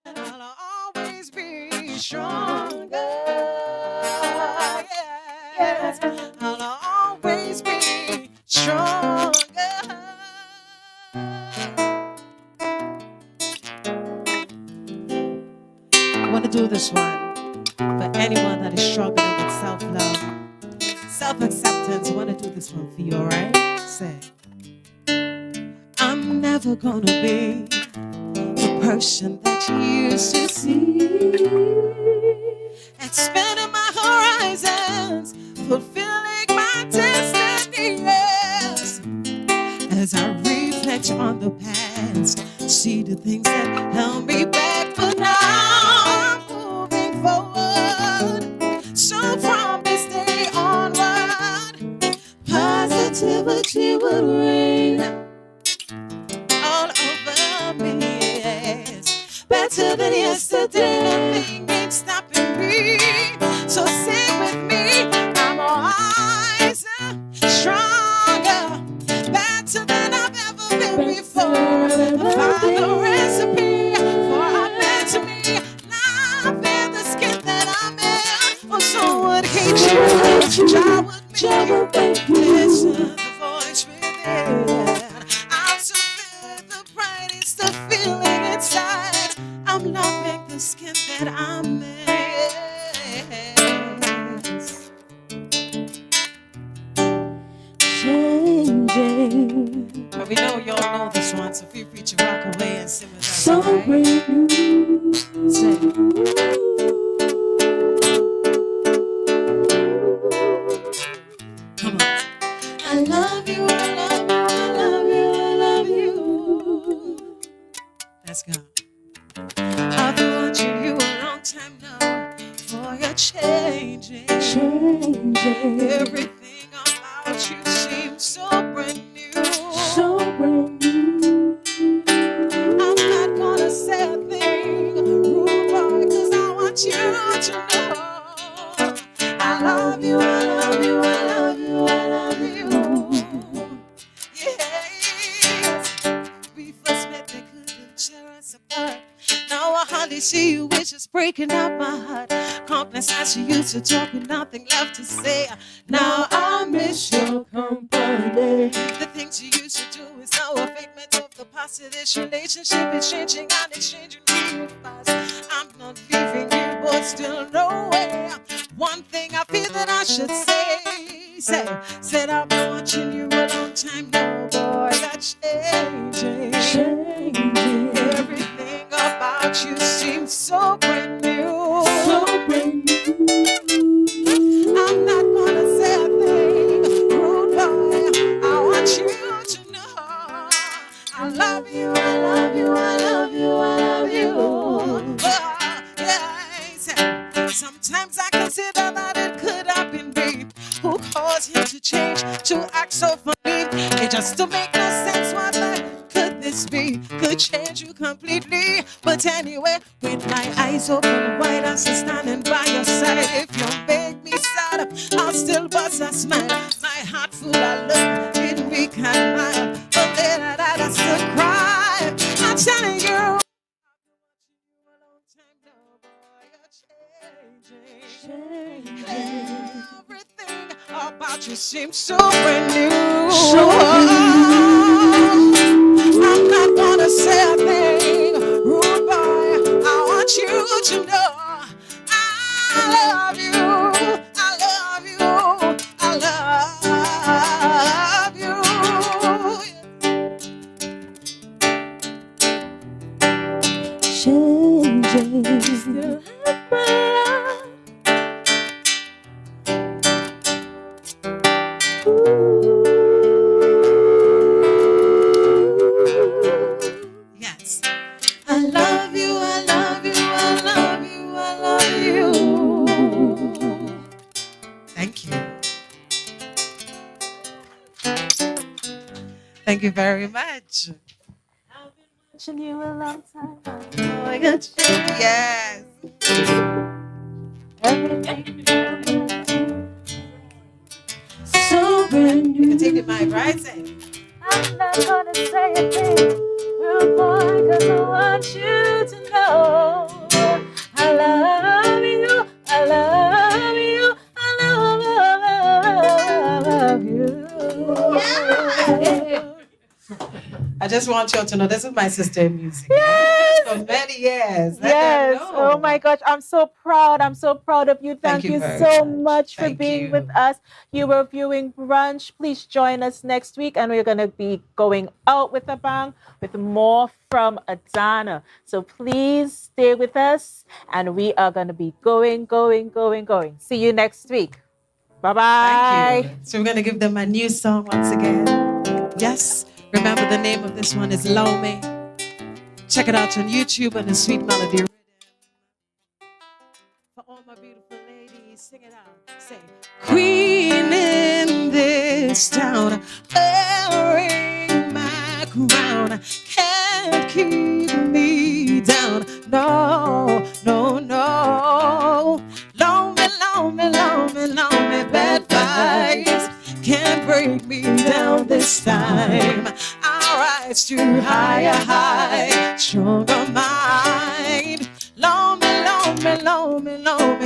[SPEAKER 11] I'll always be stronger. Yes, I'll always be stronger. I want to do this one for anyone that is struggling with self-love, self-acceptance. I want to do this one for you, alright? Say, I'm never gonna be the person that you used to see. Expanding my horizons, fulfilling my destiny, yes. As I reflect on the past, see the things that held me back, but now I'm moving forward. So from this day onward, positivity will reign all over me, yes. Better than yesterday, nothing ain't stopping me. So sing with me, I'm wiser, stronger, better than I've ever been before. I find the recipe for a better me. Now I feel the skin that I'm in. Oh, so would hate you, child would make you listen to the voice within. I'm so filled with the pride, it's the feeling inside. I'm loving the skin that I'm in. Changing. But we know y'all know this one, so feel free to rock away and sing with us. So brand new. Say. Come on. I love you, I love you, I love you, I love you. Let's go. I've been watching you a long time now. For you're changing. Everything about you seems so brand new. So brand new. I'm not gonna say a thing rude, boy, 'cause I want you to know I love you, I love you, I love you, I love you. Yes. We first met, they couldn't tear us apart. Now I hardly see you, it's just breaking up my heart. Complex as you used to talk with nothing left to say. Now I miss your company. The things you used to do is now a figment of the past. This relationship is changing and it's changing real fast. I'm not leaving you, but still no way. One thing I feel that I should said I've been watching you a long time now, boy. That's changing. Everything about you seems so brand new. So brand new. I'm not gonna say a thing rude, boy. I want you to know I love you, I love you, I love you, I love you. Oh, yes. Sometimes I consider that it could have been me who caused him to change, to act so funny. It just to make no sense. What like could this be? Could change you completely. But anyway, with my eyes open wide, I'm still standing by your side. If you make me sad, I'll still bust a smile. My heart full of love, it weak and mild, but then I still cry. I'm telling you. Everything about you seems so brand new. So I'm not gonna say a thing rude, boy. I want you to know I love you. I love you. I love you.
[SPEAKER 19] Thank you very much.
[SPEAKER 1] Watching you a long time.
[SPEAKER 19] Oh my God. Yes.
[SPEAKER 1] So brand new.
[SPEAKER 19] You can take the mic, right? Say.
[SPEAKER 1] I'm not gonna say a thing, rude boy, cause I want you to know I love you, I love you, I love you.
[SPEAKER 19] I just want you all to know this is my sister in music.
[SPEAKER 1] Yes.
[SPEAKER 19] For many years. Let them
[SPEAKER 1] Yes.
[SPEAKER 19] know.
[SPEAKER 1] Oh my gosh. I'm so proud. I'm so proud of you. Thank you
[SPEAKER 19] very
[SPEAKER 1] so
[SPEAKER 19] much.
[SPEAKER 1] much for
[SPEAKER 19] Thank
[SPEAKER 1] being
[SPEAKER 19] you.
[SPEAKER 1] with us. You were viewing Brunch. Please join us next week. And we're going to be going out with a bang with more from Adana. So please stay with us. And we are going to be going. See you next week. Bye-bye.
[SPEAKER 19] Thank you. So we're going to give them a new song once again. Yes. Remember the name of this one is Love Me. Check it out on YouTube and the Sweet Melody Rhythm. For all my beautiful ladies, sing it out. Say, Queen in this town, wearing my crown, can't keep me down. No. Lonely, bad vibes can't break me down this time. I rise to higher, stronger mind. Lonely,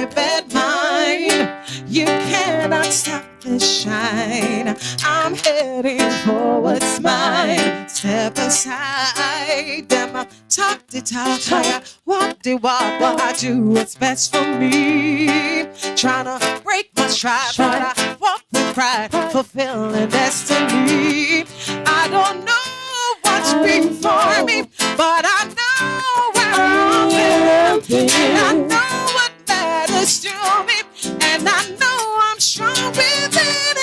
[SPEAKER 19] bad mind. You cannot stop the shine. I'm heading for what's mine. Step aside, them talk the talk, walk the walk. I do what's best for me. Tryna break my stride, but I walk with pride, fulfilling destiny. I don't know what's before me, but I know where I'm going. And I know what matters to me, and I know I'm strong within.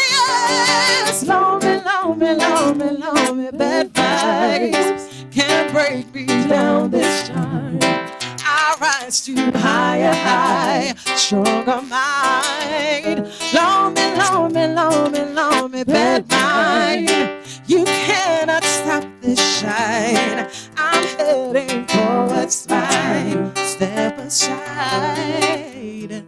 [SPEAKER 19] Yes, lonely, bad vibes can't break me down this time. I rise to higher, stronger mind. Lonely, bad mind. You cannot stop the shine. I'm heading for what's mine. Step aside.